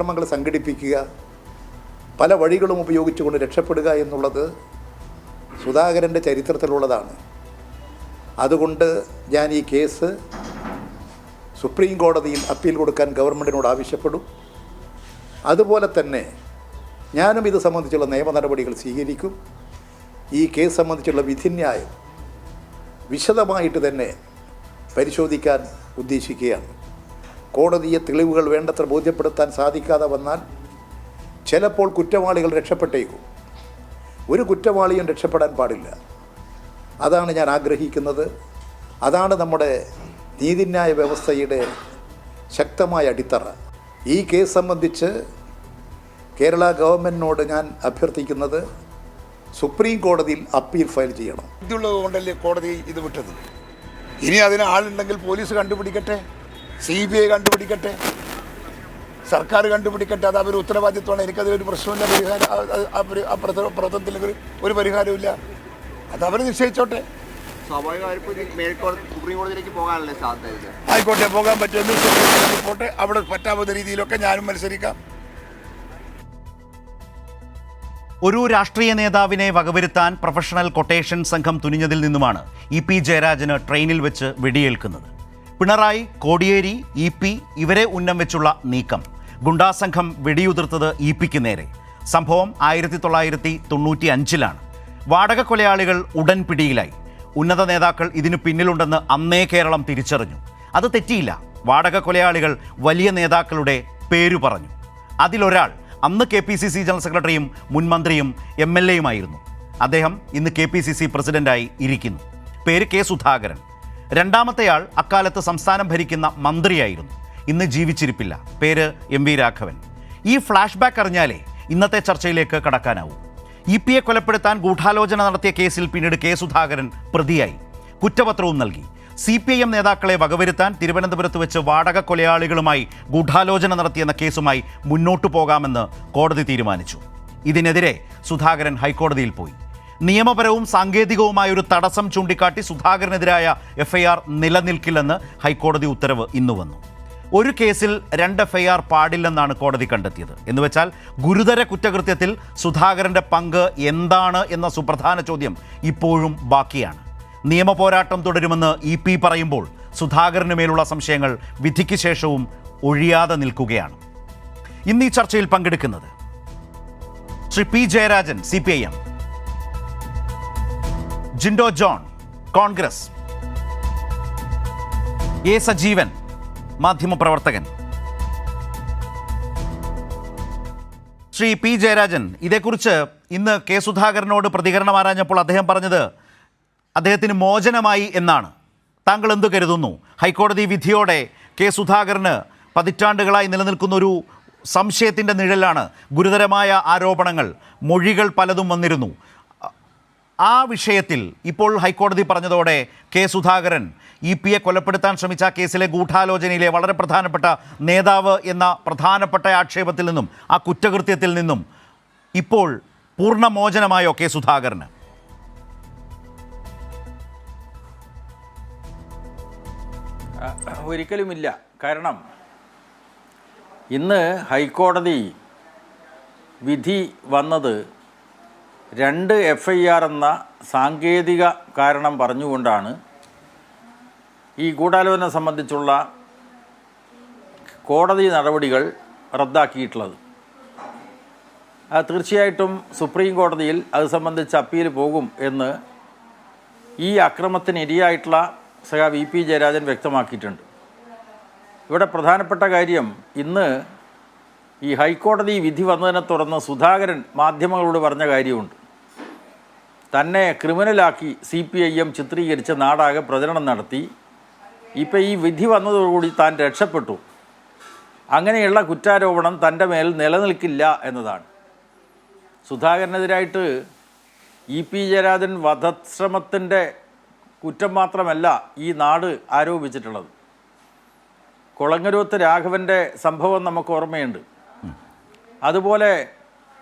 അക്രമങ്ങൾ സംഘടിപ്പിക്കുക, പല വഴികളും ഉപയോഗിച്ചുകൊണ്ട് രക്ഷപ്പെടുക എന്നുള്ളത് സുധാകരൻ്റെ ചരിത്രത്തിലുള്ളതാണ്. അതുകൊണ്ട് ഞാൻ ഈ കേസ് സുപ്രീം കോടതിയിൽ അപ്പീൽ കൊടുക്കാൻ ഗവൺമെൻറ്റിനോട് ആവശ്യപ്പെടും. അതുപോലെ തന്നെ ഞാനും ഇത് സംബന്ധിച്ചുള്ള നിയമ നടപടികൾ സ്വീകരിക്കും. ഈ കേസ് സംബന്ധിച്ചുള്ള വിധിന്യായം വിശദമായിട്ട് തന്നെ പരിശോധിക്കാൻ ഉദ്ദേശിക്കുകയാണ്. കോടതിയെ തെളിവുകൾ വേണ്ടത്ര ബോധ്യപ്പെടുത്താൻ സാധിക്കാതെ വന്നാൽ ചിലപ്പോൾ കുറ്റവാളികൾ രക്ഷപ്പെട്ടേക്കും. ഒരു കുറ്റവാളിയും രക്ഷപ്പെടാൻ പാടില്ല. അതാണ് ഞാൻ ആഗ്രഹിക്കുന്നത്. അതാണ് നമ്മുടെ നീതിന്യായ വ്യവസ്ഥയുടെ ശക്തമായ അടിത്തറ. ഈ കേസ് സംബന്ധിച്ച് കേരള ഗവൺമെൻറ്റിനോട് ഞാൻ അഭ്യർത്ഥിക്കുന്നത് സുപ്രീം കോടതിയിൽ അപ്പീൽ ഫയൽ ചെയ്യണം. ഇതുള്ളത് കൊണ്ടല്ലേ കോടതി ഇത് വിട്ടത്. ഇനി അതിന് ആളുണ്ടെങ്കിൽ പോലീസ് കണ്ടുപിടിക്കട്ടെ, CBI കണ്ടുപിടിക്കട്ടെ, സർക്കാർ കണ്ടുപിടിക്കട്ടെ. അത് അവർ ഉത്തരവാദിത്വമാണ്. എനിക്കതിലൊരു പ്രശ്നമില്ല. പ്രവർത്തനത്തിൽ ഒരു പരിഹാരമില്ല. അത് അവർ നിശ്ചയിച്ചോട്ടെ. ആയിക്കോട്ടെ, പോകാൻ പറ്റുമെന്ന് പോട്ടെ. അവിടെ പറ്റാവുന്ന രീതിയിലൊക്കെ ഞാനും മത്സരിക്കാം. ഒരു രാഷ്ട്രീയ നേതാവിനെ വകവരുത്താൻ പ്രൊഫഷണൽ കൊട്ടേഷൻ സംഘം തുനിഞ്ഞതിൽ നിന്നുമാണ് EP ജയരാജന് ട്രെയിനിൽ വെച്ച് വെടിയേൽക്കുന്നത്. പിണറായി, കോടിയേരി, EP ഇവരെ ഉന്നം വെച്ചുള്ള നീക്കം. ഗുണ്ടാസംഘം വെടിയുതിർത്തത് EP-ക്ക് നേരെ. സംഭവം 1995-ലാണ്. വാടക കൊലയാളികൾ ഉടൻ പിടിയിലായി. ഉന്നത നേതാക്കൾ ഇതിനു പിന്നിലുണ്ടെന്ന് അന്നേ കേരളം തിരിച്ചറിഞ്ഞു. അത് തെറ്റിയില്ല. വാടക കൊലയാളികൾ വലിയ നേതാക്കളുടെ പേരു പറഞ്ഞു. അതിലൊരാൾ അന്ന് KPCC ജനറൽ സെക്രട്ടറിയും മുൻ മന്ത്രിയും MLA-യുമായിരുന്നു. അദ്ദേഹം ഇന്ന് KPCC പ്രസിഡന്റായി ഇരിക്കുന്നു. പേര് K. സുധാകരൻ. രണ്ടാമത്തെയാൾ അക്കാലത്ത് സംസ്ഥാനം ഭരിക്കുന്ന മന്ത്രിയായിരുന്നു. ഇന്ന് ജീവിച്ചിരിപ്പില്ല. പേര് MV രാഘവൻ. ഈ ഫ്ലാഷ് ബാക്ക് അറിഞ്ഞാലേ ഇന്നത്തെ ചർച്ചയിലേക്ക് കടക്കാനാവൂ. EP-യെ കൊലപ്പെടുത്താൻ ഗൂഢാലോചന നടത്തിയ കേസിൽ പിന്നീട് K. സുധാകരൻ പ്രതിയായി. കുറ്റപത്രവും നൽകി. CPIM നേതാക്കളെ വകവരുത്താൻ തിരുവനന്തപുരത്ത് വെച്ച് വാടക കൊലയാളികളുമായി ഗൂഢാലോചന നടത്തിയെന്ന കേസുമായി മുന്നോട്ടു പോകാമെന്ന് കോടതി തീരുമാനിച്ചു. ഇതിനെതിരെ സുധാകരൻ ഹൈക്കോടതിയിൽ പോയി. നിയമപരവും സാങ്കേതികവുമായൊരു തടസ്സം ചൂണ്ടിക്കാട്ടി സുധാകരനെതിരായ FIR നിലനിൽക്കില്ലെന്ന് ഹൈക്കോടതി ഉത്തരവ് ഇന്നു വന്നു. ഒരു കേസിൽ 2 FIR പാടില്ലെന്നാണ് കോടതി കണ്ടെത്തിയത്. എന്നുവെച്ചാൽ ഗുരുതര കുറ്റകൃത്യത്തിൽ സുധാകരൻ്റെ പങ്ക് എന്താണ് എന്ന സുപ്രധാന ചോദ്യം ഇപ്പോഴും ബാക്കിയാണ്. നിയമപോരാട്ടം തുടരുമെന്ന് EP പറയുമ്പോൾ സുധാകരന് മേലുള്ള സംശയങ്ങൾ വിധിക്ക് ശേഷവും ഒഴിയാതെ നിൽക്കുകയാണ്. ഇന്ന് ഈ ചർച്ചയിൽ പങ്കെടുക്കുന്നത് Shri P. Jayarajan, CPIM, Jinto John, Congress, A. Sajeevan, മാധ്യമപ്രവർത്തകൻ. ശ്രീ P. ജയരാജൻ, ഇതേക്കുറിച്ച് ഇന്ന് K. സുധാകരനോട് പ്രതികരണം ആരാഞ്ഞപ്പോൾ അദ്ദേഹം പറഞ്ഞത് അദ്ദേഹത്തിന് മോചനമായി എന്നാണ്. താങ്കൾ എന്ത് കരുതുന്നു? ഹൈക്കോടതി വിധിയോടെ K. സുധാകരന് പതിറ്റാണ്ടുകളായി നിലനിൽക്കുന്ന ഒരു സംശയത്തിൻ്റെ നിഴലാണ്. ഗുരുതരമായ ആരോപണങ്ങൾ, മൊഴികൾ പലതും വന്നിരുന്നു. ആ വിഷയത്തിൽ ഇപ്പോൾ ഹൈക്കോടതി പറഞ്ഞതോടെ K. സുധാകരൻ EP-യെ കൊലപ്പെടുത്താൻ ശ്രമിച്ച കേസിലെ ഗൂഢാലോചനയിലെ വളരെ പ്രധാനപ്പെട്ട നേതാവ് എന്ന പ്രധാനപ്പെട്ട ആക്ഷേപത്തിൽ നിന്നും ആ കുറ്റകൃത്യത്തിൽ നിന്നും ഇപ്പോൾ പൂർണ്ണമോചനമായോ K. സുധാകരന്? ഒരിക്കലുമില്ല. കാരണം ഇന്ന് ഹൈക്കോടതി വിധി വന്നത് 2 FIR എന്ന സാങ്കേതിക കാരണം പറഞ്ഞുകൊണ്ടാണ് ഈ ഗൂഢാലോചന സംബന്ധിച്ചുള്ള കോടതി നടപടികൾ റദ്ദാക്കിയിട്ടുള്ളത്. തീർച്ചയായിട്ടും സുപ്രീം കോടതിയിൽ അത് സംബന്ധിച്ച് അപ്പീൽ പോകും എന്ന് ഈ അക്രമത്തിനിരയായിട്ടുള്ള സഖാവ് EP ജയരാജൻ വ്യക്തമാക്കിയിട്ടുണ്ട്. ഇവിടെ പ്രധാനപ്പെട്ട കാര്യം, ഇന്ന് ഈ ഹൈക്കോടതി വിധി വന്നതിനെ തുടർന്ന് സുധാകരൻ മാധ്യമങ്ങളോട് പറഞ്ഞ കാര്യമുണ്ട്. തന്നെ ക്രിമിനലാക്കി CPIM ചിത്രീകരിച്ച് നാടാകെ പ്രചരണം നടത്തി. ഇപ്പോൾ ഈ വിധി വന്നതോടുകൂടി താൻ രക്ഷപ്പെട്ടു. അങ്ങനെയുള്ള കുറ്റാരോപണം തൻ്റെ മേൽ നിലനിൽക്കില്ല എന്നതാണ്. സുധാകരനെതിരായിട്ട് EP ജയരാജൻ വധശ്രമത്തിൻ്റെ കുറ്റം മാത്രമല്ല ഈ നാട് ആരോപിച്ചിട്ടുള്ളത്. കൊളങ്ങരോത്ത് രാഘവൻ്റെ സംഭവം നമുക്ക് ഓർമ്മയുണ്ട്. അതുപോലെ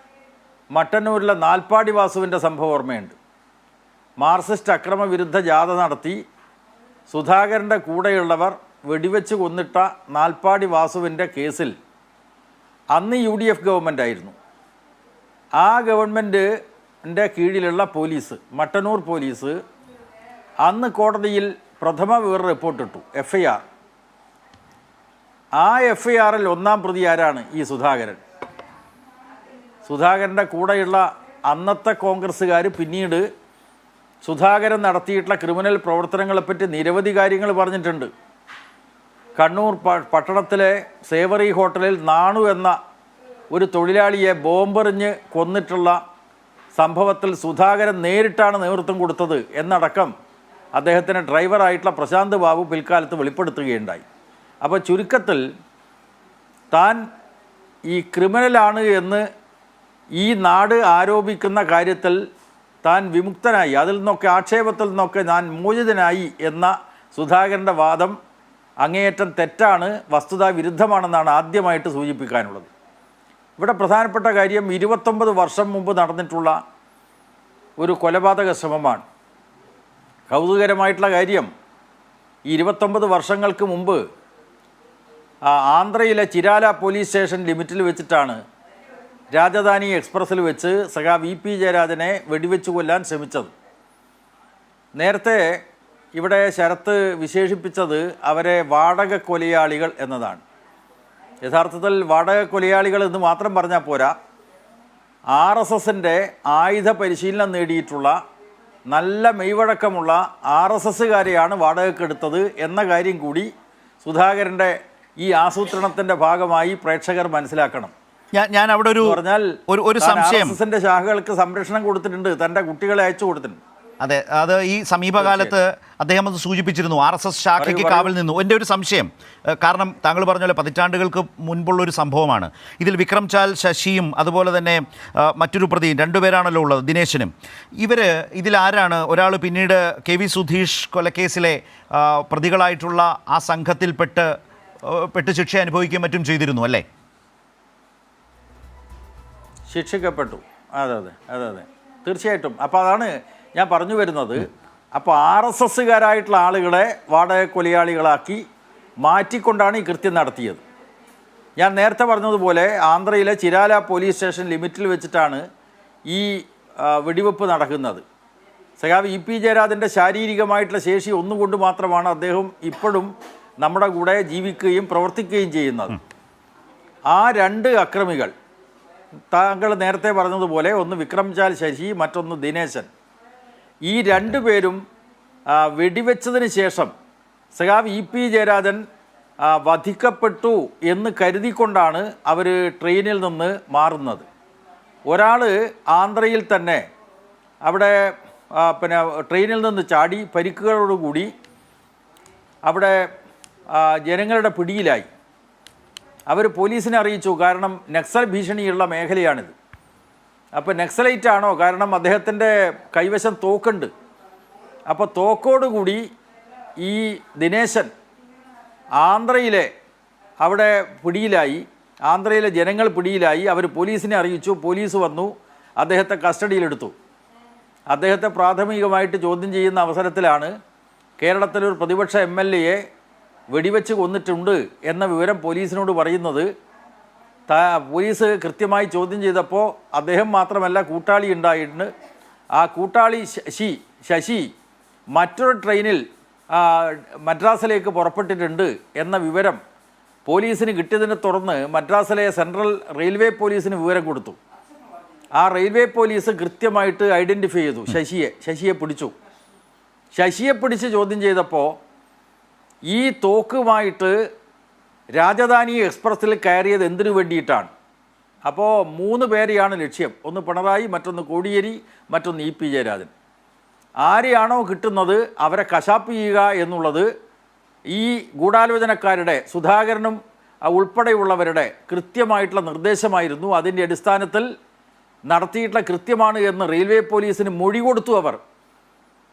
മട്ടന്നൂരിലെ നാൽപ്പാടി വാസുവിൻ്റെ സംഭവം ഓർമ്മയുണ്ട്. മാർക്സിസ്റ്റ് അക്രമവിരുദ്ധ ജാഥ നടത്തി സുധാകരൻ്റെ കൂടെയുള്ളവർ വെടിവെച്ച് കൊന്നിട്ട നാൽപ്പാടി വാസുവിൻ്റെ കേസിൽ അന്ന് UDF ഗവൺമെൻറ് ആയിരുന്നു. ആ ഗവൺമെൻറ്റിൻ്റെ കീഴിലുള്ള പോലീസ്, മട്ടന്നൂർ പോലീസ്, അന്ന് കോടതിയിൽ പ്രഥമ വിവര റിപ്പോർട്ടിട്ടു, FIR. ആ FIRൽ ഒന്നാം പ്രതി ആരാണ്? ഈ സുധാകരൻ. സുധാകരൻ്റെ കൂടെയുള്ള അന്നത്തെ കോൺഗ്രസ്സുകാർ പിന്നീട് സുധാകരൻ നടത്തിയിട്ടുള്ള ക്രിമിനൽ പ്രവർത്തനങ്ങളെപ്പറ്റി നിരവധി കാര്യങ്ങൾ പറഞ്ഞിട്ടുണ്ട്. കണ്ണൂർ പട്ടണത്തിലെ സേവറി ഹോട്ടലിൽ നാണു എന്ന ഒരു തൊഴിലാളിയെ ബോംബെറിഞ്ഞ് കൊന്നിട്ടുള്ള സംഭവത്തിൽ സുധാകരൻ നേരിട്ടാണ് നേതൃത്വം കൊടുത്തത് എന്നടക്കം അദ്ദേഹത്തിൻ്റെ ഡ്രൈവറായിട്ടുള്ള പ്രശാന്ത് ബാബു പിൽക്കാലത്ത് വെളിപ്പെടുത്തുകയുണ്ടായി. അപ്പോൾ ചുരുക്കത്തിൽ താൻ ഈ ക്രിമിനലാണ് എന്ന് ഈ നാട് ആരോപിക്കുന്ന കാര്യത്തിൽ താൻ വിമുക്തനായി, അതിൽ നിന്നൊക്കെ ആക്ഷേപത്തിൽ നിന്നൊക്കെ ഞാൻ മോചിതനായി എന്ന സുധാകരൻ്റെ വാദം അങ്ങേയറ്റം തെറ്റാണ്, വസ്തുതാ വിരുദ്ധമാണെന്നാണ് ആദ്യമായിട്ട് സൂചിപ്പിക്കാനുള്ളത്. ഇവിടെ പ്രധാനപ്പെട്ട കാര്യം 29 വർഷം മുമ്പ് നടന്നിട്ടുള്ള ഒരു കൊലപാതക ശ്രമമാണ്. കൗതുകരമായിട്ടുള്ള കാര്യം, 29 വർഷങ്ങൾക്ക് മുമ്പ് ആന്ധ്രയിലെ ചിരാല പോലീസ് സ്റ്റേഷൻ ലിമിറ്റിൽ വെച്ചിട്ടാണ് രാജധാനി എക്സ്പ്രസ്സിൽ വെച്ച് സഖാവ് VP ജയരാജനെ വെടിവെച്ച് കൊല്ലാൻ ശ്രമിച്ചത്. നേരത്തെ ഇവിടെ ശരത്ത് വിശേഷിപ്പിച്ചത് അവരെ വാടക കൊലയാളികൾ എന്നതാണ്. യഥാർത്ഥത്തിൽ വാടക കൊലയാളികൾ എന്ന് മാത്രം പറഞ്ഞാൽ പോരാ, RSSൻ്റെ ആയുധ പരിശീലനം നേടിയിട്ടുള്ള നല്ല മെയ്വഴക്കമുള്ള RSSകാരെയാണ് വാടകയ്ക്കെടുത്തത് എന്ന കാര്യം കൂടി സുധാകരൻ്റെ ഈ ആസൂത്രണത്തിൻ്റെ ഭാഗമായി പ്രേക്ഷകർ മനസ്സിലാക്കണം. ഞാൻ അവിടെ പറഞ്ഞാൽ ഒരു സംശയം, RSSൻ്റെ ശാഖകൾക്ക് സംരക്ഷണം കൊടുത്തിട്ടുണ്ട്, തൻ്റെ കുട്ടികളെ അയച്ചു കൊടുത്തിട്ടുണ്ട്. അതെ, അത് ഈ സമീപകാലത്ത് അദ്ദേഹം അത് സൂചിപ്പിച്ചിരുന്നു, RSS ശാഖയ്ക്ക് കാവൽ നിന്നു. എൻ്റെ ഒരു സംശയം, കാരണം താങ്കൾ പറഞ്ഞ പോലെ പതിറ്റാണ്ടുകൾക്ക് മുൻപുള്ളൊരു സംഭവമാണ്. ഇതിൽ വിക്രം ചാൽ, ശശിയും അതുപോലെ തന്നെ മറ്റൊരു പ്രതിയും, രണ്ടുപേരാണല്ലോ ഉള്ളത്, ദിനേശനും. ഇതിലാരാണ്? ഒരാൾ പിന്നീട് KV സുധീഷ് കൊലക്കേസിലെ പ്രതികളായിട്ടുള്ള ആ സംഘത്തിൽപ്പെട്ട് ശിക്ഷ അനുഭവിക്കുകയും മറ്റും ചെയ്തിരുന്നു അല്ലേ? ശിക്ഷിക്കപ്പെട്ടു. അതെ അതെ അതെ അതെ തീർച്ചയായിട്ടും. അപ്പോൾ അതാണ് ഞാൻ പറഞ്ഞു വരുന്നത്. അപ്പോൾ RSSകാരായിട്ടുള്ള ആളുകളെ വാടക കൊലയാളികളാക്കി മാറ്റിക്കൊണ്ടാണ് ഈ കൃത്യം നടത്തിയത്. ഞാൻ നേരത്തെ പറഞ്ഞതുപോലെ ആന്ധ്രയിലെ ചിരാല പോലീസ് സ്റ്റേഷൻ ലിമിറ്റിൽ വെച്ചിട്ടാണ് ഈ വെടിവെപ്പ് നടക്കുന്നത്. സഖാവ് VP ജയരാജൻ്റെ ശാരീരികമായിട്ടുള്ള ശേഷി ഒന്നുകൊണ്ട് മാത്രമാണ് അദ്ദേഹം ഇപ്പോഴും നമ്മുടെ കൂടെ ജീവിക്കുകയും പ്രവർത്തിക്കുകയും ചെയ്യുന്നത്. ആ രണ്ട് അക്രമികൾ, താങ്കൾ നേരത്തെ പറഞ്ഞതുപോലെ, ഒന്ന് വിക്രം ചാൽ ശശി, മറ്റൊന്ന് ദിനേശൻ, ഈ രണ്ടുപേരും വെടിവെച്ചതിന് ശേഷം സഖാവ് VP ജയരാജൻ വധിക്കപ്പെട്ടു എന്ന് കരുതിക്കൊണ്ടാണ് അവർ ട്രെയിനിൽ നിന്ന് മാറുന്നത്. ഒരാൾ ആന്ധ്രയിൽ തന്നെ അവിടെ ട്രെയിനിൽ നിന്ന് ചാടി പരിക്കുകളോടുകൂടി അവിടെ ജനങ്ങളുടെ പിടിയിലായി. അവർ പോലീസിനെ അറിയിച്ചു, കാരണം നക്സൽ ഭീഷണിയുള്ള മേഖലയാണിത്. അപ്പോൾ നക്സലൈറ്റാണോ? കാരണം അദ്ദേഹത്തിൻ്റെ കൈവശം തോക്കുണ്ട്. അപ്പോൾ തോക്കോടുകൂടി ഈ ദിനേശൻ ആന്ധ്രയിലെ അവിടെ പിടിയിലായി, ആന്ധ്രയിലെ ജനങ്ങൾ പിടിയിലായി. അവർ പോലീസിനെ അറിയിച്ചു, പോലീസ് വന്നു, അദ്ദേഹത്തെ കസ്റ്റഡിയിലെടുത്തു. അദ്ദേഹത്തെ പ്രാഥമികമായിട്ട് ചോദ്യം ചെയ്യുന്ന അവസരത്തിലാണ് കേരളത്തിലൊരു പ്രതിപക്ഷ MLAയെ വെടിവെച്ച് കൊന്നിട്ടുണ്ട് എന്ന വിവരം പോലീസിനോട് പറയുന്നത്. പോലീസ് കൃത്യമായി ചോദ്യം ചെയ്തപ്പോൾ അദ്ദേഹം മാത്രമല്ല, കൂട്ടാളി ഉണ്ടായിട്ടുണ്ട്. ആ കൂട്ടാളി ശശി മറ്റൊരു ട്രെയിനിൽ മദ്രാസിലേക്ക് പുറപ്പെട്ടിട്ടുണ്ട് എന്ന വിവരം പോലീസിന് കിട്ടിയതിനെ തുടർന്ന് മദ്രാസിലെ സെൻട്രൽ റെയിൽവേ പോലീസിന് വിവരം കൊടുത്തു. ആ റെയിൽവേ പോലീസ് കൃത്യമായിട്ട് ഐഡൻറ്റിഫൈ ചെയ്തു ശശിയെ പിടിച്ചു. ശശിയെ പിടിച്ച് ചോദ്യം ചെയ്തപ്പോൾ ഈ തോക്കുമായിട്ട് രാജധാനി എക്സ്പ്രസ്സിൽ കയറിയത് എന്തിനു വേണ്ടിയിട്ടാണ്? അപ്പോൾ 3 പേരെയാണ് ലക്ഷ്യം. ഒന്ന് പിണറായി, മറ്റൊന്ന് കോടിയേരി, മറ്റൊന്ന് VP ജയരാജൻ. ആരെയാണോ കിട്ടുന്നത് അവരെ കശാപ്പ് ചെയ്യുക എന്നുള്ളത് ഈ ഗൂഢാലോചനക്കാരുടെ, സുധാകരനും ഉൾപ്പെടെയുള്ളവരുടെ കൃത്യമായിട്ടുള്ള നിർദ്ദേശമായിരുന്നു. അതിൻ്റെ അടിസ്ഥാനത്തിൽ നടത്തിയിട്ടുള്ള കൃത്യമാണ് എന്ന് റെയിൽവേ പോലീസിന് മൊഴി കൊടുത്തു അവർ.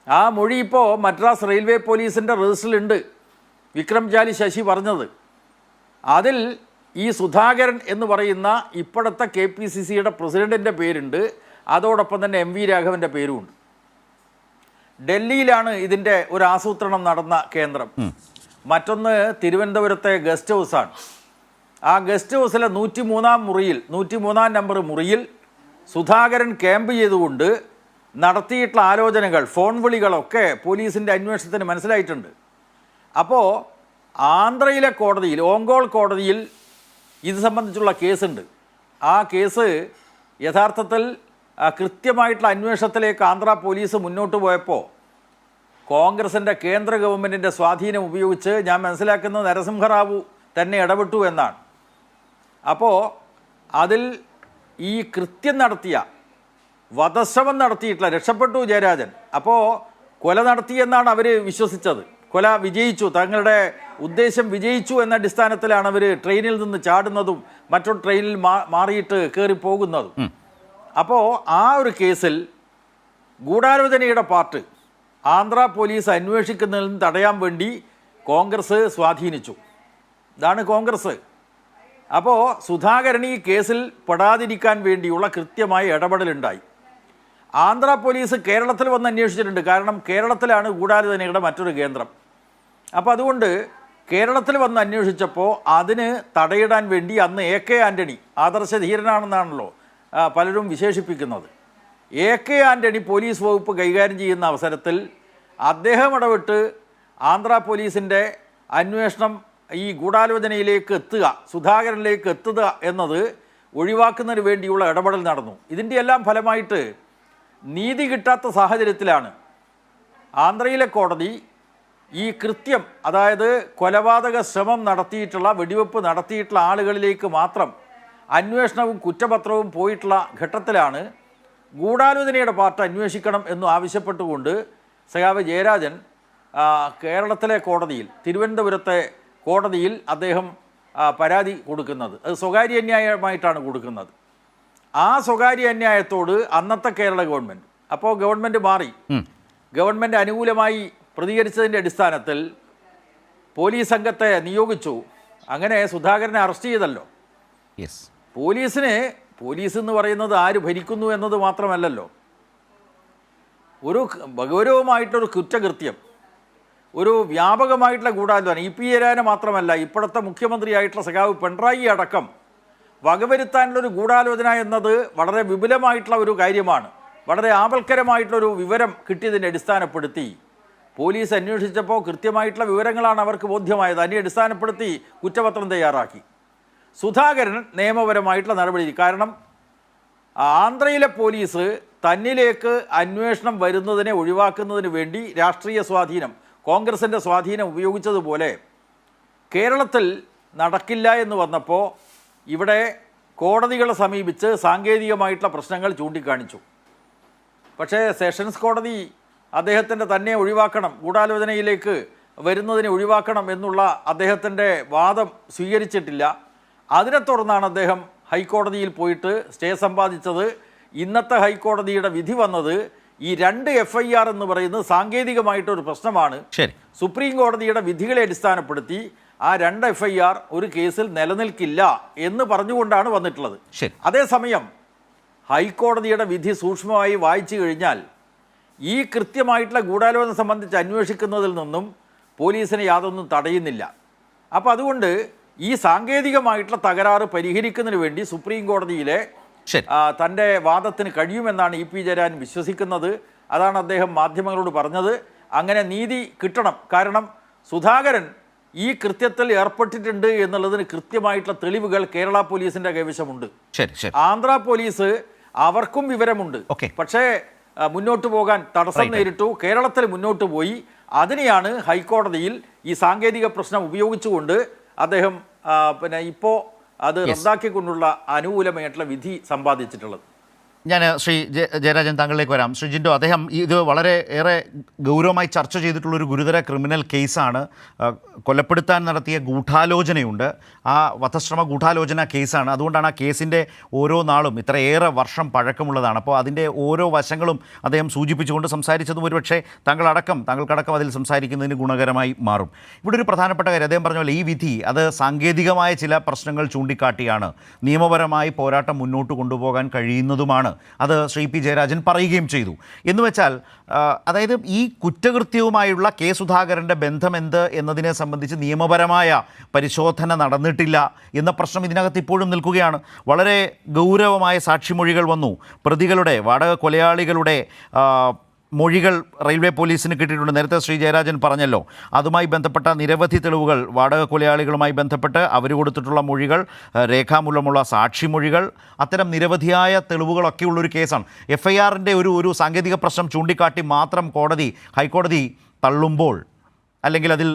ആ മൊഴി ഇപ്പോൾ മദ്രാസ് റെയിൽവേ പോലീസിൻ്റെ രജിസ്റ്ററിലുണ്ട്, വിക്രം ചാലി ശശി പറഞ്ഞത്. അതിൽ ഈ സുധാകരൻ എന്ന് പറയുന്ന ഇപ്പോഴത്തെ KPCCയുടെ പ്രസിഡൻറ്റിൻ്റെ പേരുണ്ട്, അതോടൊപ്പം തന്നെ MV രാഘവൻ്റെ പേരുമുണ്ട്. ഡൽഹിയിലാണ് ഇതിൻ്റെ ഒരു ആസൂത്രണം നടന്ന കേന്ദ്രം. മറ്റൊന്ന് തിരുവനന്തപുരത്തെ ഗസ്റ്റ് ഹൗസാണ്. ആ ഗസ്റ്റ് ഹൗസിലെ 103-ാം മുറിയിൽ 103-ാം നമ്പർ മുറിയിൽ സുധാകരൻ ക്യാമ്പ് ചെയ്തുകൊണ്ട് നടത്തിയിട്ടുള്ള ആലോചനകൾ, ഫോൺ വിളികളൊക്കെ പോലീസിൻ്റെ അന്വേഷണത്തിന് മനസ്സിലായിട്ടുണ്ട്. അപ്പോൾ ആന്ധ്രയിലെ കോടതിയിൽ, ഓങ്കോൾ കോടതിയിൽ ഇത് സംബന്ധിച്ചുള്ള കേസുണ്ട്. ആ കേസ് യഥാർത്ഥത്തിൽ കൃത്യമായിട്ടുള്ള അന്വേഷണത്തിലേക്ക് ആന്ധ്ര പോലീസ് മുന്നോട്ട് പോയപ്പോൾ കോൺഗ്രസിൻ്റെ കേന്ദ്ര ഗവൺമെൻറ്റിൻ്റെ സ്വാധീനം ഉപയോഗിച്ച് ഞാൻ മനസ്സിലാക്കുന്നത് നരസിംഹറാവു തന്നെ ഇടപെട്ടു എന്നാണ്. അപ്പോൾ അതിൽ ഈ കൃത്യം നടത്തിയ, വധശ്രമം നടത്തിയിട്ടുള്ള, രക്ഷപ്പെട്ടു ജയരാജൻ, അപ്പോൾ കൊല നടത്തിയെന്നാണ് അവർ വിശ്വസിച്ചത്. കൊല വിജയിച്ചു, തങ്ങളുടെ ഉദ്ദേശം വിജയിച്ചു എന്ന അടിസ്ഥാനത്തിലാണ് അവർ ട്രെയിനിൽ നിന്ന് ചാടുന്നതും മറ്റൊരു ട്രെയിനിൽ മാറിയിട്ട് കയറി പോകുന്നതും. അപ്പോൾ ആ ഒരു കേസിൽ ഗൂഢാലോചനയുടെ പാർട്ട് ആന്ധ്ര പോലീസ് അന്വേഷിക്കുന്നതിൽ നിന്ന് തടയാൻ വേണ്ടി കോൺഗ്രസ് സ്വാധീനിച്ചു. ഇതാണ് കോൺഗ്രസ്. അപ്പോൾ സുധാകരൻ ഈ കേസിൽ പെടാതിരിക്കാൻ വേണ്ടിയുള്ള കൃത്യമായ ഇടപെടലുണ്ടായി. ആന്ധ്ര പോലീസ് കേരളത്തിൽ വന്ന് അന്വേഷിച്ചിട്ടുണ്ട്. കാരണം കേരളത്തിലാണ് ഗൂഢാലോചനയുടെ മറ്റൊരു കേന്ദ്രം. അപ്പോൾ അതുകൊണ്ട് കേരളത്തിൽ വന്ന് അന്വേഷിച്ചപ്പോൾ അതിന് തടയിടാൻ വേണ്ടി അന്ന് AK ആൻ്റണി, ആദർശധീരനാണെന്നാണല്ലോ പലരും വിശേഷിപ്പിക്കുന്നത്, AK ആൻ്റണി പോലീസ് വകുപ്പ് കൈകാര്യം ചെയ്യുന്ന അവസരത്തിൽ അദ്ദേഹം ഇടപെട്ട് ആന്ധ്ര പോലീസിൻ്റെ അന്വേഷണം ഈ ഗൂഢാലോചനയിലേക്ക് എത്തുക, സുധാകരനിലേക്ക് എത്തുക എന്നത് ഒഴിവാക്കുന്നതിന് വേണ്ടിയുള്ള ഇടപെടൽ നടന്നു. ഇതിൻ്റെ എല്ലാം ഫലമായിട്ട് നീതി കിട്ടാത്ത സാഹചര്യത്തിലാണ് ആന്ധ്രയിലെ കോടതി ഈ കൃത്യം, അതായത് കൊലപാതക ശ്രമം നടത്തിയിട്ടുള്ള, വെടിവെപ്പ് നടത്തിയിട്ടുള്ള ആളുകളിലേക്ക് മാത്രം അന്വേഷണവും കുറ്റപത്രവും പോയിട്ടുള്ള ഘട്ടത്തിലാണ് ഗൂഢാലോചനയുടെ പാർട്ട് അന്വേഷിക്കണം എന്ന് ആവശ്യപ്പെട്ടുകൊണ്ട് സഖാവ് ജയരാജൻ കേരളത്തിലെ കോടതിയിൽ, തിരുവനന്തപുരത്തെ കോടതിയിൽ അദ്ദേഹം പരാതി കൊടുക്കുന്നത്. അത് സ്വകാര്യ അന്യായമായിട്ടാണ് കൊടുക്കുന്നത്. ആ സ്വകാര്യ അന്യായത്തോട് അന്നത്തെ കേരള ഗവൺമെൻറ്, അപ്പോൾ ഗവൺമെൻറ് മാറി, ഗവൺമെൻറ് അനുകൂലമായി പ്രതികരിച്ചതിൻ്റെ അടിസ്ഥാനത്തിൽ പോലീസ് സംഘത്തെ നിയോഗിച്ചു. അങ്ങനെ സുധാകരനെ അറസ്റ്റ് ചെയ്തല്ലോ. പോലീസ് എന്ന് പറയുന്നത് ആര് ഭരിക്കുന്നു എന്നത് മാത്രമല്ലല്ലോ, ഒരു ഗൗരവമായിട്ടൊരു കുറ്റകൃത്യം, ഒരു വ്യാപകമായിട്ടുള്ള ഗൂഢാലോചന, EP ജയരാജനെ മാത്രമല്ല, ഇപ്പോഴത്തെ മുഖ്യമന്ത്രിയായിട്ടുള്ള സഖാവ് പിണറായി അടക്കം വകവരുത്താനുള്ളൊരു ഗൂഢാലോചന എന്നത് വളരെ വിപുലമായിട്ടുള്ള ഒരു കാര്യമാണ്. വളരെ ആപൽക്കരമായിട്ടുള്ളൊരു വിവരം കിട്ടിയതിനെ അടിസ്ഥാനപ്പെടുത്തി പോലീസ് അന്വേഷിച്ചപ്പോൾ കൃത്യമായിട്ടുള്ള വിവരങ്ങളാണ് അവർക്ക് ബോധ്യമായത്. അതിനെ അടിസ്ഥാനപ്പെടുത്തി കുറ്റപത്രം തയ്യാറാക്കി. സുധാകരൻ നിയമപരമായിട്ടുള്ള നടപടി, കാരണം ആന്ധ്രയിലെ പോലീസ് തന്നിലേക്ക് അന്വേഷണം വരുന്നതിനെ ഒഴിവാക്കുന്നതിന് വേണ്ടി രാഷ്ട്രീയ സ്വാധീനം, കോൺഗ്രസിൻ്റെ സ്വാധീനം ഉപയോഗിച്ചതുപോലെ കേരളത്തിൽ നടക്കില്ല എന്ന് വന്നപ്പോൾ ഇവിടെ കോടതികളെ സമീപിച്ച് സാങ്കേതികമായിട്ടുള്ള പ്രശ്നങ്ങൾ ചൂണ്ടിക്കാണിച്ചു. പക്ഷേ സെഷൻസ് കോടതി അദ്ദേഹത്തിൻ്റെ തന്നെ ഒഴിവാക്കണം, ഗൂഢാലോചനയിലേക്ക് വരുന്നതിനെ ഒഴിവാക്കണം എന്നുള്ള അദ്ദേഹത്തിൻ്റെ വാദം സ്വീകരിച്ചിട്ടില്ല. അതിനെ തുടർന്നാണ് അദ്ദേഹം ഹൈക്കോടതിയിൽ പോയിട്ട് സ്റ്റേ സമ്പാദിച്ചത്. ഇന്നത്തെ ഹൈക്കോടതിയുടെ വിധി വന്നത് ഈ 2 FIR എന്ന് പറയുന്നത് സാങ്കേതികമായിട്ടൊരു പ്രശ്നമാണ്. സുപ്രീം കോടതിയുടെ വിധികളെ അടിസ്ഥാനപ്പെടുത്തി ആ 2 FIR ഒരു കേസിൽ നിലനിൽക്കില്ല എന്ന് പറഞ്ഞുകൊണ്ടാണ് വന്നിട്ടുള്ളത്. അതേസമയം ഹൈക്കോടതിയുടെ വിധി സൂക്ഷ്മമായി വായിച്ചു കഴിഞ്ഞാൽ ഈ കൃത്യമായിട്ടുള്ള ഗൂഢാലോചന സംബന്ധിച്ച് അന്വേഷിക്കുന്നതിൽ നിന്നും പോലീസിനെ യാതൊന്നും തടയുന്നില്ല. അപ്പോൾ അതുകൊണ്ട് ഈ സാങ്കേതികമായിട്ടുള്ള തകരാറ് പരിഹരിക്കുന്നതിന് വേണ്ടി സുപ്രീം കോടതിയിലെ തൻ്റെ വാദത്തിന് കഴിയുമെന്നാണ് EP ജയരാജൻ വിശ്വസിക്കുന്നത്. അതാണ് അദ്ദേഹം മാധ്യമങ്ങളോട് പറഞ്ഞത്. അങ്ങനെ നീതി കിട്ടണം. കാരണം സുധാകരൻ ഈ കൃത്യത്തിൽ ഏർപ്പെട്ടിട്ടുണ്ട് എന്നുള്ളതിന് കൃത്യമായിട്ടുള്ള തെളിവുകൾ കേരള പോലീസിൻ്റെ കൈവശമുണ്ട്. ആന്ധ്ര പോലീസ് അവർക്കും വിവരമുണ്ട്. പക്ഷേ മുന്നോട്ട് പോകാൻ തടസ്സം നേരിട്ടു. കേരളത്തിൽ മുന്നോട്ട് പോയി. അതിനെയാണ് ഹൈക്കോടതിയിൽ ഈ സാങ്കേതിക പ്രശ്നം ഉപയോഗിച്ചുകൊണ്ട് അദ്ദേഹം ഇപ്പോൾ അത് റദ്ദാക്കിക്കൊണ്ടുള്ള അനുകൂലമായിട്ടുള്ള വിധി സമ്പാദിച്ചിട്ടുള്ളത്. ഞാൻ ശ്രീ ജയരാജൻ താങ്കളിലേക്ക് വരാം. ശ്രീ ജിൻഡോ, അദ്ദേഹം ഇത് വളരെ ഏറെ ഗൗരവമായി ചർച്ച ചെയ്തിട്ടുള്ളൊരു ഗുരുതര ക്രിമിനൽ കേസാണ്. കൊലപ്പെടുത്താൻ നടത്തിയ ഗൂഢാലോചനയുണ്ട്. ആ വധശ്രമ ഗൂഢാലോചന കേസാണ്. അതുകൊണ്ടാണ് ആ കേസിൻ്റെ ഓരോ നാളും ഇത്രയേറെ വർഷം പഴക്കമുള്ളതാണ്. അപ്പോൾ അതിൻ്റെ ഓരോ വശങ്ങളും അദ്ദേഹം സൂചിപ്പിച്ചുകൊണ്ട് സംസാരിച്ചതും ഒരുപക്ഷെ താങ്കൾക്കടക്കം അതിൽ സംസാരിക്കുന്നതിന് ഗുണകരമായി മാറും. ഇവിടെ ഒരു പ്രധാനപ്പെട്ട കാര്യം അദ്ദേഹം പറഞ്ഞ പോലെ ഈ വിധി അത് സാങ്കേതികമായ ചില പ്രശ്നങ്ങൾ ചൂണ്ടിക്കാട്ടിയാണ്, നിയമപരമായി പോരാട്ടം മുന്നോട്ട് കൊണ്ടുപോകാൻ കഴിയുന്നതുമാണ് ശരിയാണ്, അത് ശ്രീ പി ജയരാജൻ പറയുകയും ചെയ്തു. എന്ന് വെച്ചാൽ അതായത് ഈ കുറ്റകൃത്യവുമായുള്ള കെ സുധാകരൻ്റെ ബന്ധം എന്ത് എന്നതിനെ സംബന്ധിച്ച് നിയമപരമായ പരിശോധന നടന്നിട്ടില്ല എന്ന പ്രശ്നം ഇതിനകത്ത് ഇപ്പോഴും നിൽക്കുകയാണ്. വളരെ ഗൗരവമായ സാക്ഷിമൊഴികൾ വന്നു. പ്രതികളുടെ, വാടക കൊലയാളികളുടെ മൊഴികൾ റെയിൽവേ പോലീസിന് കിട്ടിയിട്ടുണ്ട്. നേരത്തെ ശ്രീ ജയരാജൻ പറഞ്ഞല്ലോ, അതുമായി ബന്ധപ്പെട്ട നിരവധി തെളിവുകൾ, വാടക കൊലയാളികളുമായി ബന്ധപ്പെട്ട് അവർ കൊടുത്തിട്ടുള്ള മൊഴികൾ, രേഖാമൂലമുള്ള സാക്ഷിമൊഴികൾ, അത്തരം നിരവധിയായ തെളിവുകളൊക്കെ ഉള്ളൊരു കേസാണ്. FIRൻ്റെ ഒരു സാങ്കേതിക പ്രശ്നം ചൂണ്ടിക്കാട്ടി മാത്രം ഹൈക്കോടതി തള്ളുമ്പോൾ, അല്ലെങ്കിൽ അതിൽ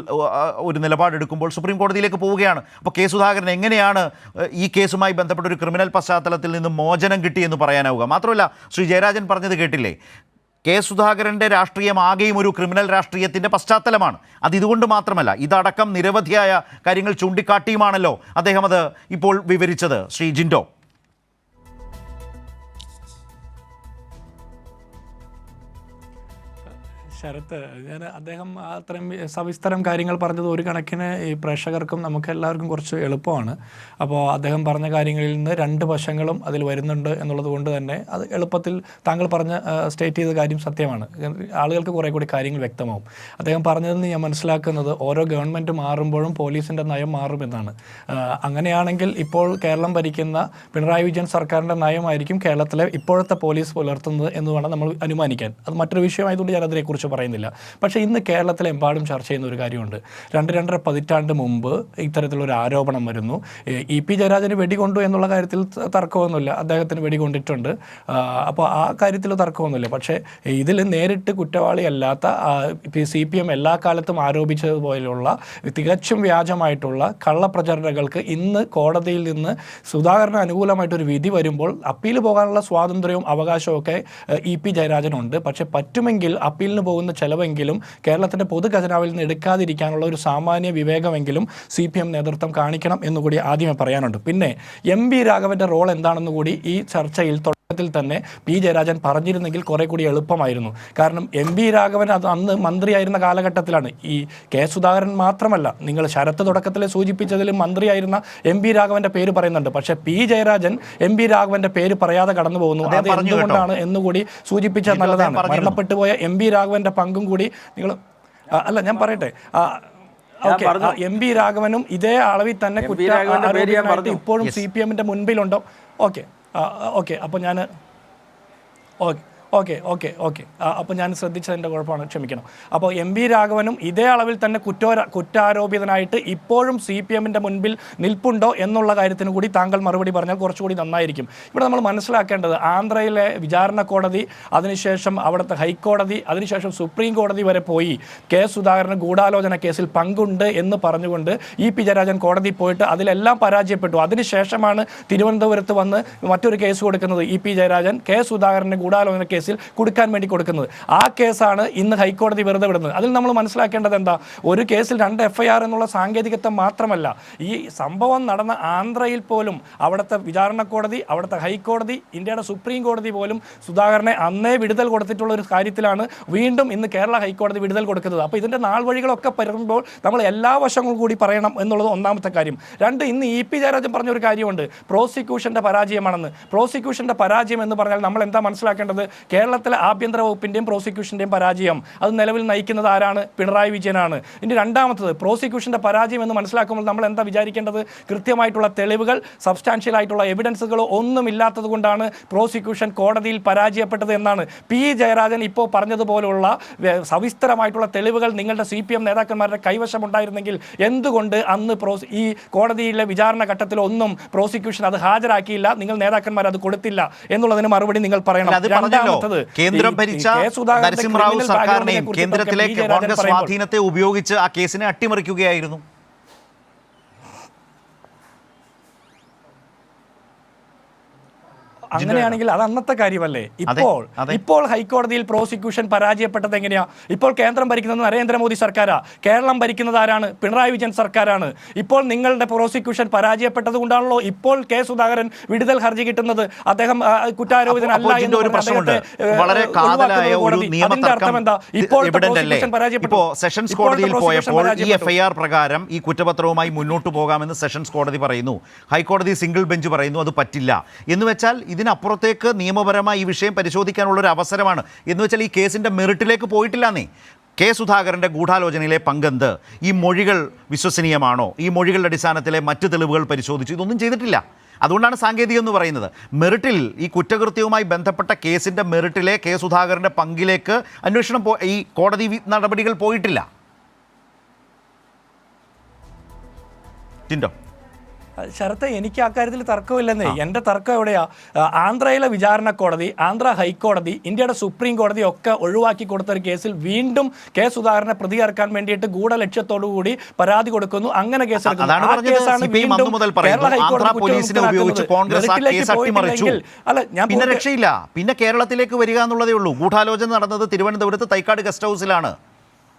ഒരു നിലപാടെടുക്കുമ്പോൾ സുപ്രീം കോടതിയിലേക്ക് പോവുകയാണ്. അപ്പോൾ കെ സുധാകരൻ എങ്ങനെയാണ് ഈ കേസുമായി ബന്ധപ്പെട്ട ഒരു ക്രിമിനൽ പശ്ചാത്തലത്തിൽ നിന്ന് മോചനം കിട്ടിയെന്ന് പറയാനാവുക? മാത്രമല്ല, ശ്രീ ജയരാജൻ പറഞ്ഞത് കേട്ടില്ലേ, കെ സുധാകരൻ്റെ രാഷ്ട്രീയം ആകെയും ഒരു ക്രിമിനൽ രാഷ്ട്രീയത്തിൻ്റെ പശ്ചാത്തലമാണ്. അതിതുകൊണ്ട് മാത്രമല്ല, ഇതടക്കം നിരവധിയായ കാര്യങ്ങൾ ചൂണ്ടിക്കാട്ടിയുമാണല്ലോ അദ്ദേഹം അത് ഇപ്പോൾ വിവരിച്ചത്. ശ്രീ ജിൻഡോ. ശരത്ത്, അദ്ദേഹം അത്രയും സവിസ്തരം കാര്യങ്ങൾ പറഞ്ഞത് ഒരു കണക്കിന് ഈ പ്രേക്ഷകർക്കും നമുക്ക് എല്ലാവർക്കും കുറച്ച് എളുപ്പമാണ്. അപ്പോൾ അദ്ദേഹം പറഞ്ഞ കാര്യങ്ങളിൽ നിന്ന് രണ്ട് വശങ്ങളും അതിൽ വരുന്നുണ്ട് എന്നുള്ളത് കൊണ്ട് തന്നെ അത് എളുപ്പത്തിൽ താങ്കൾ സ്റ്റേറ്റ് ചെയ്ത കാര്യം സത്യമാണ്. ആളുകൾക്ക് കുറേ കൂടി കാര്യങ്ങൾ വ്യക്തമാവും. അദ്ദേഹം പറഞ്ഞതെന്ന് ഞാൻ മനസ്സിലാക്കുന്നത് ഓരോ ഗവൺമെൻറ് മാറുമ്പോഴും പോലീസിൻ്റെ നയം മാറുമെന്നാണ്. അങ്ങനെയാണെങ്കിൽ ഇപ്പോൾ കേരളം ഭരിക്കുന്ന പിണറായി വിജയൻ സർക്കാരിൻ്റെ നയമായിരിക്കും കേരളത്തിലെ ഇപ്പോഴത്തെ പോലീസ് പുലർത്തുന്നത് എന്ന് വേണം നമ്മൾ അനുമാനിക്കാൻ. അത് മറ്റൊരു വിഷയമായതുകൊണ്ട് ഞാൻ അതിനെക്കുറിച്ച് പറയുന്നില്ല. പക്ഷേ ഇന്ന് കേരളത്തിലെമ്പാടും ചർച്ച ചെയ്യുന്ന ഒരു കാര്യമുണ്ട്. 2-2.5 പതിറ്റാണ്ട് മുമ്പ് ഇത്തരത്തിലൊരു ആരോപണം വരുന്നു. EP ജയരാജന് വെടികൊണ്ടു എന്നുള്ള കാര്യത്തിൽ തർക്കമൊന്നുമില്ല, അദ്ദേഹത്തിന് വെടികൊണ്ടിട്ടുണ്ട്. അപ്പോൾ ആ കാര്യത്തിൽ തർക്കമൊന്നുമില്ല. പക്ഷേ ഇതിൽ നേരിട്ട് കുറ്റവാളിയല്ലാത്ത CPM എല്ലാ കാലത്തും ആരോപിച്ചതുപോലെയുള്ള തികച്ചും വ്യാജമായിട്ടുള്ള കള്ളപ്രചരണങ്ങൾക്ക് ഇന്ന് കോടതിയിൽ നിന്ന് സുധാകരന് അനുകൂലമായിട്ടൊരു വിധി വരുമ്പോൾ അപ്പീൽ പോകാനുള്ള സ്വാതന്ത്ര്യവും അവകാശവും ഒക്കെ EP ജയരാജനുണ്ട്. പക്ഷേ പറ്റുമെങ്കിൽ അപ്പീലിന് പോകുന്ന ചെലവെങ്കിലും കേരളത്തിൻ്റെ പൊതുഖജനാവിൽ നിന്ന് എടുക്കാതിരിക്കാനുള്ള ഒരു സാമാന്യ വിവേകമെങ്കിലും CPM നേതൃത്വം കാണിക്കണം എന്നുകൂടി ആദ്യമേ പറയാനുണ്ട്. പിന്നെ MB രാഘവൻ്റെ റോൾ എന്താണെന്ന് കൂടി ഈ ചർച്ചയിൽ ത്തിൽ തന്നെ P ജയരാജൻ പറഞ്ഞിരുന്നെങ്കിൽ കുറെ കൂടി എളുപ്പമായിരുന്നു. കാരണം MB രാഘവൻ അത് അന്ന് മന്ത്രിയായിരുന്ന കാലഘട്ടത്തിലാണ്. ഈ കെ സുധാകരൻ മാത്രമല്ല, നിങ്ങൾ ശരത്ത് തുടക്കത്തിൽ സൂചിപ്പിച്ചതിലും മന്ത്രിയായിരുന്ന MB രാഘവന്റെ പേര് പറയുന്നുണ്ട്. പക്ഷേ P ജയരാജൻ MB രാഘവന്റെ പേര് പറയാതെ കടന്നു പോകുന്നു. അത് എന്തുകൊണ്ടാണ് എന്നുകൂടി സൂചിപ്പിച്ചാൽ നല്ലതാണ്. മരണപ്പെട്ടു പോയ MB രാഘവന്റെ പങ്കും കൂടി നിങ്ങൾ അല്ല ഞാൻ പറയട്ടെ. MB രാഘവനും ഇതേ അളവിൽ തന്നെ ഇപ്പോഴും CPMന്റെ മുൻപിലുണ്ടോ? ഓക്കെ അപ്പോൾ ഞാൻ ഓക്കെ അപ്പോൾ ഞാൻ ശ്രദ്ധിച്ചതിൻ്റെ കുഴപ്പമാണ്, ക്ഷമിക്കണം. അപ്പോൾ MB രാഘവനും ഇതേ അളവിൽ തന്നെ കുറ്റാരോപിതനായിട്ട് ഇപ്പോഴും CPMൻ്റെ മുൻപിൽ നിൽപ്പുണ്ടോ എന്നുള്ള കാര്യത്തിന് കൂടി താങ്കൾ മറുപടി പറഞ്ഞാൽ കുറച്ചുകൂടി നന്നായിരിക്കും. ഇവിടെ നമ്മൾ മനസ്സിലാക്കേണ്ടത് ആന്ധ്രയിലെ വിചാരണ കോടതി, അതിനുശേഷം അവിടുത്തെ ഹൈക്കോടതി, അതിനുശേഷം സുപ്രീം കോടതി വരെ പോയി കെ സുധാകരന് ഗൂഢാലോചന കേസിൽ പങ്കുണ്ട് എന്ന് പറഞ്ഞുകൊണ്ട് EP ജയരാജൻ കോടതി പോയിട്ട് അതിലെല്ലാം പരാജയപ്പെട്ടു. അതിനുശേഷമാണ് തിരുവനന്തപുരത്ത് വന്ന് മറ്റൊരു കേസ് കൊടുക്കുന്നത് EP ജയരാജൻ കെ സുധാകരന് ഗൂഢാലോചന കേസ് കൊടുക്കാൻ വേണ്ടി കൊടുക്കുന്നത്. ആ കേസാണ് ഇന്ന് ഹൈക്കോടതി വെറുതെ വിടുന്നത്. അതിൽ നമ്മൾ മനസ്സിലാക്കേണ്ടത് എന്താ, ഒരു കേസിൽ 2 FIR എന്നുള്ള സാങ്കേതികത്വം മാത്രമല്ല, ഈ സംഭവം നടന്ന ആന്ധ്രയിൽ പോലും അവിടുത്തെ വിചാരണ കോടതി, അവിടുത്തെ ഹൈക്കോടതി, ഇന്ത്യയുടെ സുപ്രീം കോടതി പോലും സുധാകരനെ അന്നേ വിടുതൽ കൊടുത്തിട്ടുള്ള ഒരു കാര്യത്തിലാണ് വീണ്ടും ഇന്ന് കേരള ഹൈക്കോടതി വിടുതൽ കൊടുക്കുന്നത്. അപ്പോൾ ഇതിൻ്റെ നാൾ വഴികളൊക്കെ പറയുമ്പോൾ നമ്മൾ എല്ലാ വശങ്ങളും കൂടി പറയണം എന്നുള്ളത് ഒന്നാമത്തെ കാര്യം. 2, ഇന്ന് EP ജയരാജൻ പറഞ്ഞൊരു കാര്യമുണ്ട്, പ്രോസിക്യൂഷൻ്റെ പരാജയമാണെന്ന്. പ്രോസിക്യൂഷൻ്റെ പരാജയം എന്ന് പറഞ്ഞാൽ നമ്മൾ എന്താ മനസ്സിലാക്കേണ്ടത്? കേരളത്തിലെ ആഭ്യന്തര വകുപ്പിൻ്റെയും പ്രോസിക്യൂഷൻ്റെയും പരാജയം അത് നിലവിൽ നയിക്കുന്നത് ആരാണ്? പിണറായി വിജയനാണ്. ഇനി രണ്ടാമത്തത്, പ്രോസിക്യൂഷൻ്റെ പരാജയം എന്ന് മനസ്സിലാക്കുമ്പോൾ നമ്മൾ എന്താ വിചാരിക്കേണ്ടത്? കൃത്യമായിട്ടുള്ള തെളിവുകൾ, സബ്സ്റ്റാൻഷ്യൽ ആയിട്ടുള്ള എവിഡൻസുകളോ ഒന്നും ഇല്ലാത്തത് കൊണ്ടാണ് പ്രോസിക്യൂഷൻ കോടതിയിൽ പരാജയപ്പെട്ടത് എന്നാണ്. P ജയരാജൻ ഇപ്പോൾ പറഞ്ഞതുപോലുള്ള സവിസ്തരമായിട്ടുള്ള തെളിവുകൾ നിങ്ങളുടെ CPM നേതാക്കന്മാരുടെ കൈവശമുണ്ടായിരുന്നെങ്കിൽ എന്തുകൊണ്ട് അന്ന് ഈ കോടതിയിലെ വിചാരണ ഘട്ടത്തിൽ ഒന്നും പ്രോസിക്യൂഷൻ അത് ഹാജരാക്കിയില്ല, നിങ്ങൾ നേതാക്കന്മാർ അത് കൊടുത്തില്ല എന്നുള്ളതിന് മറുപടി നിങ്ങൾ പറയണം. കേന്ദ്രം ഭരിച്ച നരസിംഹറാവു സർക്കാരിനെയും കേന്ദ്രത്തിലെ കോൺഗ്രസ് സ്വാധീനത്തെ ഉപയോഗിച്ച് ആ കേസിനെ അട്ടിമറിക്കുകയായിരുന്നു. അങ്ങനെയാണെങ്കിൽ അത് അന്നത്തെ കാര്യമല്ലേ? ഇപ്പോൾ ഹൈക്കോടതിയിൽ പ്രോസിക്യൂഷൻ പരാജയപ്പെട്ടത് എങ്ങനെയാ? ഇപ്പോൾ കേന്ദ്രം ഭരിക്കുന്നത് നരേന്ദ്രമോദി സർക്കാരാ, കേരളം ഭരിക്കുന്നത് ആരാണ്? പിണറായി വിജയൻ സർക്കാരാണ്. ഇപ്പോൾ നിങ്ങളുടെ പ്രോസിക്യൂഷൻ പരാജയപ്പെട്ടത് കൊണ്ടാണല്ലോ ഇപ്പോൾ കെ സുധാകരൻ വിടുതൽ ഹർജി കിട്ടുന്നത്. അദ്ദേഹം കുറ്റാരോപിതനല്ല എന്ന് വളരെ കാതലായ ഒരു നിയമതർക്കം ഇപ്പോൾ സെഷൻസ് കോടതിയിൽ പോയപ്പോൾ ഈ FIR പ്രകാരം ഈ കുറ്റപത്രവുമായി മുന്നോട്ട് പോകാമെന്ന് സെഷൻസ് കോടതി പറയുന്നു, ഹൈക്കോടതി സിംഗിൾ ബെഞ്ച് പറയുന്നു അത് പറ്റില്ല. എന്ന് വെച്ചാൽ അതിനപ്പുറത്തേക്ക് നിയമപരമായി ഈ വിഷയം പരിശോധിക്കാനുള്ളൊരു അവസരമാണ്. എന്ന് വെച്ചാൽ ഈ കേസിൻ്റെ മെറിറ്റിലേക്ക് പോയിട്ടില്ലെന്നേ. കെ സുധാകരൻ്റെ ഗൂഢാലോചനയിലെ പങ്കെന്ത്, ഈ മൊഴികൾ വിശ്വസനീയമാണോ, ഈ മൊഴികളുടെ അടിസ്ഥാനത്തിലെ മറ്റ് തെളിവുകൾ പരിശോധിച്ചു, ഇതൊന്നും ചെയ്തിട്ടില്ല. അതുകൊണ്ടാണ് സാങ്കേതികം എന്ന് പറയുന്നത്. മെറിറ്റിൽ ഈ കുറ്റകൃത്യവുമായി ബന്ധപ്പെട്ട കേസിൻ്റെ മെറിറ്റിലെ കെ സുധാകരൻ്റെ പങ്കിലേക്ക് അന്വേഷണം ഈ കോടതി നടപടികൾ പോയിട്ടില്ല. ടിൻഡോ? ശരത്തെ, എനിക്ക് ആ കാര്യത്തിൽ തർക്കമില്ലെന്നേ. എൻ്റെ തർക്കം എവിടെയാ? ആന്ധ്രയിലെ വിചാരണ കോടതി, ആന്ധ്ര ഹൈക്കോടതി, ഇന്ത്യയുടെ സുപ്രീം കോടതി ഒക്കെ ഒഴിവാക്കി കൊടുത്ത ഒരു കേസിൽ വീണ്ടും കെ സുധാകരനെ പ്രതി ചേർക്കാൻ വേണ്ടിയിട്ട് ഗൂഢലക്ഷ്യത്തോടു കൂടി പരാതി കൊടുക്കുന്നു. അങ്ങനെ കേസെടുക്കുന്നു. ആ കേസാണ് വീണ്ടും കേരള ഹൈക്കോടതി. അല്ല, ഞാൻ പിന്നെ രക്ഷയില്ല. പിന്നെ കേരളത്തിലേക്ക് വരിക എന്നുള്ളതേ ഉള്ളൂ. ഗൂഢാലോചന നടന്നത് തിരുവനന്തപുരത്ത് തൈക്കാട് ഗസ്റ്റ് ഹൗസിലാണ്.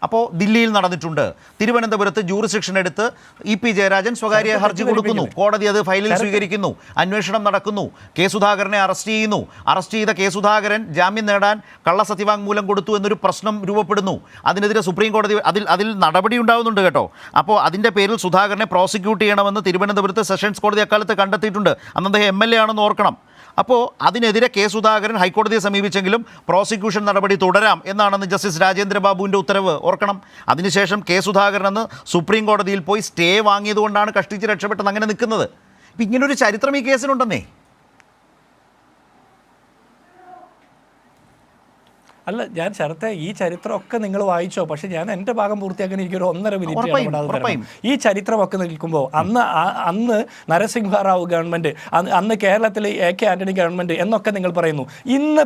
അപ്പോൾ ദില്ലിയിൽ നടന്നിട്ടുണ്ട്. തിരുവനന്തപുരത്ത് ജൂറിസ്ഡിക്ഷൻ എടുത്ത് ഇ പി ജയരാജൻ സ്വകാര്യ ഹർജി കൊടുക്കുന്നു. കോടതി അത് ഫയലിൽ സ്വീകരിക്കുന്നു. അന്വേഷണം നടക്കുന്നു. കെ സുധാകരനെ അറസ്റ്റ് ചെയ്യുന്നു. അറസ്റ്റ് ചെയ്ത കെ സുധാകരൻ ജാമ്യം നേടാൻ കള്ളസത്യവാങ്മൂലം കൊടുത്തു എന്നൊരു പ്രശ്നം രൂപപ്പെടുന്നു. അതിനെതിരെ സുപ്രീം കോടതി അതിൽ നടപടി ഉണ്ടാകുന്നുണ്ട് കേട്ടോ. അപ്പോൾ അതിൻ്റെ പേരിൽ സുധാകരനെ പ്രോസിക്യൂട്ട് ചെയ്യണമെന്ന് തിരുവനന്തപുരത്ത് സെഷൻസ് കോടതി അക്കാലത്ത് കണ്ടെത്തിയിട്ടുണ്ട്. അന്ന് അദ്ദേഹം MLA ആണെന്ന് ഓർക്കണം. അപ്പോൾ അതിനെതിരെ കെ സുധാകരൻ ഹൈക്കോടതിയെ സമീപിച്ചെങ്കിലും പ്രോസിക്യൂഷൻ നടപടി തുടരാം എന്നാണെന്ന് ജസ്റ്റിസ് രാജേന്ദ്ര ബാബുവിൻ്റെ ഉത്തരവ് ഓർക്കണം. അതിനുശേഷം കെ സുധാകരൻ അന്ന് സുപ്രീം കോടതിയിൽ പോയി സ്റ്റേ വാങ്ങിയതുകൊണ്ടാണ് കഷ്ടിച്ച് രക്ഷപ്പെട്ടെന്ന് അങ്ങനെ നിൽക്കുന്നത്. ഇപ്പം ഇങ്ങനൊരു ചരിത്രം ഈ കേസിനുണ്ടെന്നേ. അല്ല, ഞാൻ ശരത്തെ, ഈ ചരിത്രമൊക്കെ നിങ്ങൾ വായിച്ചോ? പക്ഷെ ഞാൻ എൻ്റെ ഭാഗം പൂർത്തിയാക്കാൻ എനിക്കൊരു 1.5 മിനിറ്റ്. ഈ ചരിത്രമൊക്കെ നിൽക്കുമ്പോൾ അന്ന് നരസിംഹറാവു ഗവൺമെൻറ്, അന്ന് കേരളത്തിലെ AK ആന്റണി ഗവൺമെൻറ് എന്നൊക്കെ നിങ്ങൾ പറയുന്നു. ഇന്ന്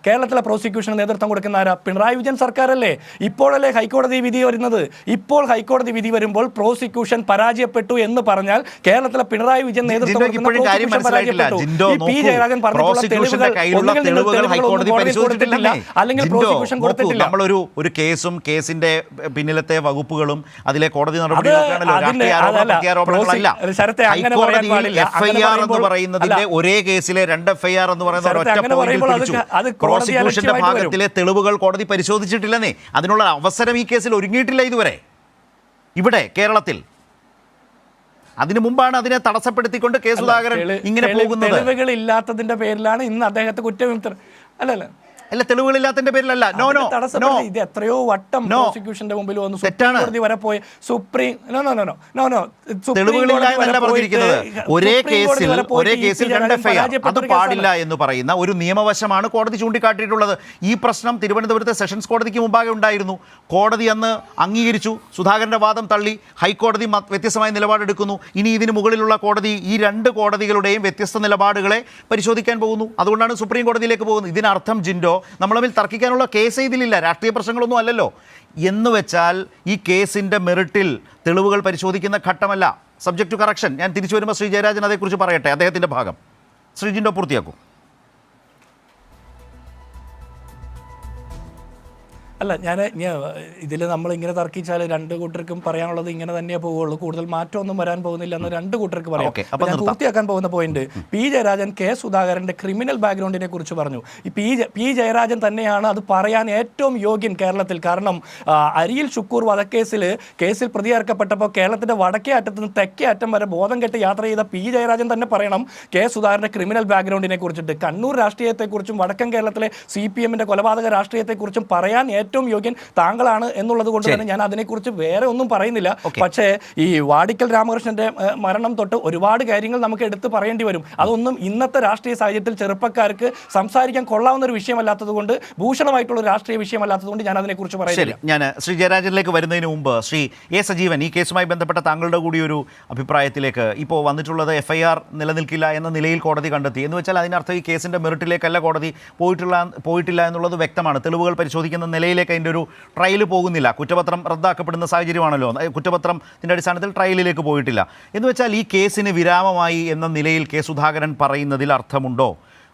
കേരളത്തിലെ പ്രോസിക്യൂഷൻ നേതൃത്വം കൊടുക്കുന്ന ആരാ? പിണറായി വിജയൻ സർക്കാരല്ലേ? ഇപ്പോഴല്ലേ ഹൈക്കോടതി വിധി വരുന്നത്? ഇപ്പോൾ ഹൈക്കോടതി വിധി വരുമ്പോൾ പ്രോസിക്യൂഷൻ പരാജയപ്പെട്ടു എന്ന് പറഞ്ഞാൽ കേരളത്തിലെ പിണറായി വിജയൻ നേതൃത്വം കൊടുക്കുന്ന പ്രോസിക്യൂഷൻ പരാജയപ്പെട്ടു. ഈ പി ജയരാജൻ പറഞ്ഞിട്ടുള്ള അല്ലെങ്കിൽ പ്രോസിക്യൂഷൻ കൊടുത്തിട്ടില്ല. നമ്മളൊരു കേസും കേസിന്റെ പിന്നിലത്തെ വകുപ്പുകളും അതിലെ കോടതി നടപടികളൊക്കെയാണല്ലോ, FIR എന്ന് പറയുന്നതിന്റെ ഒരേ കേസിലെ 2 FIR എന്ന് പറയുന്ന പ്രോസിക്യൂഷന്റെ ഭാഗത്തിലെ തെളിവുകൾ കോടതി പരിശോധിച്ചിട്ടില്ലെന്നേ. അതിനുള്ള അവസരം ഈ കേസിൽ ഒരുങ്ങിയിട്ടില്ല ഇതുവരെ ഇവിടെ കേരളത്തിൽ. അതിനു മുമ്പാണ് അതിനെ തടസ്സപ്പെടുത്തിക്കൊണ്ട് കെ സുധാകരൻ ഇങ്ങനെ പോകുന്നത്. തെളിവുകൾ ഇല്ലാത്തതിന്റെ പേരിലാണ് ഇന്ന് അദ്ദേഹത്തെ കുറ്റവിമുക്തർ. അല്ല, തെളിവുകളില്ലാത്തതിന്റെ പേരിലല്ല. ഇത് എത്രയോ വട്ടം പ്രോസിക്യൂഷന്റെ മുമ്പിൽ വന്നു, സുപ്രീം കോടതി വരെ പോയി. ഒരേ കേസിൽ 2 FIR അത് പാടില്ല എന്ന് പറയുന്ന ഒരു നിയമവശമാണ് കോടതി ചൂണ്ടിക്കാട്ടിയിട്ടുള്ളത്. ഈ പ്രശ്നം തിരുവനന്തപുരത്തെ സെഷൻസ് കോടതിക്ക് മുമ്പാകെ ഉണ്ടായിരുന്നു. കോടതി അന്ന് അംഗീകരിച്ചു, സുധാകരന്റെ വാദം തള്ളി. ഹൈക്കോടതി വ്യത്യസ്തമായ നിലപാടെടുക്കുന്നു. ഇനി ഇതിന് മുകളിലുള്ള കോടതി ഈ 2 കോടതികളുടെയും വ്യത്യസ്ത നിലപാടുകളെ പരിശോധിക്കാൻ പോകുന്നു. അതുകൊണ്ടാണ് സുപ്രീം കോടതിയിലേക്ക് പോകുന്നത്. ഇതിനർത്ഥം ജിൻഡോ, നമ്മൾ തമ്മിൽ തർക്കിക്കാനുള്ള കേസ് ഇതിലില്ല, രാഷ്ട്രീയ പ്രശ്നങ്ങളൊന്നും അല്ലല്ലോ. എന്ന് വെച്ചാൽ ഈ കേസിൻ്റെ മെറിറ്റിൽ തെളിവുകൾ പരിശോധിക്കുന്ന ഘട്ടമല്ല. Subject to correction. ഞാൻ തിരിച്ചു വരുമ്പോൾ ശ്രീ ജയരാജൻ അതേക്കുറിച്ച് പറയട്ടെ, അദ്ദേഹത്തിൻ്റെ ഭാഗം. ശ്രീ ജിൻഡോ പൂർത്തിയാക്കും. അല്ല, ഇതിൽ നമ്മളിങ്ങനെ തർക്കിച്ചാൽ 2 കൂട്ടർക്കും പറയാനുള്ളത് ഇങ്ങനെ തന്നെ പോവുള്ളൂ. കൂടുതൽ മാറ്റമൊന്നും വരാൻ പോകുന്നില്ല എന്ന് 2 കൂട്ടർക്ക് പറയാം. ഞാൻ പൂർത്തിയാക്കാൻ പോകുന്ന പോയിന്റ്, പി ജയരാജൻ കെ സുധാകരന്റെ ക്രിമിനൽ ബാക്ക്ഗ്രൗണ്ടിനെ കുറിച്ച് പറഞ്ഞു. ഈ പി ജയരാജൻ തന്നെയാണ് അത് പറയാൻ ഏറ്റവും യോഗ്യൻ കേരളത്തിൽ. കാരണം അരിയിൽ ഷുക്കൂർ കേസിൽ പ്രതി ചേർക്കപ്പെട്ടപ്പോൾ കേരളത്തിന്റെ വടക്കേ അറ്റത്ത് നിന്ന് തെക്കേ അറ്റം വരെ ബോധം കെട്ട് യാത്ര ചെയ്ത പി ജയരാജൻ തന്നെ പറയണം കെ സുധാകരന്റെ ക്രിമിനൽ ബാക്ക്ഗ്രൗണ്ടിനെ കുറിച്ചിട്ട്. കണ്ണൂർ രാഷ്ട്രീയത്തെക്കുറിച്ചും വടക്കൻ കേരളത്തിലെ CPM കൊലപാതക രാഷ്ട്രീയത്തെക്കുറിച്ചും പറയാൻ ഏറ്റവും യോഗ്യൻ താങ്കളാണ് എന്നുള്ളത് കൊണ്ട് തന്നെ ഞാൻ അതിനെക്കുറിച്ച് വേറെ ഒന്നും പറയുന്നില്ല. പക്ഷേ ഈ വാടിക്കൽ രാമകൃഷ്ണന്റെ മരണം തൊട്ട് ഒരുപാട് കാര്യങ്ങൾ നമുക്ക് എടുത്ത് പറയേണ്ടി വരും. അതൊന്നും ഇന്നത്തെ രാഷ്ട്രീയ സാഹചര്യത്തിൽ ചെറുപ്പക്കാർക്ക് സംസാരിക്കാൻ കൊള്ളാവുന്ന ഒരു വിഷയമല്ലാത്തത് കൊണ്ട്, ഭൂഷണമായിട്ടുള്ള രാഷ്ട്രീയ വിഷയമല്ലാത്തത് കൊണ്ട് ഞാൻ അതിനെക്കുറിച്ച് പറയുന്നില്ല. ഞാൻ ശ്രീ ജയരാജനിലേക്ക് വരുന്നതിന് മുമ്പ് ശ്രീ A. സജീവൻ, ഈ കേസുമായി ബന്ധപ്പെട്ട താങ്കളുടെ കൂടി ഒരു അഭിപ്രായത്തിലേക്ക്. ഇപ്പോൾ വന്നിട്ടുള്ളത് FIR നിലനിൽക്കില്ല എന്ന നിലയിൽ കോടതി കണ്ടെത്തി എന്ന് വെച്ചാൽ അതിനർത്ഥം ഈ കേസിൻ്റെ മെറിറ്റിലേക്കല്ല കോടതി പോയിട്ടില്ല എന്നുള്ളത് വ്യക്തമാണ്. തെളിവുകൾ പരിശോധിക്കുന്ന നിലയിലേക്ക് അതിൻ്റെ ഒരു ട്രയൽ പോകുന്നില്ല. കുറ്റപത്രം റദ്ദാക്കപ്പെടുന്ന സാഹചര്യമാണല്ലോ. കുറ്റപത്രത്തിൻ്റെ അടിസ്ഥാനത്തിൽ ട്രയലിലേക്ക് പോയിട്ടില്ല എന്ന് വെച്ചാൽ ഈ കേസിന് വിരാമമായി എന്ന നിലയിൽ കെ സുധാകരൻ പറയുന്നതിൽ അർത്ഥമുണ്ടോ?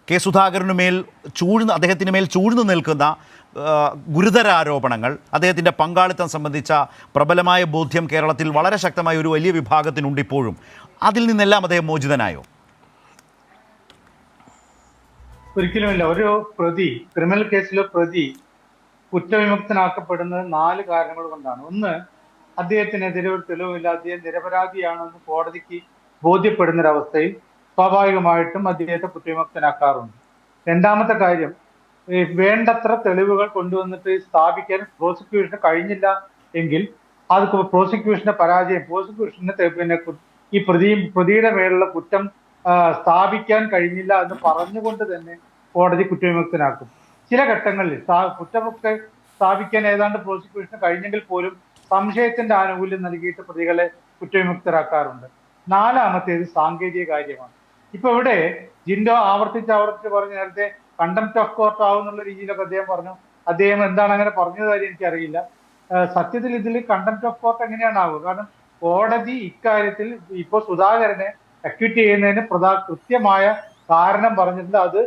കെ അദ്ദേഹത്തിന് മേൽ ചൂഴ്ന്നു നിൽക്കുന്ന ഗുരുതരാരോപണങ്ങൾ, അദ്ദേഹത്തിൻ്റെ പങ്കാളിത്തം സംബന്ധിച്ച പ്രബലമായ ബോധ്യം കേരളത്തിൽ വളരെ ശക്തമായ ഒരു വലിയ വിഭാഗത്തിനുണ്ട് ഇപ്പോഴും. അതിൽ നിന്നെല്ലാം അദ്ദേഹം മോചിതനായോ? ഒരിക്കലുമില്ല. ഒരു പ്രതി, ക്രിമിനൽ കേസിലെ പ്രതി കുറ്റവിമുക്തനാക്കപ്പെടുന്നത് 4 കാരണങ്ങൾ കൊണ്ടാണ്. ഒന്ന്, അദ്ദേഹത്തിനെതിരെ ഒരു തെളിവില്ല, അദ്ദേഹം നിരപരാധിയാണെന്ന് കോടതിക്ക് ബോധ്യപ്പെടുന്നൊരവസ്ഥയിൽ. സ്വാഭാവികമായിട്ടും അദ്ദേഹത്തെ കുറ്റവിമുക്തനാക്കാറുണ്ട്. രണ്ടാമത്തെ കാര്യം, ഈ വേണ്ടത്ര തെളിവുകൾ കൊണ്ടുവന്നിട്ട് സ്ഥാപിക്കാൻ പ്രോസിക്യൂഷന് കഴിഞ്ഞില്ല എങ്കിൽ അത് പ്രോസിക്യൂഷന്റെ പരാജയം, പ്രോസിക്യൂഷന് ഈ പ്രതിയുടെ മേലുള്ള കുറ്റം സ്ഥാപിക്കാൻ കഴിഞ്ഞില്ല എന്ന് പറഞ്ഞുകൊണ്ട് തന്നെ കോടതി കുറ്റവിമുക്തനാക്കും. ചില ഘട്ടങ്ങളിൽ കുറ്റമൊക്കെ സ്ഥാപിക്കാൻ ഏതാണ്ട് പ്രോസിക്യൂഷന് കഴിഞ്ഞെങ്കിൽ പോലും സംശയത്തിന്റെ ആനുകൂല്യം നൽകിയിട്ട് പ്രതികളെ കുറ്റവിമുക്തരാക്കാറുണ്ട്. നാലാമത്തേത് സാങ്കേതിക കാര്യമാണ്. ഇപ്പൊ ഇവിടെ ജിൻഡോ ആവർത്തിച്ച് പറഞ്ഞു, നേരത്തെ കണ്ടംപ്റ്റ് ഓഫ് കോർട്ട് ആവുന്നുള്ള രീതിയിലൊക്കെ അദ്ദേഹം പറഞ്ഞു. അദ്ദേഹം എന്താണ് അങ്ങനെ പറഞ്ഞത് കാര്യം എനിക്കറിയില്ല. സത്യത്തിൽ ഇതിൽ കണ്ടംപ്റ്റ് ഓഫ് കോർട്ട് എങ്ങനെയാണ് ആവുക? കാരണം കോടതി ഇക്കാര്യത്തിൽ ഇപ്പോൾ സുധാകരനെ അക്യൂറ്റ് ചെയ്യുന്നതിന് കൃത്യമായ കാരണം പറഞ്ഞിട്ടുണ്ട്. അത്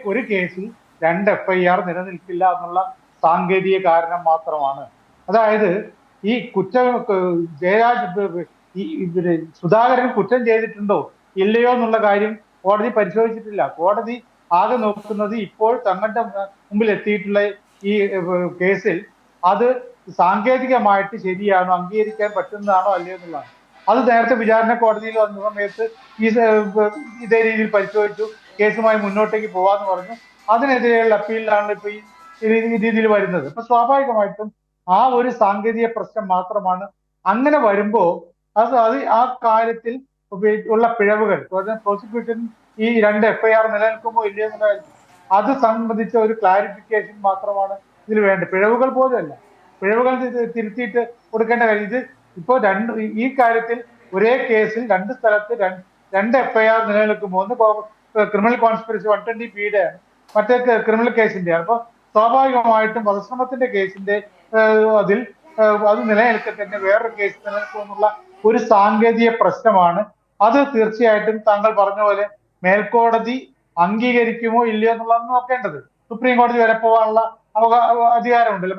ഒരു കേസിൽ 2 FIR നിലനിൽക്കില്ല എന്നുള്ള സാങ്കേതിക കാരണം മാത്രമാണ്. അതായത് ഈ സുധാകരൻ കുറ്റം ചെയ്തിട്ടുണ്ടോ ഇല്ലയോ എന്നുള്ള കാര്യം കോടതി പരിശോധിച്ചിട്ടില്ല. കോടതി ആകെ നോക്കുന്നത് ഇപ്പോൾ തങ്ങളുടെ മുമ്പിൽ എത്തിയിട്ടുള്ള ഈ കേസിൽ അത് സാങ്കേതികമായിട്ട് ശരിയാണോ, അംഗീകരിക്കാൻ പറ്റുന്നതാണോ അല്ലയോ എന്നുള്ളതാണ്. അത് നേരത്തെ വിചാരണ കോടതിയിൽ വന്ന സമയത്ത് ഇതേ രീതിയിൽ പരിശോധിച്ചു, കേസുമായി മുന്നോട്ടേക്ക് പോവാന്ന് പറഞ്ഞു. അതിനെതിരെയുള്ള അപ്പീലിലാണ് ഇപ്പൊ ഈ രീതിയിൽ വരുന്നത്. അപ്പൊ സ്വാഭാവികമായിട്ടും ആ ഒരു സാങ്കേതിക പ്രശ്നം മാത്രമാണ്. അങ്ങനെ വരുമ്പോ അത് ആ കാര്യത്തിൽ ഉള്ള പിഴവുകൾ, പ്രോസിക്യൂഷൻ ഈ 2 FIR നിലനിൽക്കുമോ ഇല്ലയോ എന്നുള്ള അത് സംബന്ധിച്ച ഒരു ക്ലാരിഫിക്കേഷൻ മാത്രമാണ് ഇതിൽ വേണ്ടത്. പിഴവുകൾ പോലുമല്ല, പിഴവുകൾ തിരുത്തിയിട്ട് കൊടുക്കേണ്ട കാര്യം. ഇത് ഇപ്പോ ഈ കാര്യത്തിൽ ഒരേ കേസിൽ 2 സ്ഥലത്ത് 2 FIR നിലനിൽക്കുമ്പോൾ ഒന്ന് ക്രിമിനൽ കോൺസ്പിറസി 120 മറ്റേ ക്രിമിനൽ കേസിന്റെയാണ്. അപ്പൊ സ്വാഭാവികമായിട്ടും വധശ്രമത്തിന്റെ കേസിന്റെ അതിൽ അത് നിലനിൽക്കെ തന്നെ വേറൊരു കേസ് നിലനിൽക്കുമെന്നുള്ള ഒരു സാങ്കേതിക പ്രശ്നമാണ്. അത് തീർച്ചയായിട്ടും താങ്കൾ പറഞ്ഞ പോലെ മേൽക്കോടതി അംഗീകരിക്കുമോ ഇല്ലയോ എന്നുള്ളതാണ് നോക്കേണ്ടത്. സുപ്രീം കോടതി വരെ പോകാനുള്ള അധികാരമുണ്ടല്ലോ,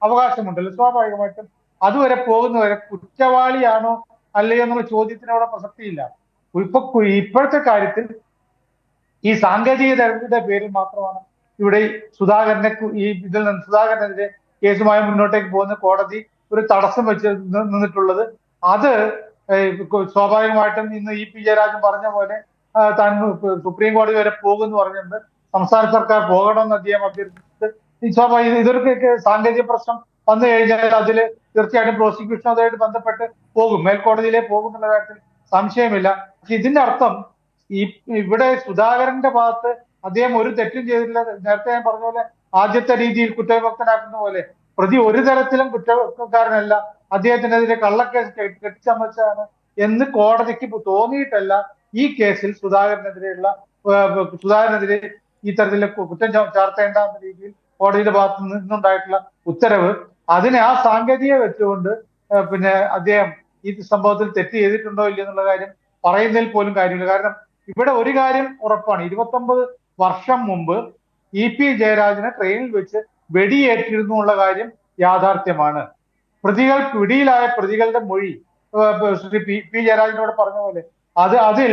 അവകാശമുണ്ടല്ലോ. സ്വാഭാവികമായിട്ടും അതുവരെ പോകുന്നവരെ കുറ്റവാളിയാണോ അല്ലയോ എന്നുള്ള ചോദ്യത്തിന് അവിടെ പ്രസക്തിയില്ല. ഇപ്പോഴത്തെ കാര്യത്തിൽ ഈ സാങ്കേതികതയുടെ പേരിൽ മാത്രമാണ് ഇവിടെ സുധാകരനെതിരെ കേസുമായി മുന്നോട്ടേക്ക് പോകുന്ന കോടതി ഒരു തടസ്സം വെച്ച് നിന്നിട്ടുള്ളത്. അത് സ്വാഭാവികമായിട്ടും ഇന്ന് EP ജയരാജൻ പറഞ്ഞ പോലെ താൻ സുപ്രീം കോടതി വരെ പോകുമെന്ന് പറഞ്ഞിട്ടുണ്ട്. സംസ്ഥാന സർക്കാർ പോകണമെന്ന് അദ്ദേഹം അഭ്യർത്ഥിച്ചിട്ട് ഇതൊരു സാങ്കേതിക പ്രശ്നം വന്നു കഴിഞ്ഞാൽ അതിൽ തീർച്ചയായിട്ടും പ്രോസിക്യൂഷൻ അതുമായിട്ട് ബന്ധപ്പെട്ട് പോകും, മേൽക്കോടതിയിലേ പോകും എന്നുള്ള കാര്യത്തിൽ സംശയമില്ല. പക്ഷെ ഇതിന്റെ അർത്ഥം ഇവിടെ സുധാകരന്റെ ഭാഗത്ത് അദ്ദേഹം ഒരു തെറ്റും ചെയ്തിട്ടില്ല. നേരത്തെ ഞാൻ പറഞ്ഞ പോലെ ആദ്യത്തെ രീതിയിൽ കുറ്റവിമുക്തനാക്കുന്ന പോലെ പ്രതി ഒരു തരത്തിലും കുറ്റക്കാരനല്ല, അദ്ദേഹത്തിനെതിരെ കള്ളക്കേസ് കെട്ടിച്ചമച്ചാണ് എന്ന് കോടതിക്ക് തോന്നിയിട്ടല്ല ഈ കേസിൽ സുധാകരനെതിരെ ഈ തരത്തിലെ കുറ്റം ചാർത്തേണ്ട എന്ന രീതിയിൽ കോടതിയുടെ ഭാഗത്ത് നിന്നുണ്ടായിട്ടുള്ള ഉത്തരവ്. അതിനെ ആ സാങ്കേതിക വെച്ചുകൊണ്ട് അദ്ദേഹം ഈ സംഭവത്തിൽ തെറ്റ് ചെയ്തിട്ടുണ്ടോ ഇല്ലയോ എന്നുള്ള കാര്യം പറയുന്നതിൽ പോലും കാര്യമില്ല. കാരണം ഇവിടെ ഒരു കാര്യം ഉറപ്പാണ്, 29 വർഷം മുമ്പ് EP ജയരാജനെ ട്രെയിനിൽ വെച്ച് വെടിയേറ്റിരുന്നു എന്നുള്ള കാര്യം യാഥാർത്ഥ്യമാണ്. പിടിയിലായ പ്രതികളുടെ മൊഴി ശ്രീ P ജയരാജനോട് പറഞ്ഞ പോലെ അതിൽ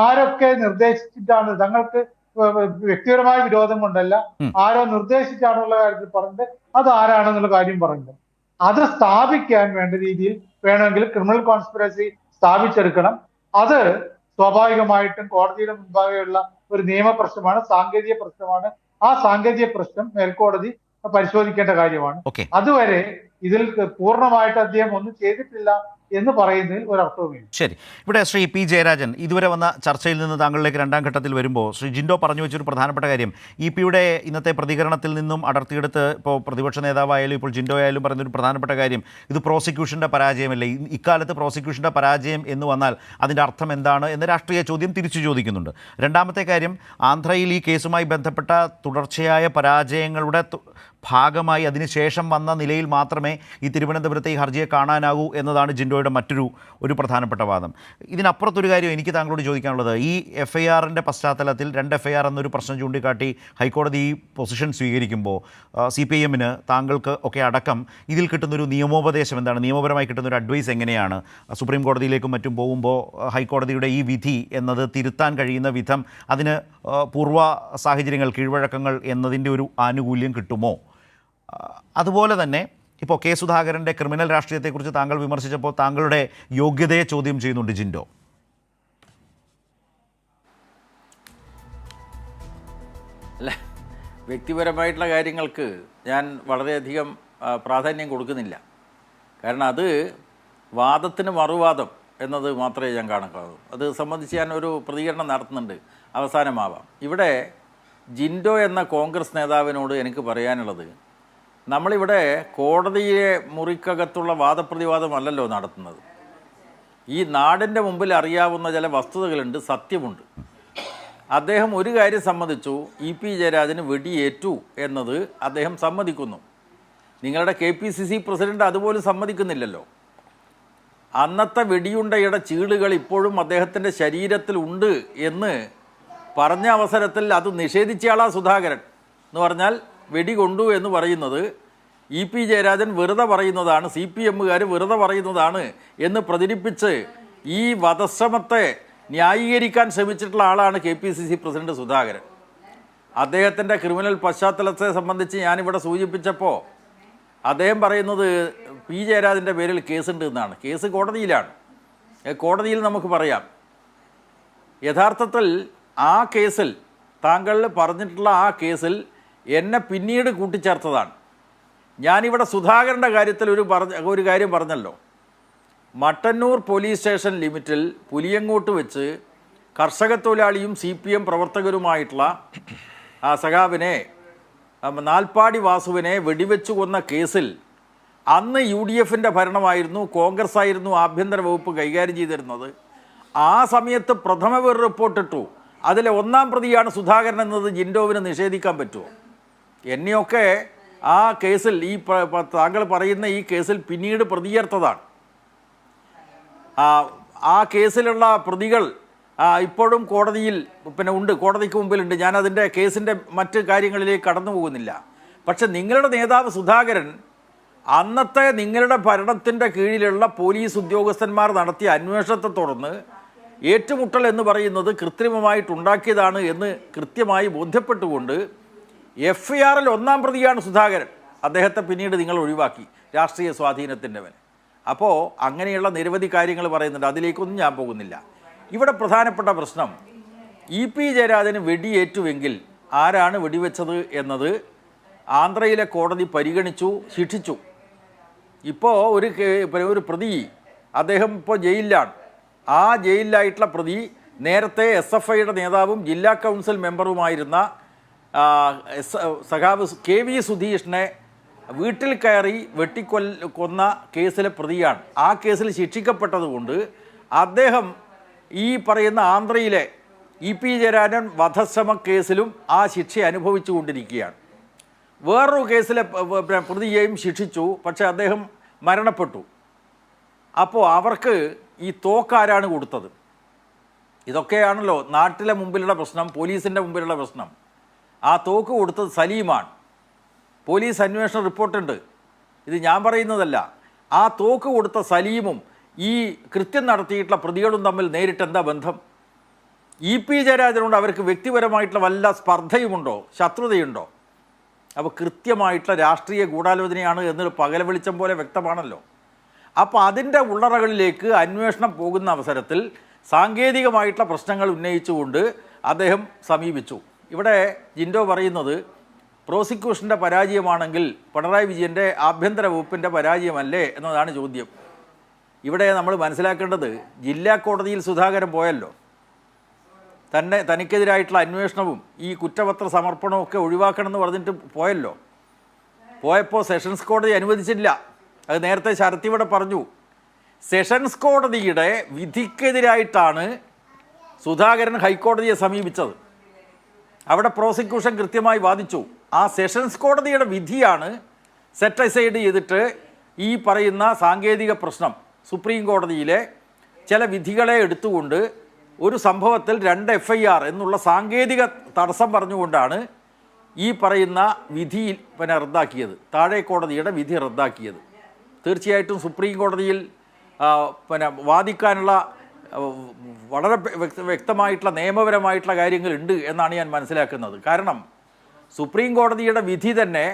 ആരൊക്കെ നിർദ്ദേശിച്ചിട്ടാണ്, തങ്ങൾക്ക് വ്യക്തിപരമായ വിരോധം കൊണ്ടല്ല, ആരോ നിർദ്ദേശിച്ചാണുള്ള കാര്യത്തിൽ പറഞ്ഞത്, അത് ആരാണെന്നുള്ള കാര്യം പറഞ്ഞത്. അത് സ്ഥാപിക്കാൻ വേണ്ട രീതിയിൽ വേണമെങ്കിൽ ക്രിമിനൽ കോൺസ്പിറസി സ്ഥാപിച്ചെടുക്കണം. അത് സ്വാഭാവികമായിട്ടും കോടതിയുടെ മുൻപാകെയുള്ള ഒരു നിയമപ്രശ്നമാണ്, സാങ്കേതിക പ്രശ്നമാണ്. ആ സാങ്കേതിക പ്രശ്നം മേൽക്കോടതി പരിശോധിക്കേണ്ട കാര്യമാണ്. അതുവരെ ഇതിൽ പൂർണ്ണമായിട്ട് അദ്ദേഹം ഒന്നും ചെയ്തിട്ടില്ല എന്ന് പറയുന്നതിൽ ഒരർത്ഥവുമില്ല. ശരി, ഇവിടെ ശ്രീ P ജയരാജൻ, ഇതുവരെ വന്ന ചർച്ചയിൽ നിന്ന് താങ്കളിലേക്ക് 2ാം ഘട്ടത്തിൽ വരുമ്പോൾ ശ്രീ ജിൻഡോ പറഞ്ഞു വെച്ചൊരു പ്രധാനപ്പെട്ട കാര്യം, EP-യുടെ ഇന്നത്തെ പ്രതികരണത്തിൽ നിന്നും അടർത്തിയെടുത്ത് ഇപ്പോൾ പ്രതിപക്ഷ നേതാവായാലും ഇപ്പോൾ ജിൻഡോ ആയാലും പറയുന്നൊരു പ്രധാനപ്പെട്ട കാര്യം, ഇത് പ്രോസിക്യൂഷൻ്റെ പരാജയമല്ലേ, ഇക്കാലത്ത് പ്രോസിക്യൂഷൻ്റെ പരാജയം എന്ന് വന്നാൽ അതിൻ്റെ അർത്ഥം എന്താണ് എന്ന രാഷ്ട്രീയ ചോദ്യം തിരിച്ചു ചോദിക്കുന്നുണ്ട്. രണ്ടാമത്തെ കാര്യം, ആന്ധ്രയിൽ ഈ കേസുമായി ബന്ധപ്പെട്ട തുടർച്ചയായ പരാജയങ്ങളുടെ ഭാഗമായി അതിനുശേഷം വന്ന നിലയിൽ മാത്രമേ ഈ തിരുവനന്തപുരത്തെ ഈ ഹർജിയെ കാണാനാകൂ എന്നതാണ് ജിൻഡോയുടെ ഒരു പ്രധാനപ്പെട്ട വാദം. ഇതിനപ്പുറത്തൊരു കാര്യം എനിക്ക് താങ്കളോട് ചോദിക്കാനുള്ളത്, ഈ FIR-ൻ്റെ പശ്ചാത്തലത്തിൽ 2 FIR എന്നൊരു പ്രശ്നം ചൂണ്ടിക്കാട്ടി ഹൈക്കോടതി ഈ പൊസിഷൻ സ്വീകരിക്കുമ്പോൾ CPIM-ന് താങ്കൾക്ക് ഒക്കെ അടക്കം ഇതിൽ കിട്ടുന്നൊരു നിയമോപദേശം എന്താണ്, നിയമപരമായി കിട്ടുന്നൊരു അഡ്വൈസ് എങ്ങനെയാണ്? സുപ്രീം കോടതിയിലേക്കും മറ്റും പോകുമ്പോൾ ഹൈക്കോടതിയുടെ ഈ വിധി എന്നത് തിരുത്താൻ കഴിയുന്ന വിധം അതിന് പൂർവ്വ സാഹചര്യങ്ങൾ, കീഴ്വഴക്കങ്ങൾ എന്നതിൻ്റെ ഒരു ആനുകൂല്യം കിട്ടുമോ? അതുപോലെ തന്നെ ഇപ്പോൾ K സുധാകരൻ്റെ ക്രിമിനൽ രാഷ്ട്രീയത്തെക്കുറിച്ച് താങ്കൾ വിമർശിച്ചപ്പോൾ താങ്കളുടെ യോഗ്യതയെ ചോദ്യം ചെയ്യുന്നുണ്ട് ജിൻഡോ. വ്യക്തിപരമായിട്ടുള്ള കാര്യങ്ങൾക്ക് ഞാൻ വളരെയധികം പ്രാധാന്യം കൊടുക്കുന്നില്ല. കാരണം അത് വാദത്തിന് മറുവാദം എന്നത് മാത്രമേ ഞാൻ കണക്കാകൂ. അത് സംബന്ധിച്ച് ഞാൻ ഒരു പ്രതികരണം നടത്തുന്നുണ്ട്, അവസാനമാവാം. ഇവിടെ ജിൻഡോ എന്ന കോൺഗ്രസ് നേതാവിനോട് എനിക്ക് പറയാനുള്ളത്, നമ്മളിവിടെ കോടതിയെ മുറിക്കകത്തുള്ള വാദപ്രതിവാദമല്ലല്ലോ നടത്തുന്നത്. ഈ നാടിൻ്റെ മുമ്പിൽ അറിയാവുന്ന ചില വസ്തുതകളുണ്ട്, സത്യമുണ്ട്. അദ്ദേഹം ഒരു കാര്യം സമ്മതിച്ചു, EP ജയരാജന് വെടിയേറ്റു എന്നത് അദ്ദേഹം സമ്മതിക്കുന്നു. നിങ്ങളുടെ KPCC പ്രസിഡന്റ് അതുപോലും സമ്മതിക്കുന്നില്ലല്ലോ. അന്നത്തെ വെടിയുണ്ടയുടെ ചീളുകൾ ഇപ്പോഴും അദ്ദേഹത്തിൻ്റെ ശരീരത്തിൽ ഉണ്ട് എന്ന് പറഞ്ഞ അവസരത്തിൽ അത് നിഷേധിച്ചയാളാ സുധാകരൻ. എന്ന് പറഞ്ഞാൽ വെടി കൊണ്ടു എന്ന് പറയുന്നത് EP ജയരാജൻ വെറുതെ പറയുന്നതാണ്, CPMകാർ വെറുതെ പറയുന്നതാണ് എന്ന് പ്രചരിപ്പിച്ച് ഈ വധശ്രമത്തെ ന്യായീകരിക്കാൻ ശ്രമിച്ചിട്ടുള്ള ആളാണ് KPCC പ്രസിഡന്റ് സുധാകരൻ. അദ്ദേഹത്തിൻ്റെ ക്രിമിനൽ പശ്ചാത്തലത്തെ സംബന്ധിച്ച് ഞാനിവിടെ സൂചിപ്പിച്ചപ്പോൾ അദ്ദേഹം പറയുന്നത് P ജയരാജൻ്റെ പേരിൽ കേസുണ്ട് എന്നാണ്. കേസ് കോടതിയിലാണ്. കോടതിയിൽ നമുക്ക് പറയാം. യഥാർത്ഥത്തിൽ ആ കേസിൽ, താങ്കൾ പറഞ്ഞിട്ടുള്ള ആ കേസിൽ എന്നെ പിന്നീട് കൂട്ടിച്ചേർത്തതാണ്. ഞാനിവിടെ സുധാകരൻ്റെ കാര്യത്തിൽ ഒരു കാര്യം പറഞ്ഞല്ലോ. മട്ടന്നൂർ പോലീസ് സ്റ്റേഷൻ ലിമിറ്റിൽ പുലിയങ്ങോട്ട് വെച്ച് കർഷക തൊഴിലാളിയും CPM പ്രവർത്തകരുമായിട്ടുള്ള ആ സഖാവിനെ, നാൽപ്പാടി വാസുവിനെ വെടിവെച്ചു കൊന്ന കേസിൽ അന്ന് UDFൻ്റെ ഭരണമായിരുന്നു, കോൺഗ്രസ് ആയിരുന്നു ആഭ്യന്തര വകുപ്പ് കൈകാര്യം ചെയ്തിരുന്നത്. ആ സമയത്ത് പ്രഥമ പേര് റിപ്പോർട്ടിട്ടു. അതിലെ 1-ാം പ്രതിയാണ് സുധാകരൻ എന്നത് ജിൻഡോവിന് നിഷേധിക്കാൻ പറ്റുമോ? എന്നെയൊക്കെ ആ കേസിൽ, ഈ താങ്കൾ പറയുന്ന ഈ കേസിൽ പിന്നീട് പ്രതിയേർത്തതാണ്. ആ കേസിലുള്ള പ്രതികൾ ഇപ്പോഴും കോടതിയിൽ ഉണ്ട്, കോടതിക്ക് മുമ്പിലുണ്ട്. ഞാനതിൻ്റെ കേസിൻ്റെ മറ്റ് കാര്യങ്ങളിലേക്ക് കടന്നു പോകുന്നില്ല. പക്ഷെ നിങ്ങളുടെ നേതാവ് സുധാകരൻ അന്നത്തെ നിങ്ങളുടെ ഭരണത്തിൻ്റെ കീഴിലുള്ള പോലീസ് ഉദ്യോഗസ്ഥന്മാർ നടത്തിയ അന്വേഷണത്തെ തുടർന്ന് ഏറ്റുമുട്ടൽ എന്ന് പറയുന്നത് കൃത്രിമമായിട്ടുണ്ടാക്കിയതാണ് എന്ന് കൃത്യമായി ബോധ്യപ്പെട്ടുകൊണ്ട് FIRൽ 1-ാം പ്രതിയാണ് സുധാകരൻ. അദ്ദേഹത്തെ പിന്നീട് നിങ്ങൾ ഒഴിവാക്കി രാഷ്ട്രീയ സ്വാധീനത്തിൻ്റെ മേൽ. അപ്പോൾ അങ്ങനെയുള്ള നിരവധി കാര്യങ്ങൾ പറയുന്നുണ്ട്, അതിലേക്കൊന്നും ഞാൻ പോകുന്നില്ല. ഇവിടെ പ്രധാനപ്പെട്ട പ്രശ്നം, EP ജയരാജന് വെടിയേറ്റുവെങ്കിൽ ആരാണ് വെടിവെച്ചത് എന്നത് ആന്ധ്രയിലെ കോടതി പരിഗണിച്ചു, ശിക്ഷിച്ചു. ഇപ്പോൾ ഒരു പ്രതി, അദ്ദേഹം ഇപ്പോൾ ജയിലിലാണ്. ആ ജയിലിലായിട്ടുള്ള പ്രതി നേരത്തെ SFIയുടെ നേതാവും ജില്ലാ കൗൺസിൽ മെമ്പറുമായിരുന്ന സഖാവ് KV സുധീഷിനെ വീട്ടിൽ കയറി കൊന്ന കേസിലെ പ്രതിയാണ്. ആ കേസിൽ ശിക്ഷിക്കപ്പെട്ടതുകൊണ്ട് അദ്ദേഹം ഈ പറയുന്ന ആന്ധ്രയിലെ EP ജയരാജൻ വധശ്രമ കേസിലും ആ ശിക്ഷ അനുഭവിച്ചു കൊണ്ടിരിക്കുകയാണ്. വേറൊരു കേസിലെ പ്രതിയെയും ശിക്ഷിച്ചു, പക്ഷേ അദ്ദേഹം മരണപ്പെട്ടു. അപ്പോൾ അവർക്ക് ഈ തോക്കാരാണ് കൊടുത്തത്? ഇതൊക്കെയാണല്ലോ നാട്ടിലെ മുമ്പിലുള്ള പ്രശ്നം, പോലീസിൻ്റെ മുമ്പിലുള്ള പ്രശ്നം. ആ തോക്ക് കൊടുത്തത് സലീമാണ്. പോലീസ് അന്വേഷണ റിപ്പോർട്ടുണ്ട്, ഇത് ഞാൻ പറയുന്നതല്ല. ആ തോക്ക് കൊടുത്ത സലീമും ഈ കൃത്യം നടത്തിയിട്ടുള്ള പ്രതികളും തമ്മിൽ നേരിട്ട് എന്താ ബന്ധം? EP ജയരാജനോട് അവർക്ക് വ്യക്തിപരമായിട്ടുള്ള വല്ല സ്പർദ്ധയുമുണ്ടോ, ശത്രുതയുണ്ടോ? അപ്പോൾ കൃത്യമായിട്ടുള്ള രാഷ്ട്രീയ ഗൂഢാലോചനയാണ് എന്നൊരു പകൽ വെളിച്ചം പോലെ വ്യക്തമാണല്ലോ. അപ്പോൾ അതിൻ്റെ ഉള്ളറകളിലേക്ക് അന്വേഷണം പോകുന്ന അവസരത്തിൽ സാങ്കേതികമായിട്ടുള്ള പ്രശ്നങ്ങൾ ഉന്നയിച്ചുകൊണ്ട് അദ്ദേഹം സമീപിച്ചു. ഇവിടെ ജിൻഡോ പറയുന്നത് പ്രോസിക്യൂഷൻ്റെ പരാജയമാണെങ്കിൽ പിണറായി വിജയൻ്റെ ആഭ്യന്തര വകുപ്പിൻ്റെ പരാജയമല്ലേ എന്നതാണ് ചോദ്യം. ഇവിടെ നമ്മൾ മനസ്സിലാക്കേണ്ടത്, ജില്ലാ കോടതിയിൽ സുധാകരൻ പോയല്ലോ, തനിക്കെതിരായിട്ടുള്ള അന്വേഷണവും ഈ കുറ്റപത്ര സമർപ്പണവും ഒക്കെ ഒഴിവാക്കണമെന്ന് പറഞ്ഞിട്ട് പോയല്ലോ. പോയപ്പോൾ സെഷൻസ് കോടതി അനുവദിച്ചില്ല. അത് നേരത്തെ ശരത് ഇവിടെ പറഞ്ഞു. സെഷൻസ് കോടതിയുടെ വിധിക്കെതിരായിട്ടാണ് സുധാകരൻ ഹൈക്കോടതിയെ സമീപിച്ചത്. അവിടെ പ്രോസിക്യൂഷൻ കൃത്യമായി വാദിച്ചു. ആ സെഷൻസ് കോടതിയുടെ വിധിയാണ് സെറ്റ് അസൈഡ് ചെയ്തിട്ട് ഈ പറയുന്ന സാങ്കേതിക പ്രശ്നം, സുപ്രീം കോടതിയിലെ ചില വിധികളെ എടുത്തുകൊണ്ട് ഒരു സംഭവത്തിൽ 2 FIR എന്നുള്ള സാങ്കേതിക തടസ്സം പറഞ്ഞുകൊണ്ടാണ് ഈ പറയുന്ന വിധി റദ്ദാക്കിയത്, താഴെ കോടതിയുടെ വിധി റദ്ദാക്കിയത്. തീർച്ചയായിട്ടും സുപ്രീം കോടതിയിൽ വാദിക്കാനുള്ള വളരെ വ്യക്തമായിട്ടുള്ള നിയമപരമായിട്ടുള്ള കാര്യങ്ങളുണ്ട് എന്നാണ് ഞാൻ മനസ്സിലാക്കുന്നത്. കാരണം സുപ്രീം കോടതിയുടെ വിധി തന്നെ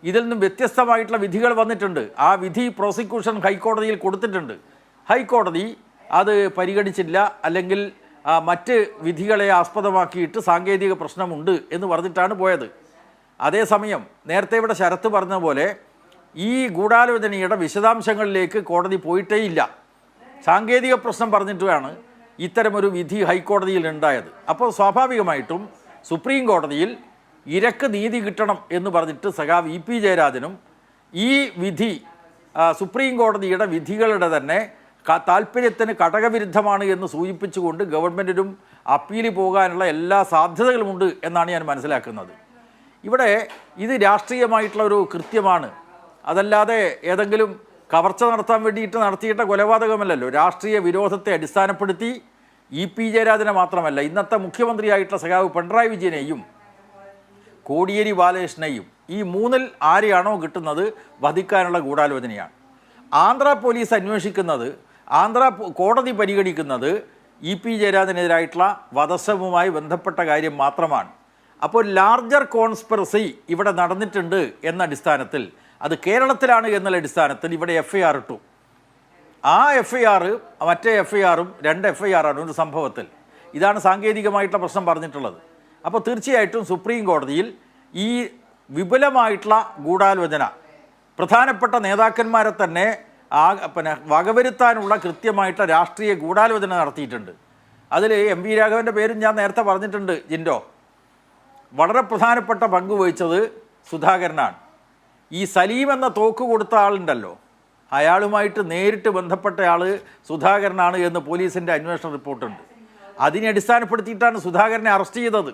ഇതിൽ നിന്നും വ്യത്യസ്തമായിട്ടുള്ള വിധികൾ വന്നിട്ടുണ്ട്. ആ വിധി പ്രോസിക്യൂഷൻ ഹൈക്കോടതിയിൽ കൊടുത്തിട്ടുണ്ട്. ഹൈക്കോടതി അത് പരിഗണിച്ചില്ല, അല്ലെങ്കിൽ മറ്റ് വിധികളെ ആസ്പദമാക്കിയിട്ട് സാങ്കേതിക പ്രശ്നമുണ്ട് എന്ന് പറഞ്ഞിട്ടാണ് പോയത്. അതേസമയം നേരത്തെ ഇവിടെ ശരത്ത് പറഞ്ഞ പോലെ ഈ ഗൂഢാലോചനയുടെ വിശദാംശങ്ങളിലേക്ക് കോടതി പോയിട്ടേയില്ല. സാങ്കേതിക പ്രശ്നം പറഞ്ഞിട്ടാണ് ഇത്തരമൊരു വിധി ഹൈക്കോടതിയിൽ ഉണ്ടായത്. അപ്പോൾ സ്വാഭാവികമായിട്ടും സുപ്രീം കോടതിയിൽ ഇരക്ക് നീതി കിട്ടണം എന്ന് പറഞ്ഞിട്ട് സഖാവ് ഇ പി ജയരാജനും ഈ വിധി സുപ്രീം കോടതിയുടെ വിധികളുടെ തന്നെ താല്പര്യത്തിന് കടകവിരുദ്ധമാണ് എന്ന് സൂചിപ്പിച്ചുകൊണ്ട് ഗവൺമെൻറ്റിനും അപ്പീൽ പോകാനുള്ള എല്ലാ സാധ്യതകളുമുണ്ട് എന്നാണ് ഞാൻ മനസ്സിലാക്കുന്നത്. ഇവിടെ ഇത് രാഷ്ട്രീയമായിട്ടുള്ള ഒരു കൃത്യമാണ്, അതല്ലാതെ ഏതെങ്കിലും കവർച്ച നടത്താൻ വേണ്ടിയിട്ട് നടത്തിയിട്ട കൊലപാതകമല്ലല്ലോ. രാഷ്ട്രീയ വിരോധത്തെ അടിസ്ഥാനപ്പെടുത്തി ഇ പി ജയരാജനെ മാത്രമല്ല, ഇന്നത്തെ മുഖ്യമന്ത്രിയായിട്ടുള്ള സഖാവ് പിണറായി വിജയനെയും കോടിയേരി ബാലകൃഷ്ണനെയും ഈ മൂന്നിൽ ആരെയാണോ കിട്ടുന്നത് വധിക്കാനുള്ള ഗൂഢാലോചനയാണ്. ആന്ധ്ര പോലീസ് അന്വേഷിക്കുന്നത്, ആന്ധ്ര കോടതി പരിഗണിക്കുന്നത് ഇ പി ജയരാജനെതിരായിട്ടുള്ള വധശ്രമവുമായി ബന്ധപ്പെട്ട കാര്യം മാത്രമാണ്. അപ്പോൾ ലാർജർ കോൺസ്പിറസി ഇവിടെ നടന്നിട്ടുണ്ട് എന്ന അടിസ്ഥാനത്തിൽ, അത് കേരളത്തിലാണ് എന്നുള്ള അടിസ്ഥാനത്തിൽ ഇവിടെ FIR ഇട്ടു. ആ FIR മറ്റേ FIR-ഉം 2 FIR ആണ് ഒരു സംഭവത്തിൽ. ഇതാണ് സാങ്കേതികമായിട്ടുള്ള പ്രശ്നം പറഞ്ഞിട്ടുള്ളത്. അപ്പോൾ തീർച്ചയായിട്ടും സുപ്രീം കോടതിയിൽ ഈ വിപുലമായിട്ടുള്ള ഗൂഢാലോചന പ്രധാനപ്പെട്ട നേതാക്കന്മാരെ തന്നെ വകവരുത്താനുള്ള കൃത്യമായിട്ടുള്ള രാഷ്ട്രീയ ഗൂഢാലോചന നടത്തിയിട്ടുണ്ട്. അതിൽ MV രാഘവൻ്റെ പേരും ഞാൻ നേരത്തെ പറഞ്ഞിട്ടുണ്ട്. ജിൻഡോ വളരെ പ്രധാനപ്പെട്ട പങ്ക് വഹിച്ചത് സുധാകരനാണ്. ഈ സലീം എന്ന തോക്ക് കൊടുത്ത ആളുണ്ടല്ലോ, അയാളുമായിട്ട് നേരിട്ട് ബന്ധപ്പെട്ട ആൾ സുധാകരനാണ് എന്ന് പോലീസിൻ്റെ അന്വേഷണ റിപ്പോർട്ടുണ്ട്. അതിനെ അടിസ്ഥാനപ്പെടുത്തിയിട്ടാണ് സുധാകരനെ അറസ്റ്റ് ചെയ്തത്.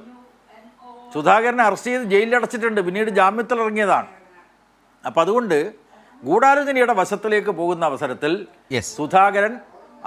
സുധാകരനെ അറസ്റ്റ് ചെയ്ത് ജയിലിലടച്ചിട്ടുണ്ട്, പിന്നീട് ജാമ്യത്തിൽ ഇറങ്ങിയതാണ്. അപ്പം അതുകൊണ്ട് ഗൂഢാലോചനയുടെ വശത്തിലേക്ക് പോകുന്ന അവസരത്തിൽ സുധാകരൻ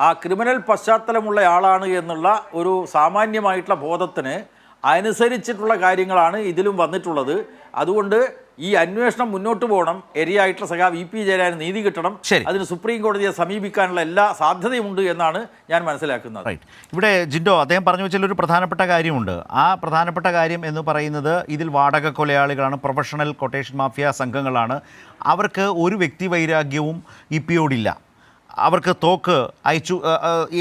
ആ ക്രിമിനൽ പശ്ചാത്തലമുള്ള ആളാണ് എന്നുള്ള ഒരു സാമാന്യമായിട്ടുള്ള ബോധത്തിന് അനുസരിച്ചിട്ടുള്ള കാര്യങ്ങളാണ് ഇതിലും വന്നിട്ടുള്ളത്. അതുകൊണ്ട് ഈ അന്വേഷണം മുന്നോട്ട് പോകണം. എരിയായിട്ടുള്ള സഖാവ് ഇ പി ജയരാജന് നീതി കിട്ടണം. അതിന് സുപ്രീം കോടതിയെ സമീപിക്കാനുള്ള എല്ലാ സാധ്യതയുമുണ്ട് എന്നാണ് ഞാൻ മനസ്സിലാക്കുന്നത്. ഇവിടെ ജിൻഡോ അദ്ദേഹം പറഞ്ഞു വെച്ചാൽ ഒരു പ്രധാനപ്പെട്ട കാര്യമുണ്ട്. ആ പ്രധാനപ്പെട്ട കാര്യം എന്ന് പറയുന്നത് ഇതിൽ വാടക കൊലയാളികളാണ്, പ്രൊഫഷണൽ കൊട്ടേഷൻ മാഫിയ സംഘങ്ങളാണ്. അവർക്ക് ഒരു വ്യക്തി വൈരാഗ്യവും ഇ പിയോടില്ല. അവർക്ക് തോക്ക്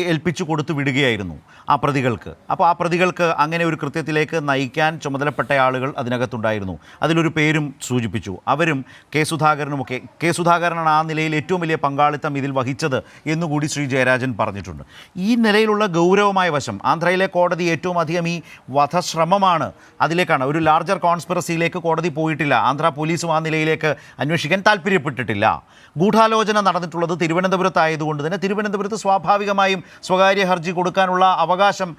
ഏൽപ്പിച്ചു കൊടുത്തു വിടുകയായിരുന്നു ആ പ്രതികൾക്ക്. അപ്പോൾ ആ പ്രതികൾക്ക് അങ്ങനെ ഒരു കൃത്യത്തിലേക്ക് നയിക്കാൻ ചുമതലപ്പെട്ട ആളുകൾ അതിനകത്തുണ്ടായിരുന്നു. അതിലൊരു പേരും സൂചിപ്പിച്ചു, അവരും കെ സുധാകരനുമൊക്കെ. കെ സുധാകരനാണ് ആ നിലയിൽ ഏറ്റവും വലിയ പങ്കാളിത്തം ഇതിൽ വഹിച്ചത് എന്നുകൂടി ശ്രീ ജയരാജൻ പറഞ്ഞിട്ടുണ്ട്. ഈ നിലയിലുള്ള ഗൗരവമായ വശം ആന്ധ്രയിലെ കോടതി ഏറ്റവും അധികം ഈ വധശ്രമമാണ് അതിലേക്കാണ്, ഒരു ലാർജർ കോൺസ്പിറസിയിലേക്ക് കോടതി പോയിട്ടില്ല. ആന്ധ്ര പോലീസും ആ നിലയിലേക്ക് അന്വേഷിക്കാൻ താല്പര്യപ്പെട്ടിട്ടില്ല. ഗൂഢാലോചന നടന്നിട്ടുള്ളത് തിരുവനന്തപുരത്തായതുകൊണ്ട് തന്നെ തിരുവനന്തപുരത്ത് സ്വാഭാവികമായും സ്വകാര്യ ഹർജി കൊടുക്കാനുള്ള അവകാശം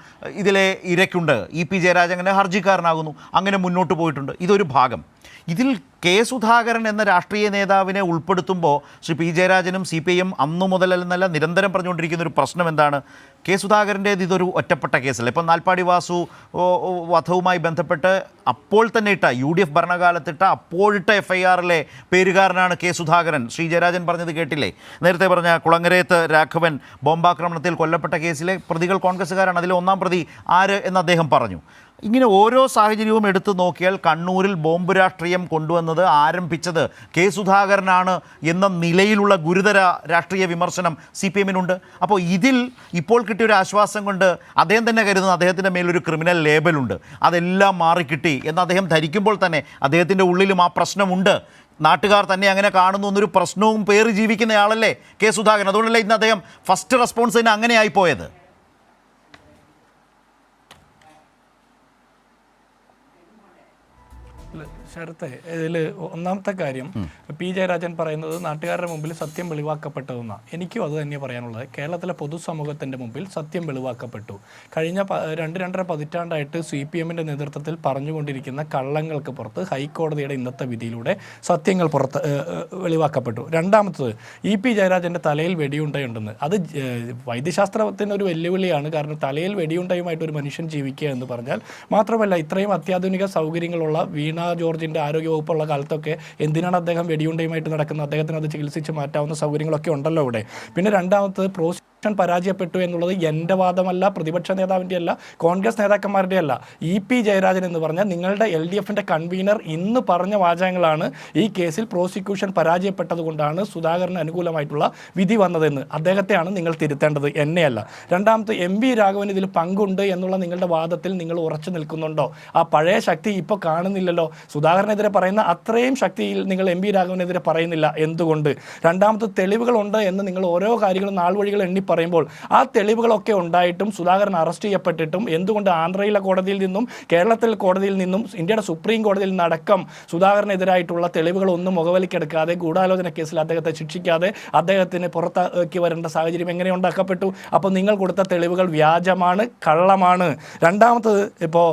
ഇതിലെ ഇരയ്ക്കുണ്ട്. ഇ പി ജയരാജൻ അങ്ങനെ ഹർജിക്കാരനാകുന്നു, അങ്ങനെ മുന്നോട്ട് പോയിട്ടുണ്ട്. ഇതൊരു ഭാഗം. ഇതിൽ കെ സുധാകരൻ എന്ന രാഷ്ട്രീയ നേതാവിനെ ഉൾപ്പെടുത്തുമ്പോൾ ശ്രീ പി ജയരാജനും CPIM അന്നു മുതലെന്നല്ല നിരന്തരം പറഞ്ഞുകൊണ്ടിരിക്കുന്ന ഒരു പ്രശ്നം എന്താണ്? കെ സുധാകരൻ്റേത് ഇതൊരു ഒറ്റപ്പെട്ട കേസല്ല. ഇപ്പം നാൽപ്പാടി വാസു വധവുമായി ബന്ധപ്പെട്ട് അപ്പോൾ തന്നെ ഇട്ട UDF ഭരണകാലത്തിട്ട അപ്പോഴിട്ട FIR-ലെ പേരുകാരനാണ് കെ സുധാകരൻ. ശ്രീ ജയരാജൻ പറഞ്ഞത് കേട്ടില്ലേ? നേരത്തെ പറഞ്ഞ കുളങ്ങരയത്ത് രാഘവൻ ബോംബാക്രമണത്തിൽ കൊല്ലപ്പെട്ട കേസിലെ പ്രതികൾ കോൺഗ്രസ്സുകാരാണ്. അതിലെ ഒന്നാം പ്രതി ആര് എന്ന് അദ്ദേഹം പറഞ്ഞു. ഇങ്ങനെ ഓരോ സാഹചര്യവും എടുത്തു നോക്കിയാൽ കണ്ണൂരിൽ ബോംബ് രാഷ്ട്രീയം കൊണ്ടുവന്നത് ആരംഭിച്ചത് കെ സുധാകരനാണ് എന്ന നിലയിലുള്ള ഗുരുതര രാഷ്ട്രീയ വിമർശനം CPM-നുണ്ട്. അപ്പോൾ ഇതിൽ ഇപ്പോൾ കിട്ടിയൊരു ആശ്വാസം കൊണ്ട് അദ്ദേഹം തന്നെ കരുതുന്ന അദ്ദേഹത്തിൻ്റെ മേലൊരു ക്രിമിനൽ ലേബലുണ്ട്, അതെല്ലാം മാറിക്കിട്ടി എന്ന് അദ്ദേഹം ധരിക്കുമ്പോൾ തന്നെ അദ്ദേഹത്തിൻ്റെ ഉള്ളിലും ആ പ്രശ്നമുണ്ട്. നാട്ടുകാർ തന്നെ അങ്ങനെ കാണുന്നു എന്നൊരു പ്രശ്നവും പേറി ജീവിക്കുന്നയാളല്ലേ കെ സുധാകരൻ. അതുകൊണ്ടല്ലേ ഇന്ന് അദ്ദേഹം ഫസ്റ്റ് റെസ്പോൺസിന് അങ്ങനെ ആയിപ്പോയത്. ശരത്തെ, ഇതിൽ ഒന്നാമത്തെ കാര്യം പി ജയരാജൻ പറയുന്നത് നാട്ടുകാരുടെ മുമ്പിൽ സത്യം വെളിവാക്കപ്പെട്ടതെന്നാണ്. എനിക്കും അത് തന്നെ പറയാനുള്ളത്. കേരളത്തിലെ പൊതുസമൂഹത്തിൻ്റെ മുമ്പിൽ സത്യം വെളിവാക്കപ്പെട്ടു. കഴിഞ്ഞ 2-2.5 പതിറ്റാണ്ടായിട്ട് CPM-ൻ്റെ നേതൃത്വത്തിൽ പറഞ്ഞുകൊണ്ടിരിക്കുന്ന കള്ളങ്ങൾക്ക് പുറത്ത് ഹൈക്കോടതിയുടെ ഇന്നത്തെ വിധിയിലൂടെ സത്യങ്ങൾ വെളിവാക്കപ്പെട്ടു. രണ്ടാമത്തത് ഇ പി ജയരാജൻ്റെ തലയിൽ വെടിയുണ്ടയുണ്ടെന്ന്. അത് വൈദ്യശാസ്ത്രത്തിനൊരു വെല്ലുവിളിയാണ്. കാരണം തലയിൽ വെടിയുണ്ടയുമായിട്ട് ഒരു മനുഷ്യൻ ജീവിക്കുക എന്ന് പറഞ്ഞാൽ, മാത്രമല്ല ഇത്രയും അത്യാധുനിക സൗകര്യങ്ങളുള്ള വീണ ജോർജിൻ്റെ ആരോഗ്യവകുപ്പുള്ള കാലത്തൊക്കെ എന്തിനാണ് അദ്ദേഹം വെടിയുണ്ടയുമായിട്ട് നടക്കുന്നത്? അദ്ദേഹത്തിന് അത് ചികിത്സിച്ച് മാറ്റാവുന്ന സൗകര്യങ്ങളൊക്കെ ഉണ്ടല്ലോ ഇവിടെ. പിന്നെ രണ്ടാമത്തത് പരാജയപ്പെട്ടു എന്നുള്ളത് എൻ്റെ വാദമല്ല, പ്രതിപക്ഷ നേതാവിൻ്റെ അല്ല, കോൺഗ്രസ് നേതാക്കന്മാരുടെ അല്ല. ഇ.പി. ജയരാജൻ എന്ന് പറഞ്ഞാൽ നിങ്ങളുടെ LDFൻ്റെ കൺവീനർ ഇന്ന് പറഞ്ഞ വാചകങ്ങളാണ് ഈ കേസിൽ പ്രോസിക്യൂഷൻ പരാജയപ്പെട്ടത് കൊണ്ടാണ് സുധാകരന് അനുകൂലമായിട്ടുള്ള വിധി വന്നതെന്ന്. അദ്ദേഹത്തെയാണ് നിങ്ങൾ തിരുത്തേണ്ടത്, എന്നെയല്ല. രണ്ടാമത്തെ, MV രാഘവൻ ഇതിൽ പങ്കുണ്ട് എന്നുള്ള നിങ്ങളുടെ വാദത്തിൽ നിങ്ങൾ ഉറച്ചു നിൽക്കുന്നുണ്ടോ? ആ പഴയ ശക്തി ഇപ്പോൾ കാണുന്നില്ലല്ലോ. സുധാകരനെതിരെ പറയുന്ന അത്രയും ശക്തിയിൽ നിങ്ങൾ MV രാഘവനെതിരെ പറയുന്നില്ല. എന്തുകൊണ്ട്? രണ്ടാമത്തെ, തെളിവുകളുണ്ട് എന്ന് നിങ്ങൾ ഓരോ കാര്യങ്ങളും നാൾ വഴികൾ എണ്ണി പറയുമ്പോൾ ആ തെളിവുകളൊക്കെ ഉണ്ടായിട്ടും സുധാകരൻ അറസ്റ്റ് ചെയ്യപ്പെട്ടിട്ടും എന്തുകൊണ്ട് ആന്ധ്രയിലെ കോടതിയിൽ നിന്നും കേരളത്തിലെ കോടതിയിൽ നിന്നും ഇന്ത്യയുടെ സുപ്രീം കോടതിയിൽ നിന്നടക്കം സുധാകരനെതിരായിട്ടുള്ള തെളിവുകളൊന്നും മുഖവിലക്കെടുക്കാതെ ഗൂഢാലോചന കേസിൽ അദ്ദേഹത്തെ ശിക്ഷിക്കാതെ അദ്ദേഹത്തിന് പുറത്താക്കി വരേണ്ട സാഹചര്യം എങ്ങനെ ഉണ്ടാക്കപ്പെട്ടു? അപ്പോൾ നിങ്ങൾ കൊടുത്ത തെളിവുകൾ വ്യാജമാണ്, കള്ളമാണ്. രണ്ടാമത്തത്, ഇപ്പോൾ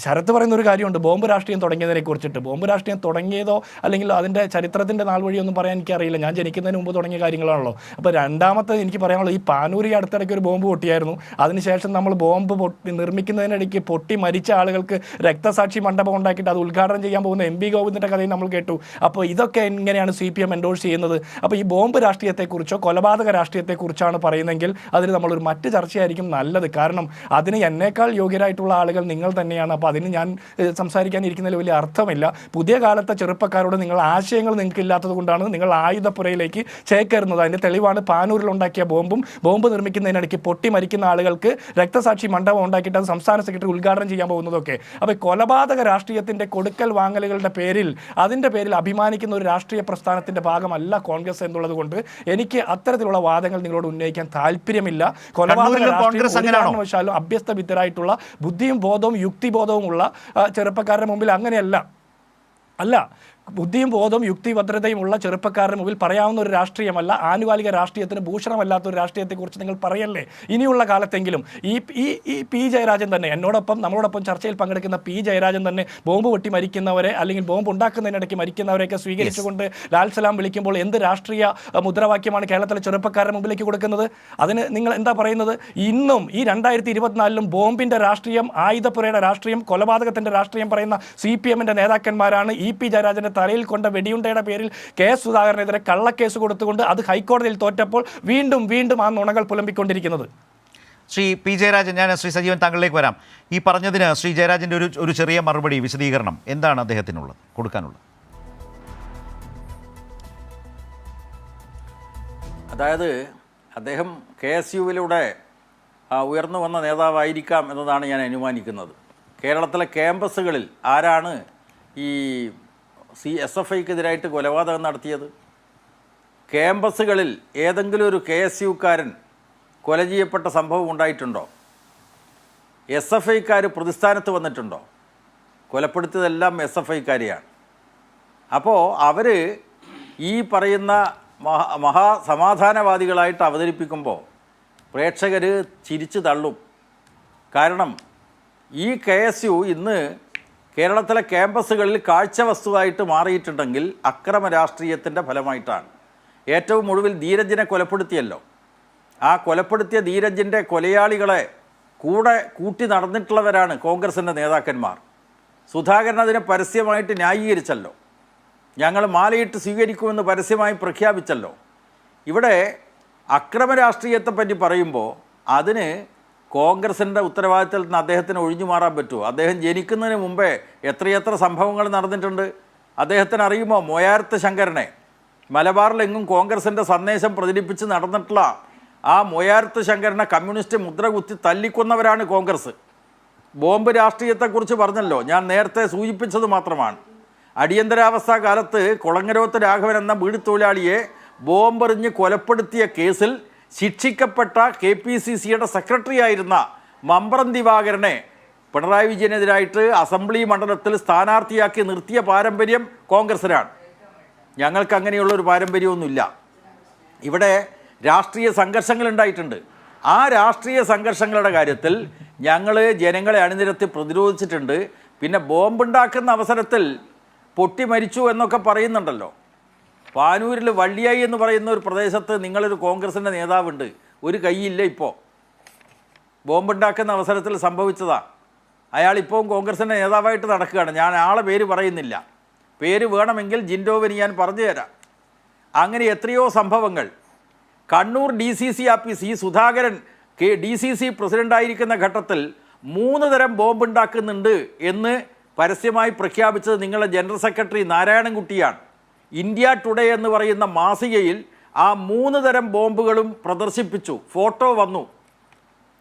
ശരത്ത് പറയുന്ന ഒരു കാര്യമുണ്ട്, ബോംബ് രാഷ്ട്രീയം തുടങ്ങിയതിനെ കുറിച്ചിട്ട്. ബോംബ് രാഷ്ട്രീയം തുടങ്ങിയതോ അല്ലെങ്കിൽ അതിൻ്റെ ചരിത്രത്തിൻ്റെ നാൾ വഴിയൊന്നും പറയാൻ എനിക്കറിയില്ല, ഞാൻ ജനിക്കുന്നതിന് മുമ്പ് തുടങ്ങിയ കാര്യങ്ങളാണല്ലോ. അപ്പോൾ രണ്ടാമത്തെ എനിക്ക് പറയാനുള്ളത്, ഈ പാനൂരി അടുത്തിടയ്ക്ക് ഒരു ബോംബ് പൊട്ടിയായിരുന്നു. അതിനുശേഷം നമ്മൾ ബോംബ് നിർമ്മിക്കുന്നതിനിടയ്ക്ക് പൊട്ടി മരിച്ച ആളുകൾക്ക് രക്തസാക്ഷി മണ്ഡപം ഉണ്ടാക്കിയിട്ട് അത് ഉദ്ഘാടനം ചെയ്യാൻ പോകുന്ന MV ഗോവിന്ദൻ്റെ കഥയും നമ്മൾ കേട്ടു. അപ്പോൾ ഇതൊക്കെ എങ്ങനെയാണ് CPM എൻഡോഴ്സ് ചെയ്യുന്നത്? അപ്പോൾ ഈ ബോംബ് രാഷ്ട്രീയത്തെക്കുറിച്ചോ കൊലപാതക രാഷ്ട്രീയത്തെക്കുറിച്ചാണ് പറയുന്നതെങ്കിൽ അതിന് നമ്മളൊരു മറ്റ് ചർച്ചയായിരിക്കും നല്ലത്. കാരണം അതിന് എന്നേക്കാൾ യോഗ്യരായിട്ടുള്ള ആളുകൾ നിങ്ങൾ തന്നെയാണ്. അപ്പോൾ അതിന് ഞാൻ സംസാരിക്കാനിരിക്കുന്നതിൽ വലിയ അർത്ഥമില്ല. പുതിയ കാലത്തെ ചെറുപ്പക്കാരോട് നിങ്ങൾ ആശയങ്ങൾ നിങ്ങൾക്ക് ഇല്ലാത്തത് കൊണ്ടാണ് നിങ്ങൾ ആയുധപ്പുരയിലേക്ക് ചേക്കേറുന്നത്. അതിൻ്റെ തെളിവാണ് പാനൂരിൽ ഉണ്ടാക്കിയ ബോംബ് നിർമ്മിക്കുന്നതിനിടയ്ക്ക് പൊട്ടി മരിക്കുന്ന ആളുകൾക്ക് രക്തസാക്ഷി മണ്ഡപം ഉണ്ടാക്കിയിട്ട് അത് സംസ്ഥാന സെക്രട്ടറി ഉദ്ഘാടനം ചെയ്യാൻ പോകുന്നതൊക്കെ. അപ്പോൾ കൊലപാതക രാഷ്ട്രീയത്തിൻ്റെ കൊടുക്കൽ വാങ്ങലുകളുടെ പേരിൽ അതിൻ്റെ പേരിൽ അഭിമാനിക്കുന്ന ഒരു രാഷ്ട്രീയ പ്രസ്ഥാനത്തിൻ്റെ ഭാഗമല്ല കോൺഗ്രസ് എന്നുള്ളത് കൊണ്ട് എനിക്ക് അത്തരത്തിലുള്ള വാദങ്ങൾ നിങ്ങളോട് ഉന്നയിക്കാൻ താല്പര്യമില്ല. കൊലപാതക രാഷ്ട്രീയം അഭ്യസ്ത വിദ്യരായിട്ടുള്ള ബുദ്ധിയും ബോധവും യുക്തിബോധവുമുള്ള ചെറുപ്പക്കാരുടെ മുമ്പിൽ അങ്ങനെയല്ല. ബുദ്ധിയും ബോധവും യുക്തിഭദ്രതയും ഉള്ള ചെറുപ്പക്കാരുടെ മുമ്പിൽ പറയാവുന്ന ഒരു രാഷ്ട്രീയമല്ല, ആനുകാലിക രാഷ്ട്രീയത്തിന് ഭൂഷണമല്ലാത്ത ഒരു രാഷ്ട്രീയത്തെക്കുറിച്ച് നിങ്ങൾ പറയല്ലേ. ഇനിയുള്ള കാലത്തെങ്കിലും ഈ പി ജയരാജൻ തന്നെ നമ്മളോടൊപ്പം ചർച്ചയിൽ പങ്കെടുക്കുന്ന പി ജയരാജൻ തന്നെ ബോംബ് പൊട്ടി മരിക്കുന്നവരെ അല്ലെങ്കിൽ ബോംബ് ഉണ്ടാക്കുന്നതിനിടയ്ക്ക് മരിക്കുന്നവരെയൊക്കെ സ്വീകരിച്ചുകൊണ്ട് ലാൽ സലാം വിളിക്കുമ്പോൾ എന്ത് രാഷ്ട്രീയ മുദ്രാവാക്യമാണ് കേരളത്തിലെ ചെറുപ്പക്കാരുടെ മുമ്പിലേക്ക് കൊടുക്കുന്നത്? അതിന് നിങ്ങൾ എന്താ പറയുന്നത്? ഇന്നും ഈ 2024 ബോംബിൻ്റെ രാഷ്ട്രീയം, ആയുധപ്പുരയുടെ രാഷ്ട്രീയം, കൊലപാതകത്തിൻ്റെ രാഷ്ട്രീയം പറയുന്ന CPMൻ്റെ നേതാക്കന്മാരാണ് ഇ.പി. ജയരാജൻ്റെ തലയിൽ കൊണ്ട വെടിയുണ്ടയുടെ പേരിൽ സുധാകരനെതിരെ കള്ളക്കേസ് കൊടുത്തുകൊണ്ട് അത് ഹൈക്കോടതിയിൽ തോറ്റപ്പോൾ വീണ്ടും ആ നുണകൾ പുലമ്പിക്കൊണ്ടിരിക്കുന്നത്. ശ്രീ പി ജയരാജൻ, ഞാൻ ശ്രീ സജീവൻ താങ്കളിലേക്ക് വരാം. ഈ പറഞ്ഞതിന് ശ്രീ ജയരാജൻ്റെ ഒരു ചെറിയ മറുപടി, വിശദീകരണം എന്താണ് അദ്ദേഹത്തിനുള്ളത് കൊടുക്കാനുള്ളത്? അതായത് അദ്ദേഹം KSUവിലൂടെ ഉയർന്നു വന്ന നേതാവായിരിക്കാം എന്നതാണ് ഞാൻ അനുമാനിക്കുന്നത്. കേരളത്തിലെ ക്യാമ്പസുകളിൽ ആരാണ് ഈ SFIക്കെതിരായിട്ട് കൊലപാതകം നടത്തിയത്? ക്യാമ്പസുകളിൽ ഏതെങ്കിലും ഒരു KSUക്കാരൻ കൊല ചെയ്യപ്പെട്ട സംഭവം ഉണ്ടായിട്ടുണ്ടോ? SFIക്കാർ പ്രതിസ്ഥാനത്ത് വന്നിട്ടുണ്ടോ? കൊലപ്പെടുത്തിയതെല്ലാം SFIക്കാരെയാണ്. അപ്പോൾ അവർ ഈ പറയുന്ന മഹാസമാധാനവാദികളായിട്ട് അവതരിപ്പിക്കുമ്പോൾ പ്രേക്ഷകർ ചിരിച്ചു തള്ളും. കാരണം ഈ KSU ഇന്ന് കേരളത്തിലെ ക്യാമ്പസുകളിൽ കാഴ്ചവസ്തുവായിട്ട് മാറിയിട്ടുണ്ടെങ്കിൽ അക്രമ രാഷ്ട്രീയത്തിൻ്റെ ഫലമായിട്ടാണ്. ഏറ്റവും ഒടുവിൽ ധീരജിനെ കൊലപ്പെടുത്തിയല്ലോ. ആ കൊലപ്പെടുത്തിയ ധീരജിൻ്റെ കൊലയാളികളെ കൂട്ടി നടന്നിട്ടുള്ളവരാണ് കോൺഗ്രസിൻ്റെ നേതാക്കന്മാർ. സുധാകരൻ അതിനെ പരസ്യമായിട്ട് ന്യായീകരിച്ചല്ലോ. ഞങ്ങൾ മാലയിട്ട് സ്വീകരിക്കുമെന്ന് പരസ്യമായി പ്രഖ്യാപിച്ചല്ലോ. ഇവിടെ അക്രമ രാഷ്ട്രീയത്തെപ്പറ്റി പറയുമ്പോൾ അതിന് കോൺഗ്രസിൻ്റെ ഉത്തരവാദിത്തത്തിൽ നിന്ന് അദ്ദേഹത്തിന് ഒഴിഞ്ഞു മാറാൻ പറ്റുമോ? അദ്ദേഹം ജനിക്കുന്നതിന് മുമ്പേ എത്രയെത്ര സംഭവങ്ങൾ നടന്നിട്ടുണ്ട്. അദ്ദേഹത്തിന് അറിയുമോ മൊയാർത്ത് ശങ്കരനെ? മലബാറിലെങ്ങും കോൺഗ്രസിൻ്റെ സന്ദേശം പ്രചരിപ്പിച്ച് നടന്നിട്ടുള്ള ആ മൊയാർത്ത് ശങ്കരനെ കമ്മ്യൂണിസ്റ്റ് മുദ്ര കുത്തി തല്ലിക്കൊന്നവരാണ് കോൺഗ്രസ്. ബോംബ് രാഷ്ട്രീയത്തെക്കുറിച്ച് പറഞ്ഞല്ലോ, ഞാൻ നേരത്തെ സൂചിപ്പിച്ചത് മാത്രമാണ്. അടിയന്തരാവസ്ഥ കാലത്ത് കൊളങ്ങരോത്ത് രാഘവൻ എന്ന വീട് തൊഴിലാളിയെ ബോംബെറിഞ്ഞ് കൊലപ്പെടുത്തിയ കേസിൽ ശിക്ഷിക്കപ്പെട്ട KPCCയുടെ സെക്രട്ടറി ആയിരുന്ന മമ്പ്രം ദിവാകരനെ പിണറായി വിജയനെതിരായിട്ട് അസംബ്ലി മണ്ഡലത്തിൽ സ്ഥാനാർത്ഥിയാക്കി നിർത്തിയ പാരമ്പര്യം കോൺഗ്രസിനാണ്. ഞങ്ങൾക്ക് അങ്ങനെയുള്ളൊരു പാരമ്പര്യമൊന്നുമില്ല. ഇവിടെ രാഷ്ട്രീയ സംഘർഷങ്ങൾ ഉണ്ടായിട്ടുണ്ട്. ആ രാഷ്ട്രീയ സംഘർഷങ്ങളുടെ കാര്യത്തിൽ ഞങ്ങൾ ജനങ്ങളെ അണിനിരത്തി പ്രതിരോധിച്ചിട്ടുണ്ട്. പിന്നെ ബോംബുണ്ടാക്കുന്ന അവസരത്തിൽ പൊട്ടി മരിച്ചു എന്നൊക്കെ പറയുന്നുണ്ടല്ലോ. പാനൂരിൽ വള്ളിയായി എന്ന് പറയുന്ന ഒരു പ്രദേശത്ത് നിങ്ങളൊരു കോൺഗ്രസിൻ്റെ നേതാവുണ്ട്, ഒരു കൈയില്ല. ഇപ്പോൾ ബോംബുണ്ടാക്കുന്ന അവസരത്തിൽ സംഭവിച്ചതാ. അയാളിപ്പോൾ കോൺഗ്രസിൻ്റെ നേതാവായിട്ട് നടക്കുകയാണ്. ഞാൻ ആളെ പേര് പറയുന്നില്ല, പേര് വേണമെങ്കിൽ ജിൻഡോവിന് ഞാൻ പറഞ്ഞു തരാം. അങ്ങനെ എത്രയോ സംഭവങ്ങൾ കണ്ണൂർ DCC ആഫീസ് ഈ സുധാകരൻ DCC പ്രസിഡൻ്റായിരിക്കുന്ന ഘട്ടത്തിൽ 3 തരം ബോംബ് ഉണ്ടാക്കുന്നുണ്ട് എന്ന് പരസ്യമായി പ്രഖ്യാപിച്ചത് നിങ്ങളുടെ ജനറൽ സെക്രട്ടറി നാരായണൻകുട്ടിയാണ്. ഇന്ത്യ ടുഡേ എന്ന് പറയുന്ന മാസികയിൽ ആ 3 തരം ബോംബുകളും പ്രദർശിപ്പിച്ചു. ഫോട്ടോ വന്നു.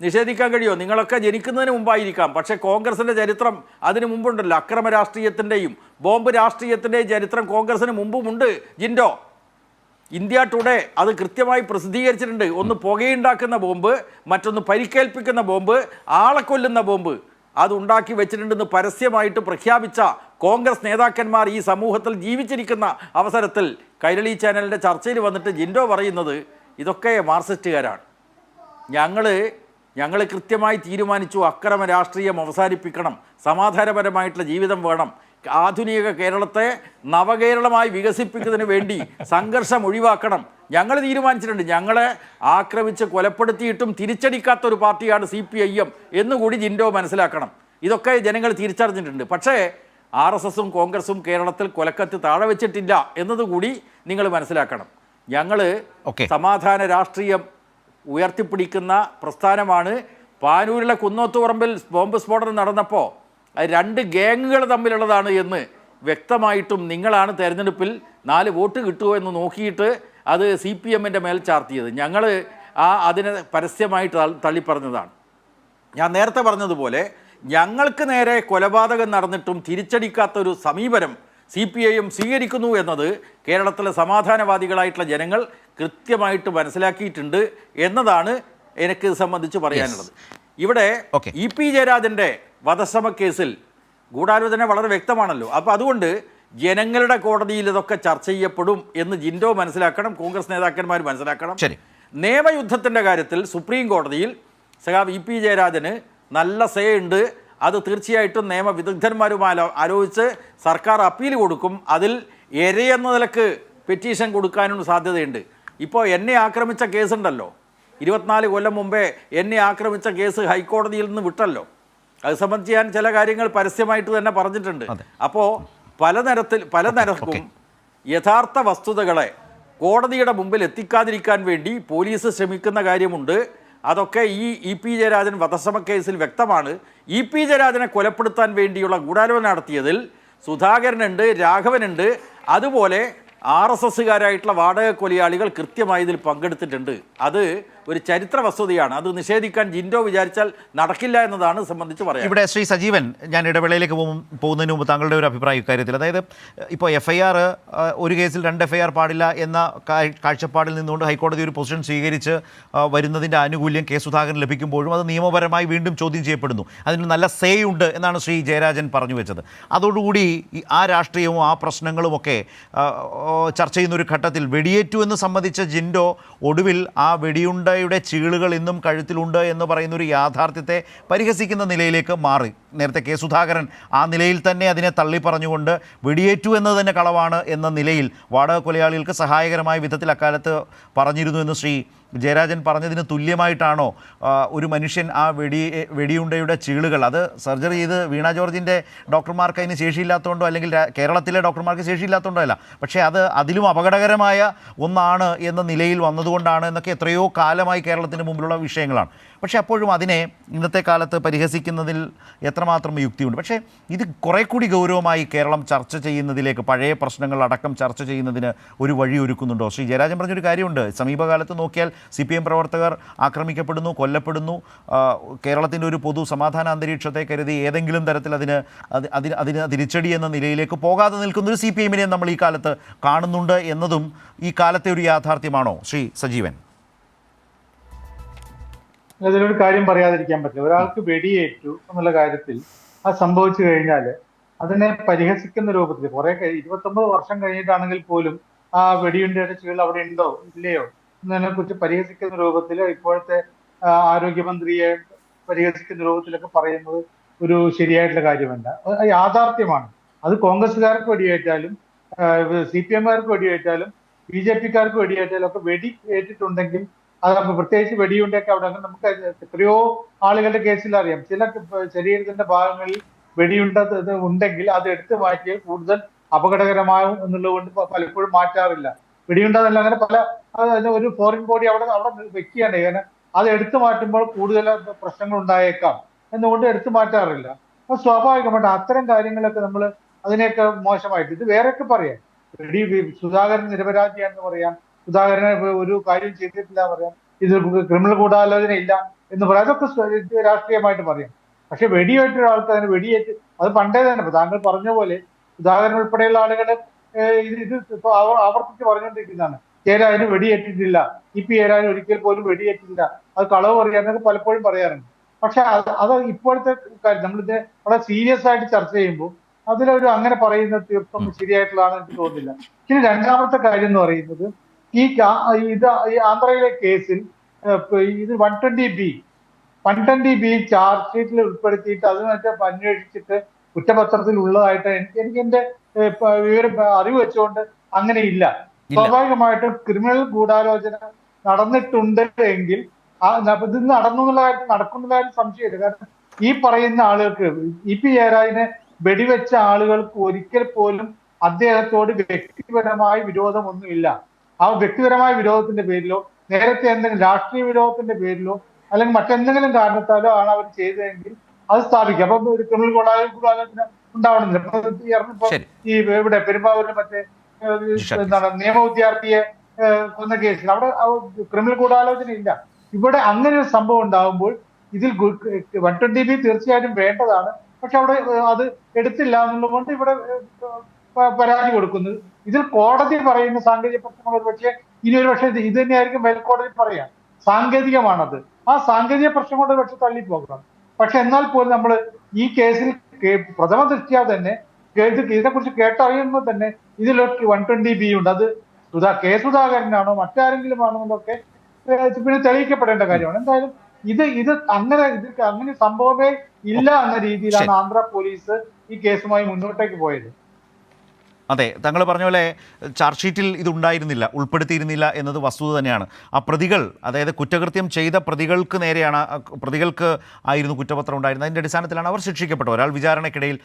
നിഷേധിക്കാൻ കഴിയുമോ? നിങ്ങളൊക്കെ ജനിക്കുന്നതിന് മുമ്പായിരിക്കാം, പക്ഷേ കോൺഗ്രസിൻ്റെ ചരിത്രം അതിന് മുമ്പുണ്ടല്ലോ. അക്രമ രാഷ്ട്രീയത്തിൻ്റെയും ബോംബ് രാഷ്ട്രീയത്തിൻ്റെയും ചരിത്രം കോൺഗ്രസിന് മുമ്പുമുണ്ട് ജിൻഡോ. ഇന്ത്യ ടുഡേ അത് കൃത്യമായി പ്രസിദ്ധീകരിച്ചിട്ടുണ്ട്. ഒന്ന് പുകയുണ്ടാക്കുന്ന ബോംബ്, മറ്റൊന്ന് പരിക്കേൽപ്പിക്കുന്ന ബോംബ്, ആളെ കൊല്ലുന്ന ബോംബ് അത് ഉണ്ടാക്കി വെച്ചിട്ടുണ്ടെന്ന് പരസ്യമായിട്ട് പ്രഖ്യാപിച്ച കോൺഗ്രസ് നേതാക്കന്മാർ ഈ സമൂഹത്തിൽ ജീവിച്ചിരിക്കുന്ന അവസരത്തിൽ കൈരളി ചാനലിൻ്റെ ചർച്ചയിൽ വന്നിട്ട് ജിൻഡോ പറയുന്നത് ഇതൊക്കെ മാർക്സിസ്റ്റുകാരാണ്. ഞങ്ങൾ കൃത്യമായി തീരുമാനിച്ചു അക്രമ രാഷ്ട്രീയം അവസാനിപ്പിക്കണം, സമാധാനപരമായിട്ടുള്ള ജീവിതം വേണം, ആധുനിക കേരളത്തെ നവകേരളമായി വികസിപ്പിക്കുന്നതിന് വേണ്ടി സംഘർഷം ഒഴിവാക്കണം, ഞങ്ങൾ തീരുമാനിച്ചിട്ടുണ്ട്. ഞങ്ങളെ ആക്രമിച്ച് കൊലപ്പെടുത്തിയിട്ടും തിരിച്ചടിക്കാത്തൊരു പാർട്ടിയാണ് CPIM എന്നുകൂടി ജിൻഡോ മനസ്സിലാക്കണം. ഇതൊക്കെ ജനങ്ങൾ തിരിച്ചറിഞ്ഞിട്ടുണ്ട്. പക്ഷേ RSSും കോൺഗ്രസും കേരളത്തിൽ കൊലക്കത്ത് താഴെ വെച്ചിട്ടില്ല എന്നതുകൂടി നിങ്ങൾ മനസ്സിലാക്കണം. ഞങ്ങൾ സമാധാന രാഷ്ട്രീയം ഉയർത്തിപ്പിടിക്കുന്ന പ്രസ്ഥാനമാണ്. പാനൂരിലെ കുന്നോത്തുപറമ്പിൽ ബോംബ് സ്ഫോടനം നടന്നപ്പോൾ 2 ഗ്യാങ്ങുകൾ തമ്മിലുള്ളതാണ് എന്ന് വ്യക്തമായിട്ടും നിങ്ങളാണ് തെരഞ്ഞെടുപ്പിൽ 4 വോട്ട് കിട്ടുമോ എന്ന് നോക്കിയിട്ട് അത് CPMൻ്റെ മേൽ ചാർത്തിയത്. ഞങ്ങൾ അതിനെ പരസ്യമായിട്ട് തള്ളിപ്പറഞ്ഞതാണ്. ഞാൻ നേരത്തെ പറഞ്ഞതുപോലെ ഞങ്ങൾക്ക് നേരെ കൊലപാതകം നടന്നിട്ടും തിരിച്ചടിക്കാത്തൊരു സമീപനം CPIM സ്വീകരിക്കുന്നു എന്നത് കേരളത്തിലെ സമാധാനവാദികളായിട്ടുള്ള ജനങ്ങൾ കൃത്യമായിട്ട് മനസ്സിലാക്കിയിട്ടുണ്ട് എന്നതാണ് എനിക്ക് ഇത് സംബന്ധിച്ച് പറയാനുള്ളത്. ഇവിടെ EP ജയരാജൻ്റെ വധശ്രമ കേസിൽ ഗൂഢാലോചന വളരെ വ്യക്തമാണല്ലോ. അപ്പോൾ അതുകൊണ്ട് ജനങ്ങളുടെ കോടതിയിൽ ഇതൊക്കെ ചർച്ച ചെയ്യപ്പെടും എന്ന് ജിൻഡോ മനസ്സിലാക്കണം, കോൺഗ്രസ് നേതാക്കന്മാർ മനസ്സിലാക്കണം. നിയമയുദ്ധത്തിൻ്റെ കാര്യത്തിൽ സുപ്രീം കോടതിയിൽ സഖാവ് EP ജയരാജന് നല്ല സേ ഉണ്ട്. അത് തീർച്ചയായിട്ടും നിയമവിദഗ്ധന്മാരുമായി ആലോചിച്ച് സർക്കാർ അപ്പീൽ കൊടുക്കും. അതിൽ എന്ന നിലക്ക് പെറ്റീഷൻ കൊടുക്കാനും സാധ്യതയുണ്ട്. ഇപ്പോൾ എന്നെ ആക്രമിച്ച കേസുണ്ടല്ലോ, 24 കൊല്ലം മുമ്പേ എന്നെ ആക്രമിച്ച കേസ് ഹൈക്കോടതിയിൽ നിന്ന് വിട്ടല്ലോ. അത് സംബന്ധിച്ച് ഞാൻ ചില കാര്യങ്ങൾ പരസ്യമായിട്ട് തന്നെ പറഞ്ഞിട്ടുണ്ട്. അപ്പോൾ പല നിരക്കും യഥാർത്ഥ വസ്തുതകളെ കോടതിയുടെ മുമ്പിൽ എത്തിക്കാതിരിക്കാൻ വേണ്ടി പോലീസ് ശ്രമിക്കുന്ന കാര്യമുണ്ട്. അതൊക്കെ ഈ EP ജയരാജൻ വധശ്രമ കേസിൽ വ്യക്തമാണ്. EP ജയരാജനെ കൊലപ്പെടുത്താൻ വേണ്ടിയുള്ള ഗൂഢാലോചന നടത്തിയതിൽ സുധാകരനുണ്ട്, രാഘവനുണ്ട്, അതുപോലെ RSSകാരായിട്ടുള്ള വാടക കൊലയാളികൾ കൃത്യമായി ഇതിൽ പങ്കെടുത്തിട്ടുണ്ട്. അത് ഒരു ചരിത്ര വസ്തുതയാണ്. അത് നിഷേധിക്കാൻ ജിൻഡോ വിചാരിച്ചാൽ നടക്കില്ല എന്നതാണ് സംബന്ധിച്ച് പറയാം. ഇവിടെ ശ്രീ സജീവൻ, ഞാൻ ഇടവേളയിലേക്ക് പോകുന്നതിന് മുമ്പ് താങ്കളുടെ ഒരു അഭിപ്രായം ഇക്കാര്യത്തിൽ, അതായത് ഇപ്പോൾ FIR ഒരു കേസിൽ 2 FIR പാടില്ല എന്ന കാഴ്ചപ്പാടിൽ നിന്നുകൊണ്ട് ഹൈക്കോടതി ഒരു പൊസിഷൻ സ്വീകരിച്ച് വരുന്നതിൻ്റെ ആനുകൂല്യം കെ സുധാകരൻ ലഭിക്കുമ്പോഴും അത് നിയമപരമായി വീണ്ടും ചോദ്യം ചെയ്യപ്പെടുന്നു. അതിന് നല്ല സേ ഉണ്ട് എന്നാണ് ശ്രീ ജയരാജൻ പറഞ്ഞു വെച്ചത്. അതോടുകൂടി ആ രാഷ്ട്രീയവും ആ പ്രശ്നങ്ങളുമൊക്കെ ചർച്ച ചെയ്യുന്നൊരു ഘട്ടത്തിൽ വെടിയേറ്റു എന്ന് സംബന്ധിച്ച ജിൻഡോ ഒടുവിൽ ആ വെടിയുണ്ടയുടെ ചീളുകൾ ഇന്നും കഴുത്തിലുണ്ട് എന്ന് പറയുന്നൊരു യാഥാർത്ഥ്യത്തെ പരിഹസിക്കുന്ന നിലയിലേക്ക് മാറി. നേരത്തെ കെ സുധാകരൻ ആ നിലയിൽ തന്നെ അതിനെ തള്ളിപ്പറഞ്ഞുകൊണ്ട് വെടിയേറ്റു എന്നത് തന്നെ കളവാണ് എന്ന നിലയിൽ വാടക കൊലയാളികൾക്ക് സഹായകരമായ വിധത്തിൽ അക്കാലത്ത് പറഞ്ഞിരുന്നു എന്ന് ശ്രീ ജയരാജൻ പറഞ്ഞതിന് തുല്യമായിട്ടാണോ ഒരു മനുഷ്യൻ ആ വെടിയുണ്ടയുടെ ചീളുകൾ, അത് സർജറി ചെയ്ത് വീണ ജോർജിൻ്റെ ഡോക്ടർമാർക്ക് അതിന് ശേഷിയില്ലാത്തതുകൊണ്ടോ അല്ലെങ്കിൽ കേരളത്തിലെ ഡോക്ടർമാർക്ക് ശേഷിയില്ലാത്തതുകൊണ്ടോ അല്ല, പക്ഷേ അത് അതിലും അപകടകരമായ ഒന്നാണ് എന്ന നിലയിൽ വന്നതുകൊണ്ടാണ് എന്നൊക്കെ എത്രയോ കാലമായി കേരളത്തിന് മുമ്പിലുള്ള വിഷയങ്ങളാണ്. പക്ഷേ അപ്പോഴും അതിനെ ഇന്നത്തെ കാലത്ത് പരിഹസിക്കുന്നതിൽ എത്രമാത്രം യുക്തിയുണ്ട്. പക്ഷേ ഇത് കുറേ കൂടി ഗൗരവമായി കേരളം ചർച്ച ചെയ്യുന്നതിലേക്ക്, പഴയ പ്രശ്നങ്ങൾ അടക്കം ചർച്ച ചെയ്യുന്നതിന് ഒരു വഴി ഒരുക്കുന്നുണ്ടോ? ശ്രീ ജയരാജൻ പറഞ്ഞൊരു കാര്യമുണ്ട്. സമീപകാലത്ത് നോക്കിയാൽ CPM പ്രവർത്തകർ ആക്രമിക്കപ്പെടുന്നു, കൊല്ലപ്പെടുന്നു. കേരളത്തിൻ്റെ ഒരു പൊതു സമാധാന അന്തരീക്ഷത്തെ കരുതി ഏതെങ്കിലും തരത്തിൽ അതിന് തിരിച്ചടി എന്ന നിലയിലേക്ക് പോകാതെ നിൽക്കുന്നൊരു CPMനെ നമ്മൾ ഈ കാലത്ത് കാണുന്നുണ്ട് എന്നതും ഈ കാലത്തെ ഒരു യാഥാർത്ഥ്യമാണോ ശ്രീ സജീവൻ? അതിലൊരു കാര്യം പറയാതിരിക്കാൻ പറ്റില്ല. ഒരാൾക്ക് വെടിയേറ്റു എന്നുള്ള കാര്യത്തിൽ അത് സംഭവിച്ചു കഴിഞ്ഞാൽ അതിനെ പരിഹസിക്കുന്ന രൂപത്തിൽ 29 വർഷം കഴിഞ്ഞിട്ടാണെങ്കിൽ പോലും ആ വെടിയുണ്ടയുടെ ചീൾ അവിടെ ഉണ്ടോ ഇല്ലയോ എന്നതിനെ കുറിച്ച് പരിഹസിക്കുന്ന രൂപത്തിൽ, ഇപ്പോഴത്തെ ആരോഗ്യമന്ത്രിയെ പരിഹസിക്കുന്ന രൂപത്തിലൊക്കെ പറയുന്നത് ഒരു ശരിയായിട്ടുള്ള കാര്യമല്ല. അത് യാഥാർത്ഥ്യമാണ്. അത് കോൺഗ്രസ്സുകാർക്ക് വെടിയേറ്റാലും CPMകാർക്ക് വെടിയേറ്റാലും BJPക്കാർക്ക് വെടിയേറ്റാലും ഒക്കെ വെടി ഏറ്റിട്ടുണ്ടെങ്കിൽ അത് പ്രത്യേകിച്ച് വെടിയുണ്ടൊക്കെ അവിടെ നമുക്ക് എത്രയോ ആളുകളുടെ കേസിൽ അറിയാം. ചില ശരീരത്തിന്റെ ഭാഗങ്ങളിൽ വെടിയുണ്ട ഉണ്ടെങ്കിൽ അത് എടുത്തു മാറ്റിയാൽ കൂടുതൽ അപകടകരമാകും എന്നുള്ളത് കൊണ്ട് പലപ്പോഴും മാറ്റാറില്ല. വെടിയുണ്ടെന്നല്ല, അങ്ങനെ പല ഒരു ഫോറിൻ ബോഡി അവിടെ വെക്കുകയാണ്. കാരണം അത് എടുത്തു മാറ്റുമ്പോൾ കൂടുതൽ പ്രശ്നങ്ങൾ ഉണ്ടായേക്കാം എന്നുകൊണ്ട് എടുത്തു മാറ്റാറില്ല. അപ്പൊ സ്വാഭാവികമായിട്ട് അത്തരം കാര്യങ്ങളൊക്കെ നമ്മൾ അതിനെയൊക്കെ മോശമായിട്ട് ഇത് വേറെയൊക്കെ പറയാം. സുധാകരൻ നിരപരാധിയാണെന്ന് പറയാം, സുധാകരനെ ഒരു കാര്യം ചെയ്തിട്ടില്ല പറയാം, ഇത് ക്രിമിനൽ ഗൂഢാലോചന ഇല്ല എന്ന് പറയാം, അതൊക്കെ രാഷ്ട്രീയമായിട്ട് പറയാം. പക്ഷെ വെടിയേറ്റ ഒരാൾക്ക് അതിന് വെടിയേറ്റ് അത് പണ്ടേ തന്നെ ഇപ്പൊ താങ്കൾ പറഞ്ഞ പോലെ സുധാകരൻ ഉൾപ്പെടെയുള്ള ആളുകൾ ഇത് ഇപ്പൊ ആവർത്തിച്ച് പറഞ്ഞുകൊണ്ടിരിക്കുന്നതാണ്. ജയരാജന് വെടിയേറ്റിട്ടില്ല, ഇ പി ജയരാജൻ ഒരിക്കൽ പോലും വെടിയേറ്റില്ല, അത് കളവ് പറയാന്നൊക്കെ പലപ്പോഴും പറയാറുണ്ട്. പക്ഷെ അത് ഇപ്പോഴത്തെ കാര്യം നമ്മളിത് വളരെ സീരിയസ് ആയിട്ട് ചർച്ച ചെയ്യുമ്പോൾ അതിലൊരു അങ്ങനെ പറയുന്ന തീർത്തും ശരിയായിട്ടുള്ളതാണ് എനിക്ക് തോന്നുന്നില്ല. ഇനി രണ്ടാമത്തെ കാര്യം എന്ന് പറയുന്നത് ഈ ആന്ധ്രയിലെ കേസിൽ ഇത് 120B ചാർജ് ഷീറ്റിൽ ഉൾപ്പെടുത്തിയിട്ട് അത് അന്വേഷിച്ചിട്ട് കുറ്റപത്രത്തിൽ ഉള്ളതായിട്ട് എനിക്ക് എന്റെ അറിവ് വെച്ചുകൊണ്ട് അങ്ങനെ ഇല്ല. സ്വാഭാവികമായിട്ടും ക്രിമിനൽ ഗൂഢാലോചന നടന്നിട്ടുണ്ട് എങ്കിൽ ഇത് നടന്നുള്ള കാര്യം നടക്കുന്ന കാര്യം സംശയമില്ല. കാരണം ഈ പറയുന്ന ആളുകൾക്ക് ഇ പി ജയരാജനെ വെടിവെച്ച ആളുകൾക്ക് ഒരിക്കൽ പോലും അദ്ദേഹത്തോട് വ്യക്തിപരമായ വിരോധമൊന്നുമില്ല. ആ വ്യക്തിപരമായ വിരോധത്തിന്റെ പേരിലോ നേരത്തെ എന്തെങ്കിലും രാഷ്ട്രീയ വിരോധത്തിന്റെ പേരിലോ അല്ലെങ്കിൽ മറ്റെന്തെങ്കിലും കാരണത്താലോ ആണ് അവർ ചെയ്തതെങ്കിൽ അത് സ്ഥാപിക്കാം. അപ്പൊ ഒരു ക്രിമിനൽ ഗൂഢാലോചന ഉണ്ടാവണമെന്നില്ല. ഈ ഇവിടെ പെരുമ്പാവൂരിൽ മറ്റേ എന്താണ് നിയമ വിദ്യാർത്ഥിയെ കൊന്ന കേസിൽ അവിടെ ക്രിമിനൽ ഗൂഢാലോചന ഇല്ല. ഇവിടെ അങ്ങനെ ഒരു സംഭവം ഉണ്ടാകുമ്പോൾ ഇതിൽ 120B തീർച്ചയായിട്ടും വേണ്ടതാണ്. പക്ഷെ അവിടെ അത് എടുത്തില്ല എന്നുള്ളതുകൊണ്ട് ഇവിടെ പരാതി കൊടുക്കുന്നത്. ഇതിൽ കോടതി പറയുന്ന സാങ്കേതിക പ്രശ്നങ്ങൾ ഒരു പക്ഷേ ഇനി ഒരു പക്ഷേ ഇത് തന്നെയായിരിക്കും മേൽക്കോടതി പറയാം. സാങ്കേതികമാണത്. ആ സാങ്കേതിക പ്രശ്നം കൊണ്ട് പക്ഷെ തള്ളിപ്പോകണം. പക്ഷെ എന്നാൽ പോലും നമ്മൾ ഈ കേസിൽ പ്രഥമ ദൃഷ്ട്യാ തന്നെ ഇതിനെക്കുറിച്ച് കേട്ടറിയുമ്പോൾ തന്നെ ഇതിലൊക്കെ 120B ഉണ്ട്. അത് കെ സുധാകരനാണോ മറ്റാരെങ്കിലും ആണോ എന്നൊക്കെ പിന്നെ തെളിയിക്കപ്പെടേണ്ട കാര്യമാണ്. എന്തായാലും ഇത് അങ്ങനെ സംഭവമേ ഇല്ല എന്ന രീതിയിലാണ് ആന്ധ്ര പോലീസ് ഈ കേസുമായി മുന്നോട്ടേക്ക് പോയത്. അതെ, താങ്കൾ പറഞ്ഞ പോലെ ചാർജ് ഷീറ്റിൽ ഇതുണ്ടായിരുന്നില്ല, ഉൾപ്പെടുത്തിയിരുന്നില്ല എന്നത് വസ്തുത തന്നെയാണ്. ആ പ്രതികൾ, അതായത് കുറ്റകൃത്യം ചെയ്ത പ്രതികൾക്ക് നേരെയാണ്, പ്രതികൾക്ക് ആയിരുന്നു കുറ്റപത്രം ഉണ്ടായിരുന്നത്. അതിൻ്റെ അടിസ്ഥാനത്തിലാണ് അവർ ശിക്ഷിക്കപ്പെട്ടത്. ഒരാൾ വിചാരണയ്ക്കിടയിൽ